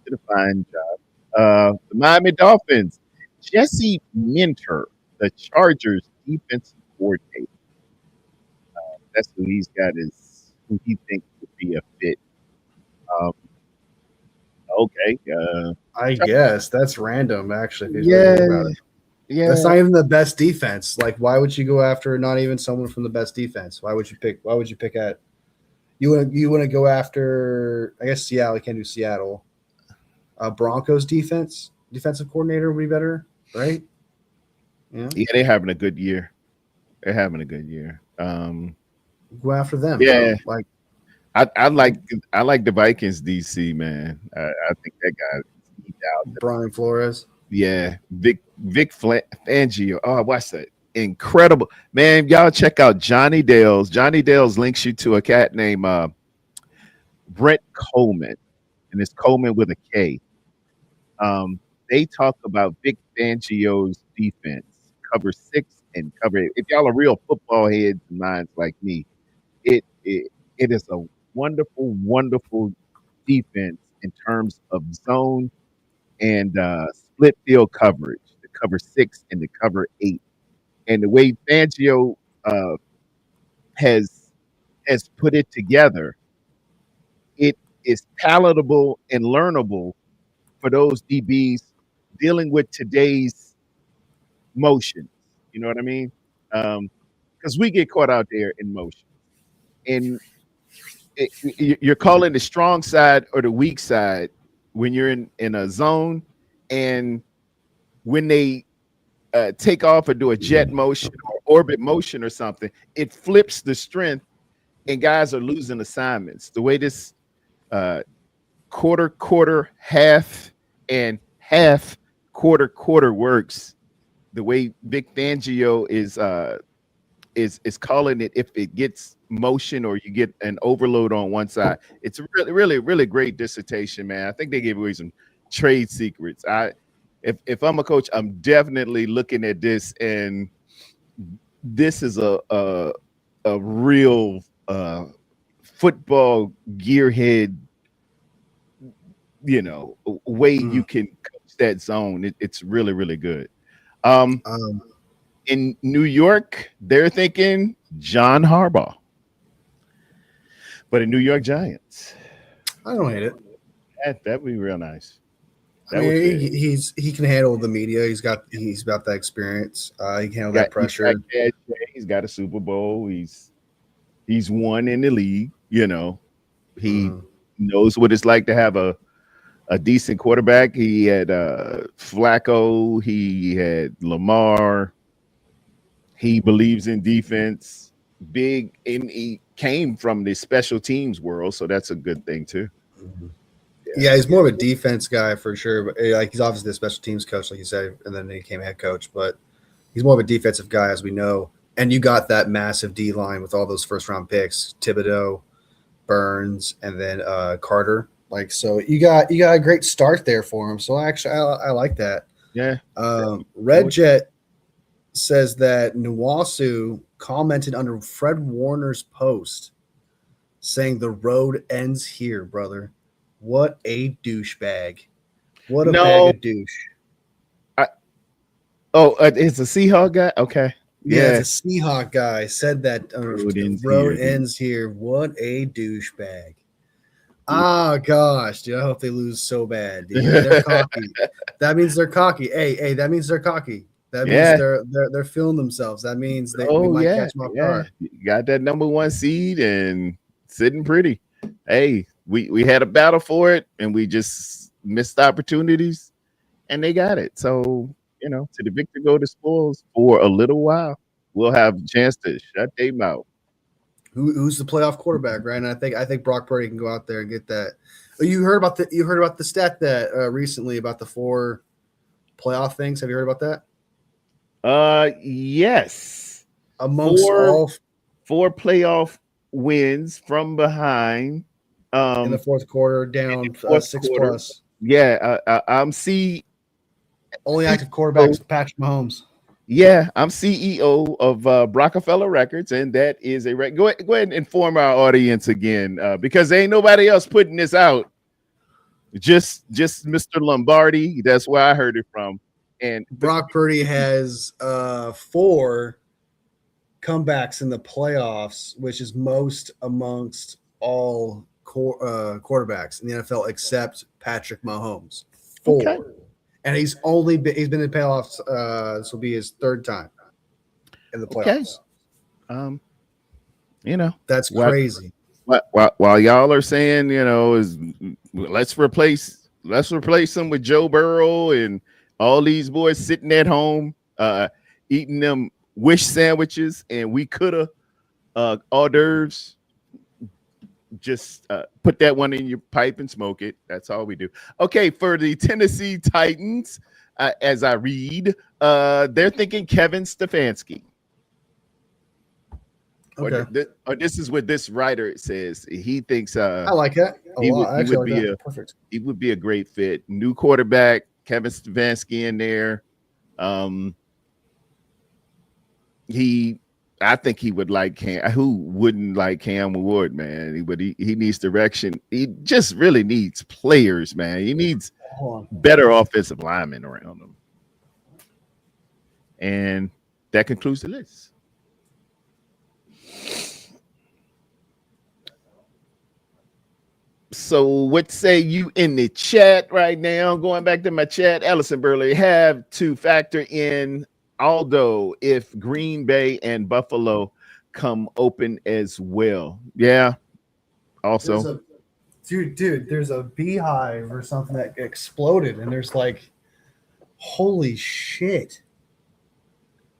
did a fine job. The Miami Dolphins, Jesse Minter, the Chargers defensive coordinator. That's who he's got is who he thinks would be a fit. Um, okay. I guess that's random, actually, if you really Yeah, think about it. yeah. That's not even the best defense. Like, why would you go after not even someone from the best defense? Why would you pick? Why would you pick at? You want to go after? I guess Seattle. You can't do Seattle. Broncos defensive coordinator would be better, right? Yeah, Yeah, they're having a good year. They're having a good year. go after them, Yeah, bro. Like, I like the Vikings DC man. I think that guy he's out. Brian Flores. Yeah, Fangio. Oh, watch that. Incredible. Man, y'all check out Johnny Dales. Johnny Dales links you to a cat named Brett Coleman, and it's Coleman with a K. They talk about Vic Fangio's defense, cover six and cover eight. If y'all are real football heads and minds like me, it is a wonderful, wonderful defense in terms of zone and split field coverage, the cover six and the cover eight. And the way Fangio uh, has has put it together, it is palatable and learnable for those DBs dealing with today's motions. You know what I mean? Because we get caught out there in motion, and you're calling the strong side or the weak side when you're in a zone, and when they take off or do a jet motion or orbit motion or something, it flips the strength, and guys are losing assignments. The way this uh, quarter, half, and half quarter works, the way Vic Fangio is calling it, if it gets motion or you get an overload on one side, it's really great dissertation, man. I think they gave away some trade secrets. If I'm a coach, I'm definitely looking at this, and this is a real football gearhead, way you Mm. can coach that zone. It's really good. Um, Um, in New York, they're thinking John Harbaugh, but in New York Giants, I don't hate it. that'd be real nice. I That would mean, fit. he can handle the media. He's got that experience. He can handle that He's got pressure. cash, he's got a Super Bowl. He's won in the league. He Mm. knows what it's like to have a decent quarterback. He had Flacco. He had Lamar. He believes in defense. Big, and he came from the special teams world, so that's a good thing too. Yeah, Yeah, he's more of a defense guy for sure. But like, he's obviously a special teams coach, like you said, and then he became head coach. But he's more of a defensive guy, as we know. And you got that massive D line with all those first round picks: Thibodeau, Burns, and then Carter. Like, so you got a great start there for him. So actually, I like that. yeah. Red Jet says that Nuwasu commented under Fred Warner's post saying the road ends here, brother. What a douchebag. What a bag No. of douche. It's a Seahawk guy. Okay. Yeah, Yeah. it's a Seahawk guy said that Road the ends road here, dude. ends here. What a douchebag. Oh gosh, dude. I hope they lose so bad, dude. They're cocky. That means they're cocky. Hey, that means they're cocky. That means Yeah. they're feeling themselves. That means we Oh might yeah. catch them off Yeah. guard. You got that number one seed and sitting pretty. Hey, we had a battle for it, and we just missed opportunities, and they got it. So, to the victor go the spoils for a little while. We'll have a chance to shut their mouth. Who's the playoff quarterback, right? And I think Brock Purdy can go out there and get that. You heard about the stat that recently about the 4 playoff things. Have you heard about that? Yes. amongst four all four playoff wins from behind. in the Um, fourth quarter, in down the fourth 6 quarter. plus. Yeah, I'm Only active quarterback CEO. is Patrick Mahomes. Yeah, I'm CEO of Rockefeller Records, and that is a go ahead and inform our audience again, because ain't nobody else putting this out. Just Mr. Lombardi. That's where I heard it from. And Brock Purdy has 4 comebacks in the playoffs, which is most amongst all quarterbacks in the NFL except Patrick Mahomes. 4, okay, and he's been in the playoffs. This will be his 3rd time in the okay. playoffs. Um, you know, That's what crazy. while y'all are saying, is let's replace them with Joe Burrow and all these boys sitting at home, eating them wish sandwiches, and we coulda hors d'oeuvres. Just put that one in your pipe and smoke it. That's all we do. Okay, for the Tennessee Titans, as I read, they're thinking Kevin Stefanski. Okay, Or this is what this writer says. He thinks I like that a lot. I he actually would like be that. Perfect. he would be a great fit. New quarterback, Kevin Stefanski in there. Um, I think he would like Cam. Who wouldn't like Cam Ward, man? He needs direction. He just really needs players, man. He needs Hold on. better offensive linemen around him. And that concludes the list. So what say you in the chat right now? Going back to my chat, Allison Burley have to factor in Aldo if Green Bay and Buffalo come open as well. Yeah. There's Also, a dude. There's a beehive or something that exploded, and there's like, holy shit.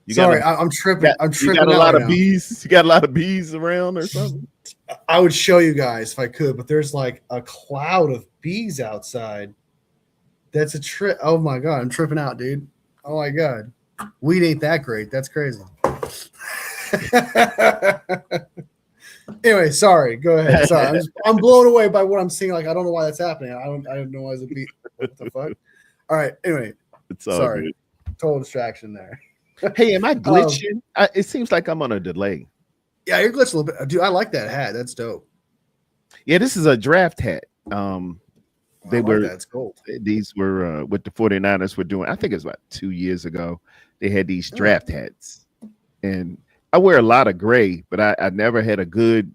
Sorry, I'm tripping. I'm you got tripping a out lot right of now. bees. You got a lot of bees around or something. I would show you guys if I could, but there's like a cloud of bees outside. That's a trip. Oh my god, I'm tripping out, dude. Oh my god, weed ain't that great. That's crazy. Anyway, sorry. Go ahead. Sorry, I'm blown away by what I'm seeing. Like I don't know why that's happening. I don't know why it's a beat. What the fuck? All right. Anyway, It's all sorry. good. Total distraction there. Hey, am I glitching? It seems like I'm on a delay. Yeah, you're glitching a little bit, dude. I like that hat. That's dope. Yeah, this is a draft hat. They I like were that. It's gold. these were what the 49ers were doing. I think it was about 2 years ago. They had these draft hats. And I wear a lot of gray, but I never had a good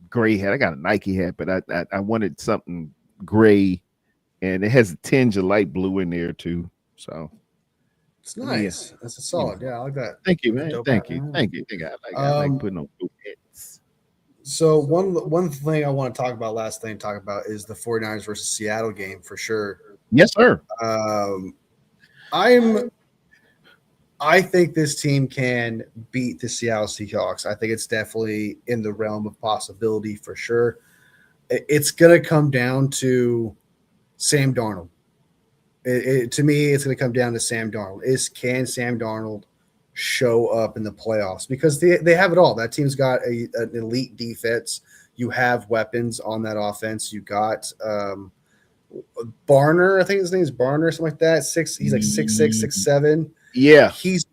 gray hat. I got a Nike hat, but I wanted something gray, and it has a tinge of light blue in there too. So It's nice. That's a solid. Yeah, I like that. thank you, That's a man. dope Thank hat. you. Thank you. I like putting on blue hats. So one thing I want to talk about, last thing to talk about, is the 49ers versus Seattle game for sure. Yes, sir. I think this team can beat the Seattle Seahawks. I think it's definitely in the realm of possibility for sure. It's going to come down to Sam Darnold. To me, it's going to come down to Sam Darnold. Can Sam Darnold show up in the playoffs? Because they have it all. That team's got an elite defense. You have weapons on that offense. You got Barner. I think his name is Barner, something like that. He's like 6'6", 6'7". Yeah. He's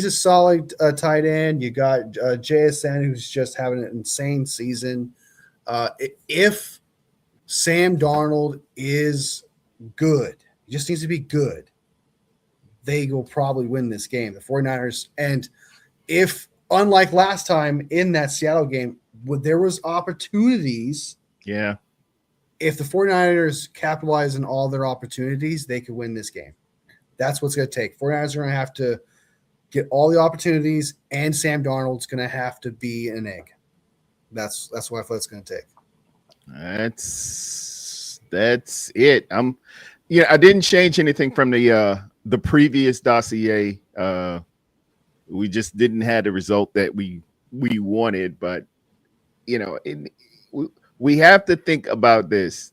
a solid tight end. You got JSN, who's just having an insane season. If Sam Darnold is good, he just needs to be good, they will probably win this game, the 49ers. And if, unlike last time in that Seattle game, there was opportunities. Yeah. If the 49ers capitalize on all their opportunities, they could win this game. That's what's going to take. 49ers are going to have to get all the opportunities, and Sam Darnold's going to have to be an egg. That's what I feel it's going to take. That's it. I didn't change anything from the previous dossier. We just didn't have the result that we wanted, but we have to think about this.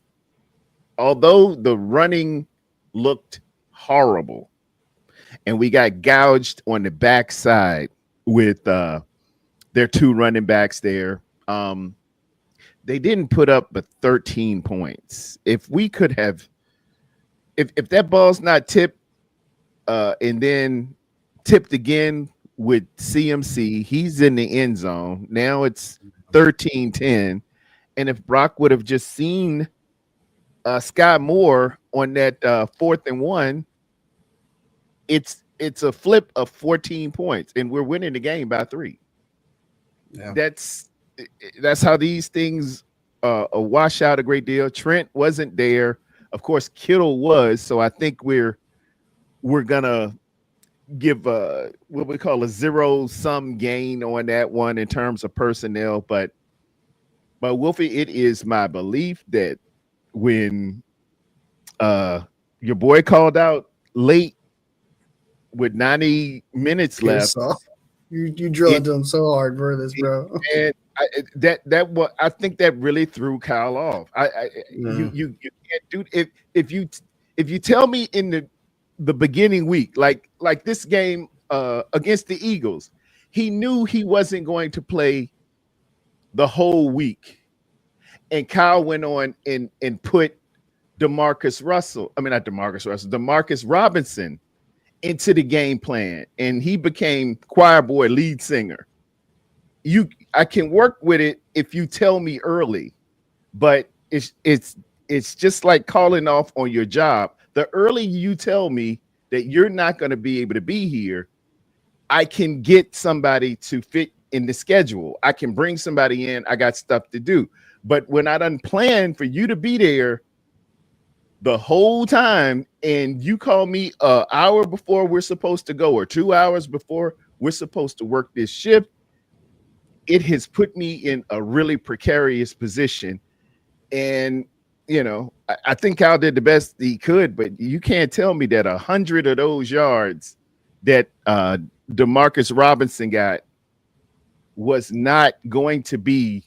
Although the running looked horrible, and we got gouged on the backside with their two running backs there. They didn't put up but 13 points. If we could have, if that ball's not tipped and then tipped again with CMC, he's in the end zone. Now it's 13-10. And if Brock would have just seen Sky Moore on that 4th and 1, it's a flip of 14 points, and we're winning the game by 3. Yeah. That's how these things wash out a great deal. Trent wasn't there. Of course, Kittle was. So I think we're gonna give what we call a zero-sum gain on that one in terms of personnel. But Wolfie, it is my belief that when your boy called out late with 90 minutes left, you drill into him so hard for this, bro. And I think that really threw Kyle off. You can't do if you tell me in the beginning week, like this game against the Eagles, he knew he wasn't going to play the whole week, and Kyle went on and put Demarcus Robinson into the game plan, and he became choir boy lead singer. I can work with it if you tell me early, but it's just like calling off on your job. The early you tell me that you're not going to be able to be here, I can get somebody to fit in the schedule. I can bring somebody in. I got stuff to do. But when I done planned for you to be there the whole time, and you call me an hour before we're supposed to go or 2 hours before we're supposed to work this shift, it has put me in a really precarious position. And, I think Kyle did the best he could, but you can't tell me that 100 of those yards that Demarcus Robinson got was not going to be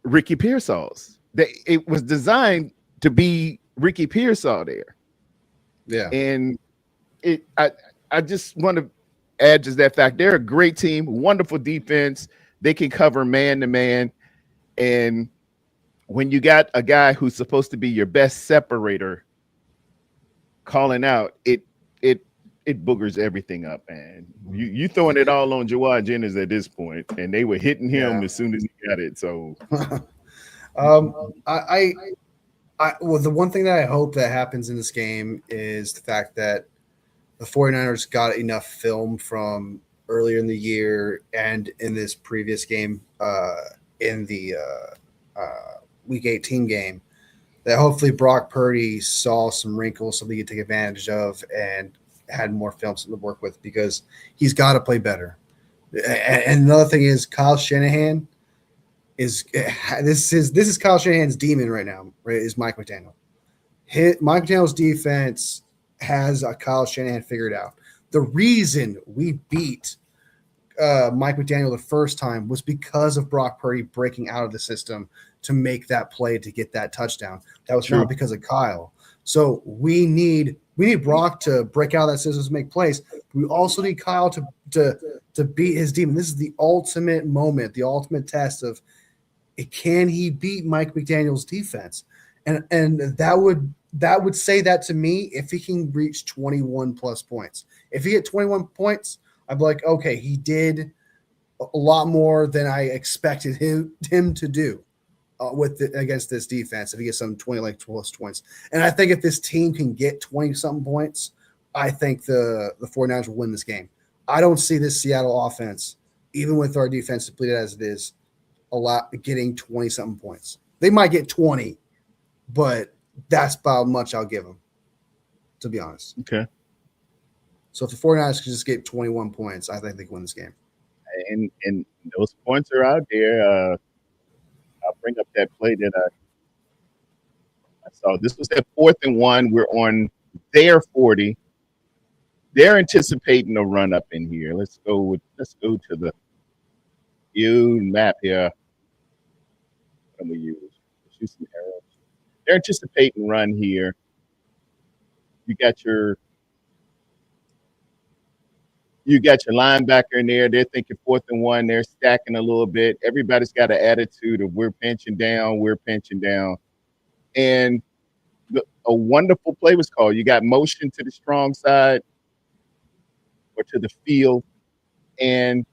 Ricky Pearsall's. It was designed to be Ricky Pearsall there. Yeah. And I just want to add just that fact. They're a great team, wonderful defense. They can cover man to man. And when you got a guy who's supposed to be your best separator calling out, it boogers everything up, man. You throwing it all on Jawad Jennings at this point, and they were hitting him as soon as he got it. So well, the one thing that I hope that happens in this game is the fact that the 49ers got enough film from earlier in the year and in this previous game in the Week 18 game that hopefully Brock Purdy saw some wrinkles, something he could take advantage of, and had more film to work with, because he's got to play better. And another thing is Kyle Shanahan this is Kyle Shanahan's demon right now, right? Is Mike McDaniel. Mike McDaniel's defense has Kyle Shanahan figured out. The reason we beat Mike McDaniel the first time was because of Brock Purdy breaking out of the system to make that play to get that touchdown. That was not because of Kyle. So we need Brock to break out of that system to make plays. We also need Kyle to beat his demon. This is the ultimate moment, the ultimate test of can he beat Mike McDaniel's defense? And that would say that to me if he can reach 21 plus points. If he hit 21 points, I'd be like, okay, he did a lot more than I expected him to do against this defense. If he gets some 20 plus points, and I think if this team can get 20 something points, I think the 49ers will win this game. I don't see this Seattle offense, even with our defense depleted as it is, getting 20 something points. They might get 20, but that's about much I'll give them, to be honest. Okay. So if the 49ers can just get 21 points, I think they can win this game. And those points are out there. I'll bring up that play that I saw. This was that 4th and 1. We're on their 40. They're anticipating a run up in here. Let's go to the view map here. What do we use? Let's use some arrows. They're anticipating run here. You You got your linebacker in there. They're thinking 4th and 1. They're stacking a little bit. Everybody's got an attitude of we're pinching down, we're pinching down. And a wonderful play was called. You got motion to the strong side or to the field. And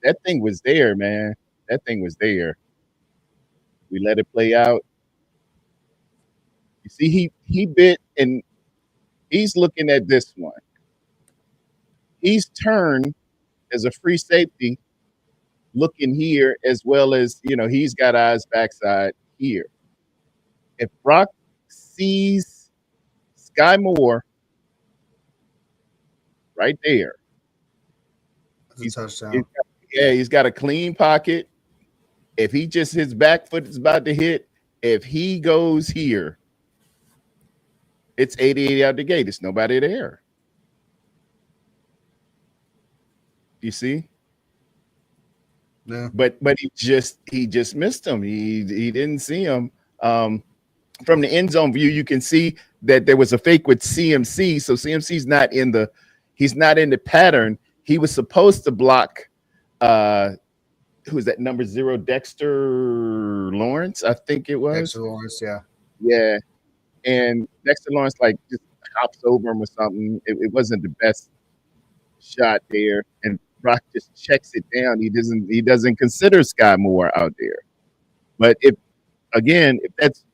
that thing was there, man. That thing was there. We let it play out. You see, he bit and he's looking at this one. He's turned as a free safety, looking here as well as, he's got eyes backside here. If Brock sees Sky Moore right there, That's a touchdown. he's got a clean pocket. If he just his back foot is about to hit, if he goes here, it's 88 out the gate. It's nobody there. You see? Yeah. But he just missed him. He didn't see him. From the end zone view, you can see that there was a fake with CMC. So CMC's not in the pattern. He was supposed to block who's that number 0, Dexter Lawrence, I think it was. Dexter Lawrence, yeah. Yeah. And Dexter Lawrence just hops over him or something. It wasn't the best shot there. And Brock just checks it down. He doesn't consider Sky Moore out there. But if that's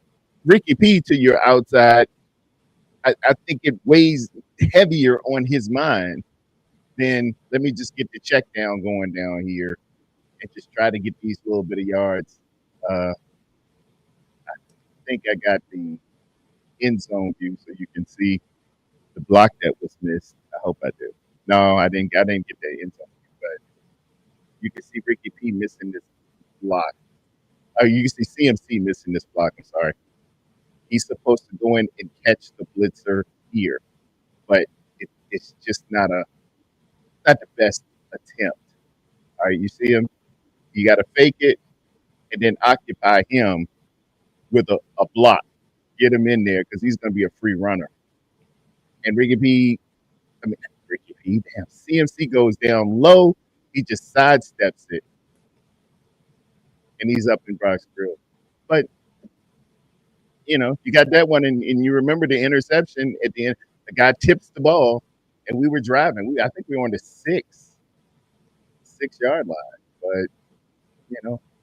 Ricky P to your outside, I think it weighs heavier on his mind than let me just get the check down going down here and just try to get these little bit of yards. I think I got the end zone view so you can see the block that was missed. I hope I do. No, I didn't get the end zone view, but you can see Ricky P missing this block. Oh, you can see CMC missing this block. I'm sorry. He's supposed to go in and catch the blitzer here, but it's just not the best attempt. All right, you see him. You got to fake it and then occupy him with a block. Get him in there because he's going to be a free runner. And CMC goes down low. He just sidesteps it, and he's up in Brock's grill. But you got that one, and you remember the interception at the end. The guy tips the ball, and we were driving. I think we were on the 6-yard line, but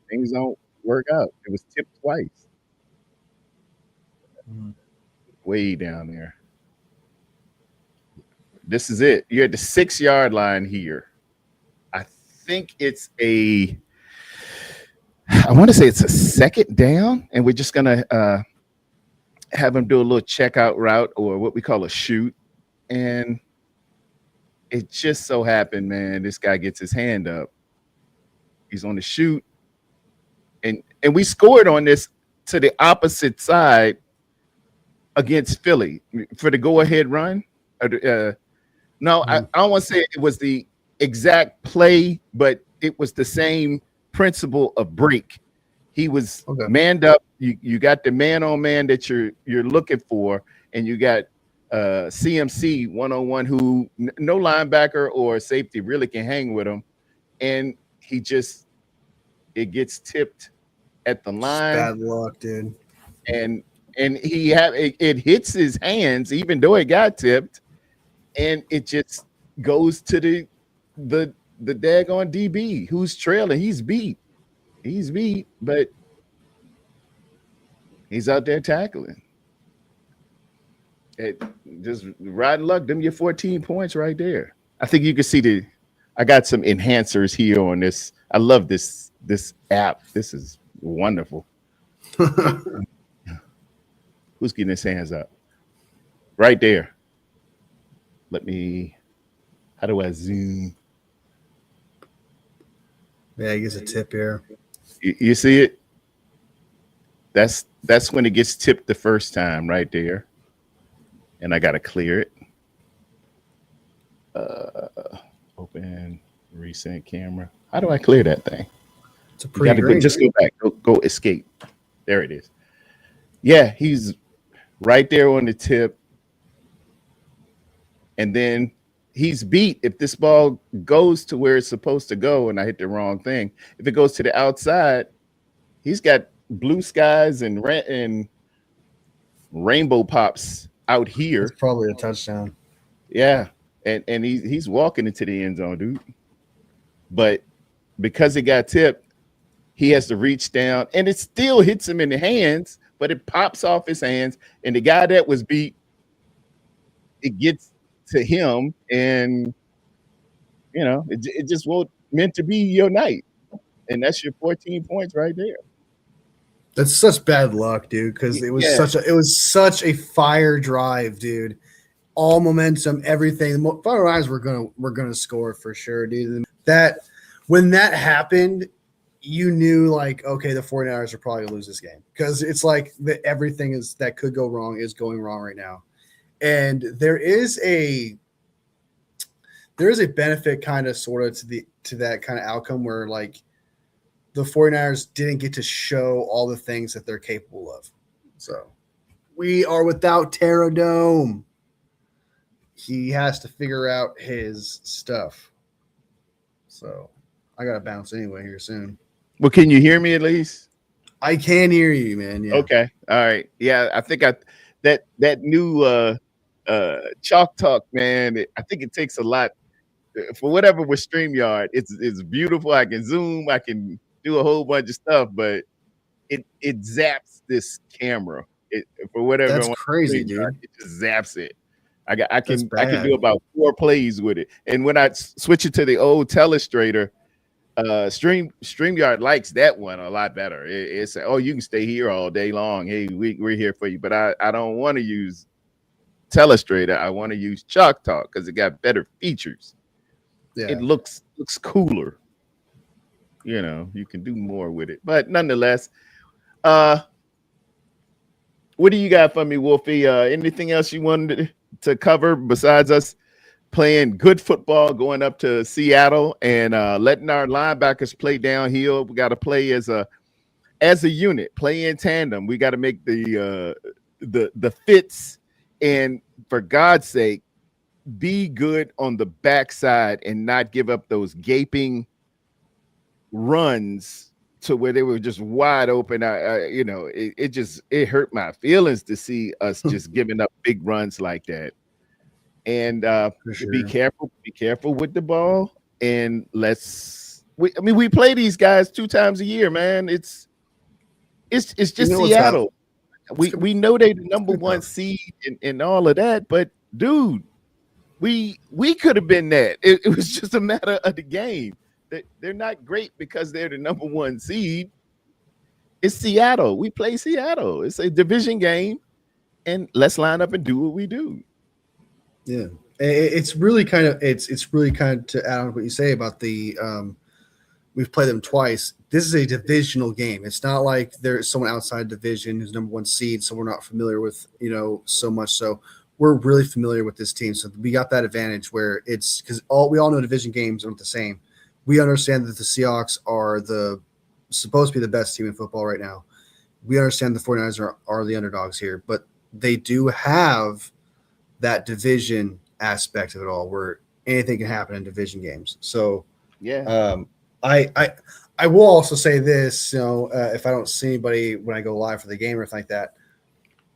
things don't work out. It was tipped twice, way down there. This is it. You're at the 6-yard line here. I think I want to say it's a 2nd down, and we're just gonna have him do a little checkout route or what we call a shoot. And it just so happened, man, this guy gets his hand up. He's on the shoot. And we scored on this to the opposite side against Philly for the go-ahead run. No, I don't want to say it was the exact play, but it was the same principle of break. He was manned up. You got the man-on-man that you're looking for, and you got CMC 1-on-1 who no linebacker or safety really can hang with him, and it gets tipped at the line. Bad luck, dude. And it hits his hands, even though it got tipped, and it just goes to the daggone DB who's trailing. He's beat, but he's out there tackling. It just riding luck. Them your 14 points right there. I think you can see I got some enhancers here on this. I love this app. This is wonderful. Who's getting his hands up? Right there. How do I zoom? Yeah, he gets a tip here. You see it? That's when it gets tipped the first time right there. And I got to clear it. Open recent camera. How do I clear that thing? It's a pretty great. Just go back. Go escape. There it is. Yeah, he's right there on the tip. And then he's beat if this ball goes to where it's supposed to go and I hit the wrong thing. If it goes to the outside, he's got blue skies and rainbow pops out That's here. probably a touchdown. Yeah. And he's walking into the end zone, dude. But because it got tipped, he has to reach down and it still hits him in the hands, but it pops off his hands. And the guy that was beat, it gets to him, and it just won't meant to be your night. And that's your 14 points right there. That's such bad luck, dude, because it was Yeah. such a fire drive, dude. All momentum, everything. The Fire we're gonna score for sure, dude. That when that happened, you knew like, okay, the 49ers are probably gonna lose this game because it's like everything is that could go wrong is going wrong right now, and there is a benefit kind of sort of to that kind of outcome where like the 49ers didn't get to show all the things that they're capable of. So we are without Terradome. He has to figure out his stuff. So I got to bounce anyway here soon. Well, can you hear me at least? I can hear you, man. Yeah. Okay. All right. Yeah, I think that new chalk talk, man, I think it takes a lot for whatever with StreamYard. It's beautiful. I can zoom, I can do a whole bunch of stuff, but it zaps this camera. For whatever That's crazy, dude. it just zaps it. I can bad. do about 4 plays with it. And when I switch it to the old Telestrator, StreamYard likes that one a lot better. It's you can stay here all day long. Hey, we're here for you. But I don't want to use Telestrator. I want to use Chalk Talk because it got better features. Yeah. It looks cooler. You can do more with it. But nonetheless, what do you got for me, Wolfie? Anything else you wanted to cover besides us playing good football, going up to Seattle and letting our linebackers play downhill? We got to play as a unit, play in tandem. We got to make the fits, and for God's sake, be good on the backside and not give up those gaping runs to where they were just wide open. It hurt my feelings to see us just giving up big runs like that. And sure. be careful with the ball. And we play these guys 2 times a year, man. It's just Seattle. We know they the number 1 seed and all of that, but dude, we could have been that. It was just a matter of the game. They're not great because they're the number 1 seed. It's Seattle. We play Seattle. It's a division game, and let's line up and do what we do. Yeah, it's really kind of to add on what you say about the we've played them twice. This is a divisional game. It's not like there's someone outside division who's number 1 seed, so we're not familiar with so much. So we're really familiar with this team, so we got that advantage where it's because we all know division games aren't the same. We understand that the Seahawks are supposed to be the best team in football right now. We understand the 49ers are the underdogs here, but they do have that division aspect of it all where anything can happen in division games. So yeah, I will also say this, if I don't see anybody when I go live for the game or anything like that,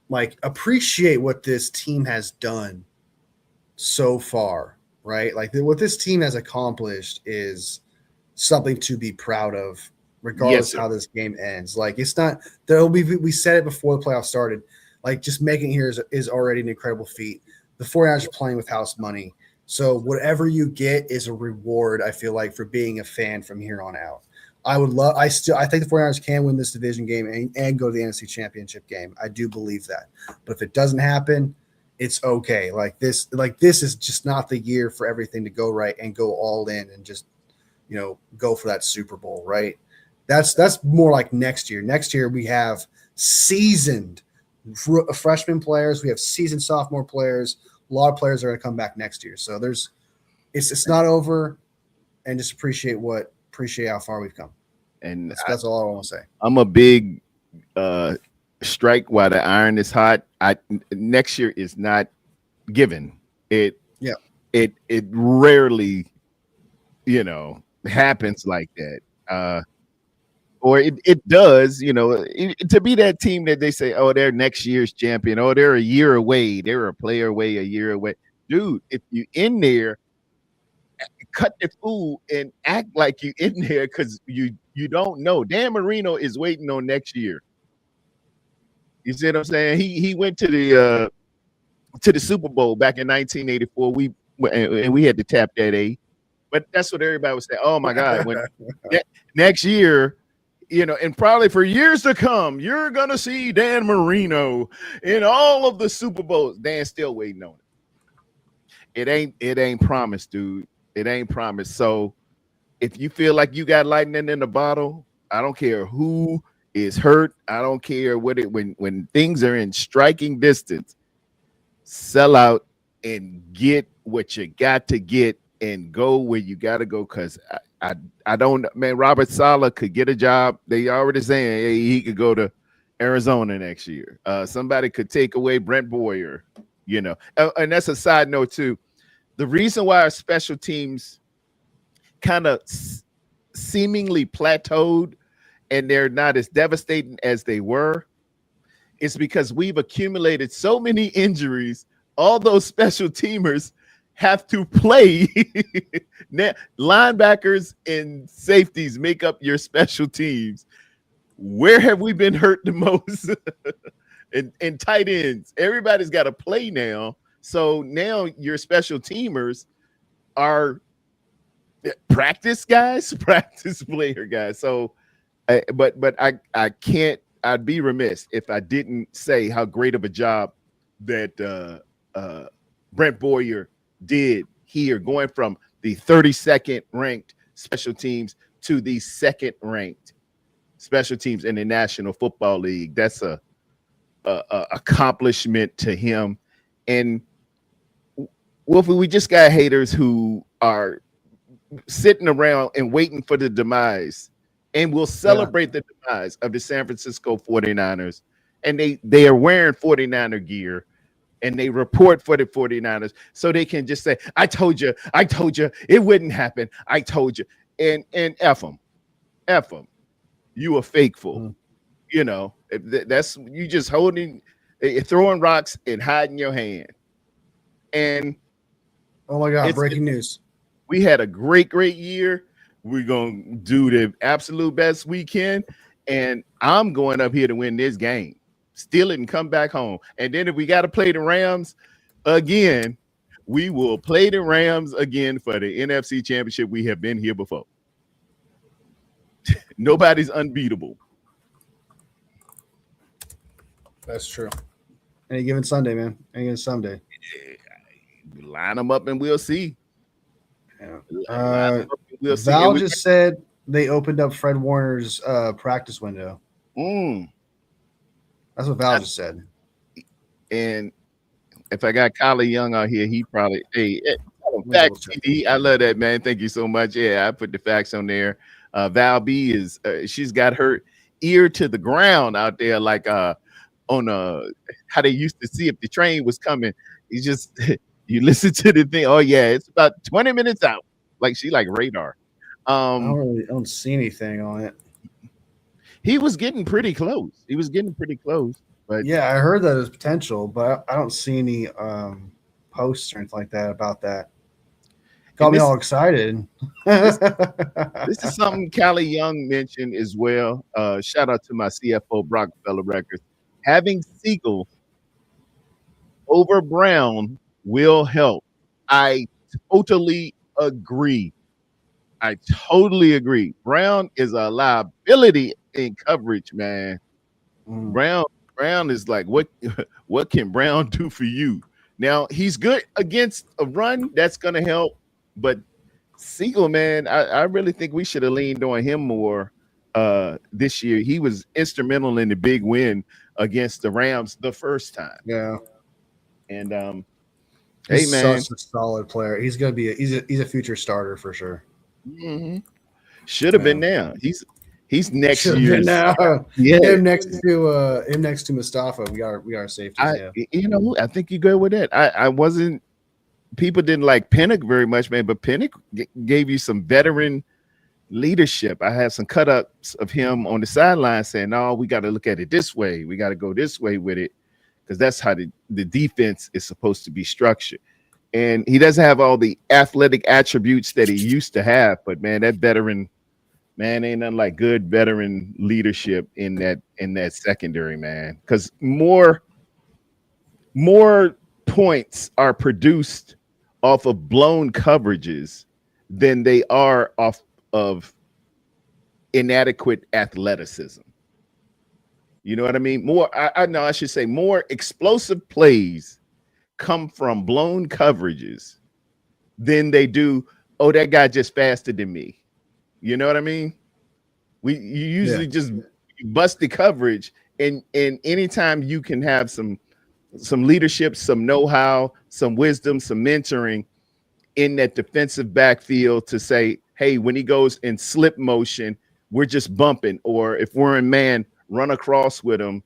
like appreciate what this team has done so far. Right? Like what this team has accomplished is something to be proud of, regardless how this game ends. Like it's not we said it before the playoffs started. Like just making it here is already an incredible feat. The 49ers are playing with house money. So whatever you get is a reward, I feel like, for being a fan from here on out. I think the 49ers can win this division game and go to the NFC Championship game. I do believe that. But if it doesn't happen, it's okay. Like this is just not the year for everything to go right and go all in and just, go for that Super Bowl, right? That's more like next year. Next year we have seasoned freshman players. We have seasoned sophomore players. A lot of players are going to come back next year. So it's not over, and just appreciate how far we've come. And that's all I want to say. I'm a big strike while the iron is hot. Next year is not given. it rarely, happens like that. Or it does, to be that team that they say, oh, they're next year's champion, oh, they're a year away, they're a player away, a year away. Dude, if you in there, cut the fool and act like you in there because you don't know. Dan Marino is waiting on next year. You see what I'm saying? He went to the Super Bowl back in 1984. We had to tap that A. But that's what everybody was saying. Oh my God, when next year, and probably for years to come, you're gonna see Dan Marino in all of the Super Bowls. Dan's still waiting on it. It ain't promised, dude. It ain't promised. So if you feel like you got lightning in the bottle, I don't care who is hurt. I don't care when things are in striking distance, sell out and get what you got to get and go where you got to go. Because I don't, man, Robert Saleh could get a job. They already saying hey, he could go to Arizona next year. Somebody could take away Brent Boyer, and that's a side note too. The reason why our special teams kind of seemingly plateaued and they're not as devastating as they were is because we've accumulated so many injuries. All those special teamers have to play. Linebackers and safeties make up your special teams. Where have we been hurt the most? and tight ends. Everybody's got to play now. So now your special teamers are practice guys, practice player guys. So, but I can't. I'd be remiss if I didn't say how great of a job that Brent Boyer did here, going from the 32nd ranked special teams to the second ranked special teams in the National Football League. That's a accomplishment to him. And Wolfie, we just got haters who are sitting around and waiting for the demise and will celebrate the demise of the San Francisco 49ers. And they are wearing 49er gear and they report for the 49ers so they can just say, I told you, it wouldn't happen. I told you. And F them. You a fakeful. That's you just holding, throwing rocks and hiding your hand. And oh my God, breaking news. We had a great year. We're going to do the absolute best we can. And I'm going up here to win this game. Steal it and come back home. And then if we got to play the Rams again, we will play the Rams again for the NFC Championship. We have been here before. Nobody's unbeatable. That's true. Any given Sunday, man. Any given Sunday. Line them up and we'll see. Yeah. Val just said they opened up Fred Warner's practice window. That's what Val just said. And if I got Kylie Young out here, he probably facts. I love that, man. Thank you so much. Yeah, I put the facts on there. Val B is she's got her ear to the ground out there, like on how they used to see if the train was coming. You just you listen to the thing. Oh yeah, it's about 20 minutes out. Like she like radar. I don't see anything on it. He was getting pretty close. But yeah, I heard that there's potential, but I don't see any posts or anything like that about that. Got me all excited. This is something Callie Young mentioned as well. Shout out to my CFO, Rockefeller Records. Having Siegel over Brown will help. I totally agree. Brown is a liability in coverage, man. Brown is like, what can Brown do for you? Now, he's good against a run. That's going to help. But Siegel, man, I really think we should have leaned on him more this year. He was instrumental in the big win against the Rams the first time. Yeah. And he's hey, man, such a solid player. He's going to be he's a future starter for sure. Mm-hmm. Should have been now. He's next year now. Yeah, him next to Mustafa. We are safety. I think you go with that. I wasn't people didn't like Pinnock very much, man, but Pinnock gave you some veteran leadership. I had some cut ups of him on the sideline saying, "No, we got to look at it this way. We got to go this way with it because that's how the defense is supposed to be structured." And he doesn't have all the athletic attributes that he used to have, but man, that veteran man ain't nothing like good veteran leadership in that secondary, man. Because more points are produced off of blown coverages than they are off of inadequate athleticism. You know what I mean? I know I should say more explosive plays come from blown coverages than they do, oh, that guy just faster than me. You know what I mean? You usually just bust the coverage, and anytime you can have some leadership, some know-how, some wisdom, some mentoring in that defensive backfield to say, hey, when he goes in slip motion, we're just bumping, or if we're in man, run across with him.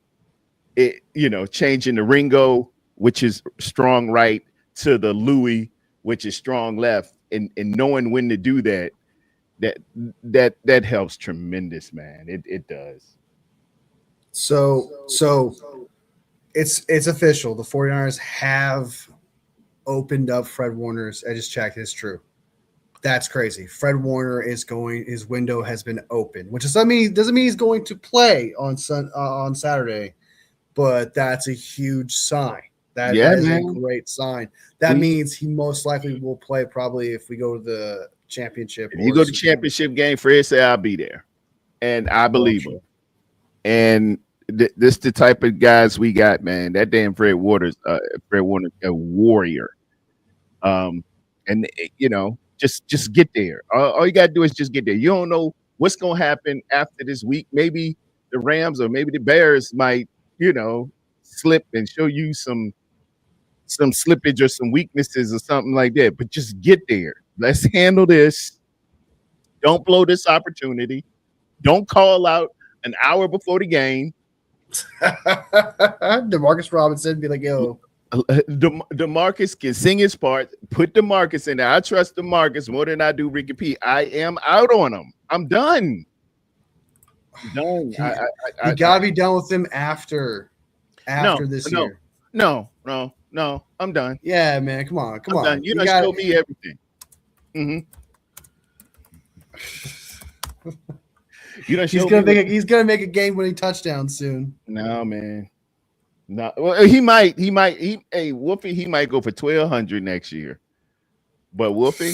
Changing the Ringo, which is strong right, to the Louis, which is strong left, and knowing when to do that helps tremendous, man. It does. So it's official. The 49ers have opened up Fred Warner's. I just checked. It's true. That's crazy. Fred Warner is going. His window has been open, which doesn't mean he's going to play on Saturday, but that's a huge sign. That is a great sign. That means he most likely will play probably if we go to the championship. If you go to championship game, Fred say I'll be there, and I believe him. And this the type of guys we got, man. That damn Fred Warner, a warrior. And just get there. All you gotta do is just get there. You don't know what's gonna happen after this week. Maybe the Rams or maybe the Bears might, slip and show you some slippage or some weaknesses or something like that. But just get there. Let's handle this. Don't blow this opportunity. Don't call out an hour before the game. Demarcus Robinson be like, yo. DeMarcus can sing his part. Put DeMarcus in there. I trust DeMarcus more than I do Ricky P. I am out on him. I'm done. I'm done. You gotta be done with him after this year. No. I'm done. Yeah, man. Come on. Done. You done showed me everything. He's gonna make a game-winning touchdown soon. No, man. No, well, he might. Wolfie, he might go for 1,200 next year. But Wolfie,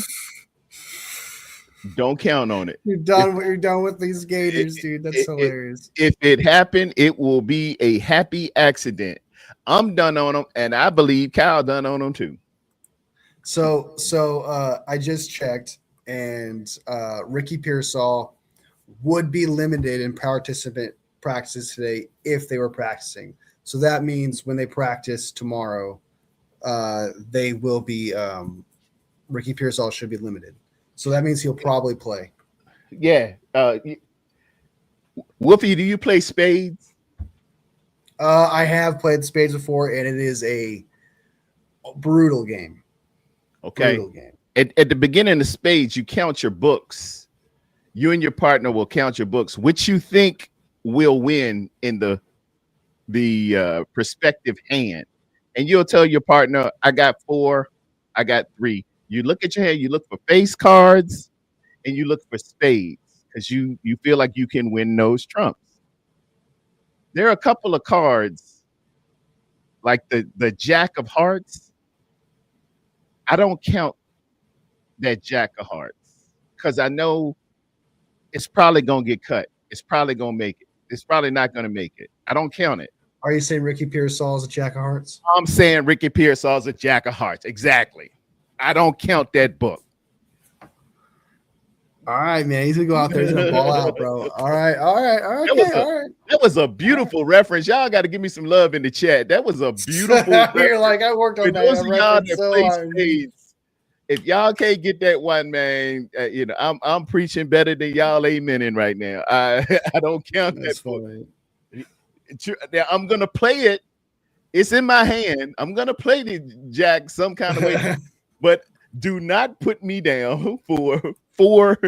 don't count on it. You're done with these Gators, dude. That's hilarious. If it happened, it will be a happy accident. I'm done on him, and I believe Kyle done on him too. So I just checked, and Ricky Pearsall would be limited in participant practices today if they were practicing. So that means when they practice tomorrow, they will be Ricky Pearsall should be limited. So that means he'll probably play. Yeah. Wolfie, do you play spades? I have played spades before, and it is a brutal game. Okay. Brutal game. At the beginning of spades, you count your books. You and your partner will count your books, which you think will win in the prospective hand, and you'll tell your partner, I got 4, I got 3. You look at your hand, you look for face cards, and you look for spades because you feel like you can win those trumps. There are a couple of cards like the Jack of Hearts. I don't count that Jack of Hearts because I know it's probably gonna get cut. It's probably gonna make it. It's probably not gonna make it. I don't count it. Are you saying Ricky Pearsall is a Jack of Hearts? I'm saying Ricky Pearsall is a Jack of Hearts. Exactly. I don't count that book. All right, man. He's gonna go out there. He's gonna ball out, bro. All right. That was a beautiful reference. Y'all got to give me some love in the chat. That was a beautiful. You're like, I worked on that. If y'all can't get that one, man, I'm preaching better than y'all amening right now. I don't count that book. Now I'm gonna play it. It's in my hand. I'm gonna play the Jack some kind of way. but do not put me down for 4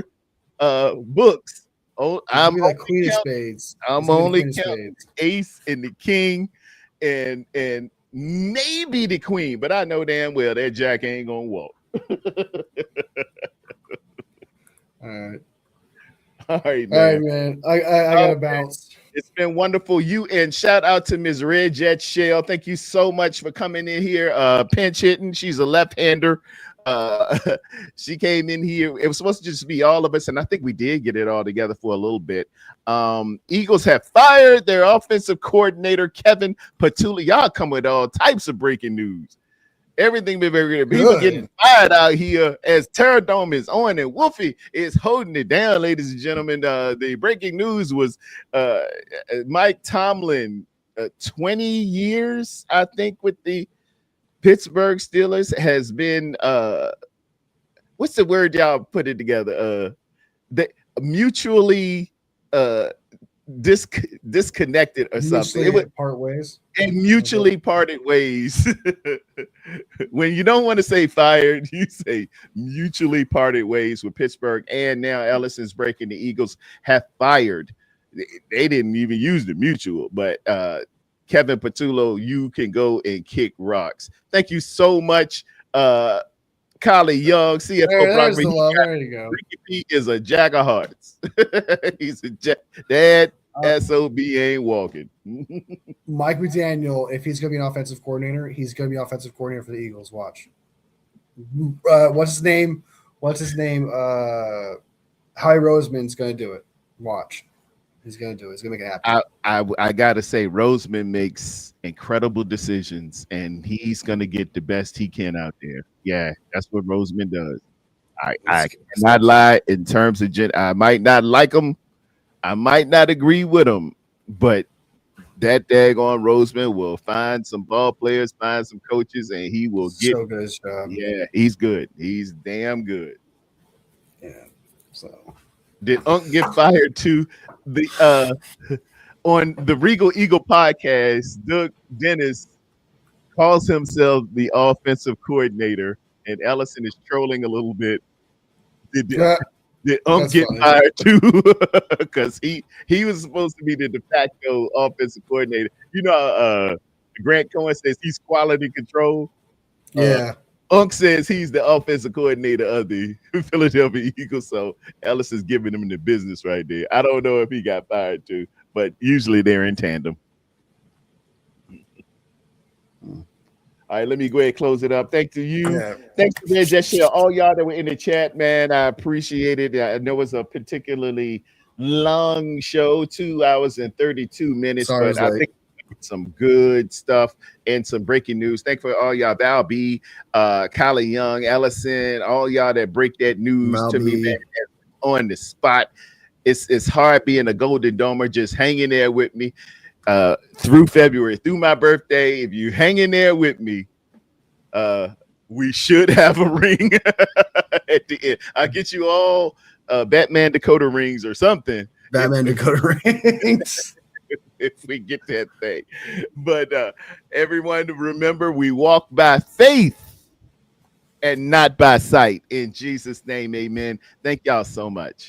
books. Oh, He's gonna be like Queen of Spades. I'm only counting Ace and the King and maybe the Queen, but I know damn well that Jack ain't gonna walk. All right. All right, All right, man. man. I gotta bounce. It's been wonderful. You and shout out to Ms. Red Jet Shell. Thank you so much for coming in here. Pinch hitting. She's a left-hander. She came in here. It was supposed to just be all of us, and I think we did get it all together for a little bit. Eagles have fired their offensive coordinator, Kevin Petula. Y'all come with all types of breaking news. Everything been very good. People getting fired out here as Terror Dome is on, and Wolfie is holding it down, ladies and gentlemen. The breaking news was Mike Tomlin, 20 years, I think, with the Pittsburgh Steelers has been what's the word y'all put it together? They mutually disconnected or something. It would part ways. And mutually parted ways. When you don't want to say fired, you say mutually parted ways with Pittsburgh. And now Ellison's breaking. The Eagles have fired. They didn't even use the mutual, but Kevin Petullo, you can go and kick rocks. Thank you so much, Kylie Young, CFO. There you go. Ricky P is a jack of hearts. He's a jack. That SOB ain't walking. Mike McDaniel, if he's going to be an offensive coordinator, he's going to be offensive coordinator for the Eagles. Watch. What's his name? Howie Roseman's going to do it. Watch. He's going to do it. He's going to make it happen. I got to say, Roseman makes incredible decisions, and he's going to get the best he can out there. Yeah, that's what Roseman does. I cannot lie in terms of I might not like him. I might not agree with him, but that daggone Roseman will find some ball players, find some coaches, and he will get so good his job. Yeah, he's good. He's damn good. Yeah. So did Unc get fired too? The on the Regal Eagle podcast, Doug Dennis calls himself the offensive coordinator, and Ellison is trolling a little bit. Did Unc get fired too? Because he was supposed to be the de facto offensive coordinator. You know, Grant Cohen says he's quality control. Yeah. Unc says he's the offensive coordinator of the Philadelphia Eagles. So Ellis is giving him the business right there. I don't know if he got fired too, but usually they're in tandem. All right, let me go ahead and close it up. Thank to you. Yeah. Thanks to Red Jet Shell, all y'all that were in the chat, man. I appreciate it. I know it was a particularly long show, 2 hours and 32 minutes, but I think some good stuff and some breaking news. Thank you for all y'all. Val B, Kylie Young, Ellison, all y'all that break that news to me, man, on the spot. It's hard being a Golden Domer, just hanging there with me. Through February, through my birthday. If you hang in there with me, we should have a ring at the end. I'll get you all Batman Dakota rings or something. Batman Dakota rings. If we get that thing. But everyone, remember, we walk by faith and not by sight. In Jesus' name, amen. Thank y'all so much.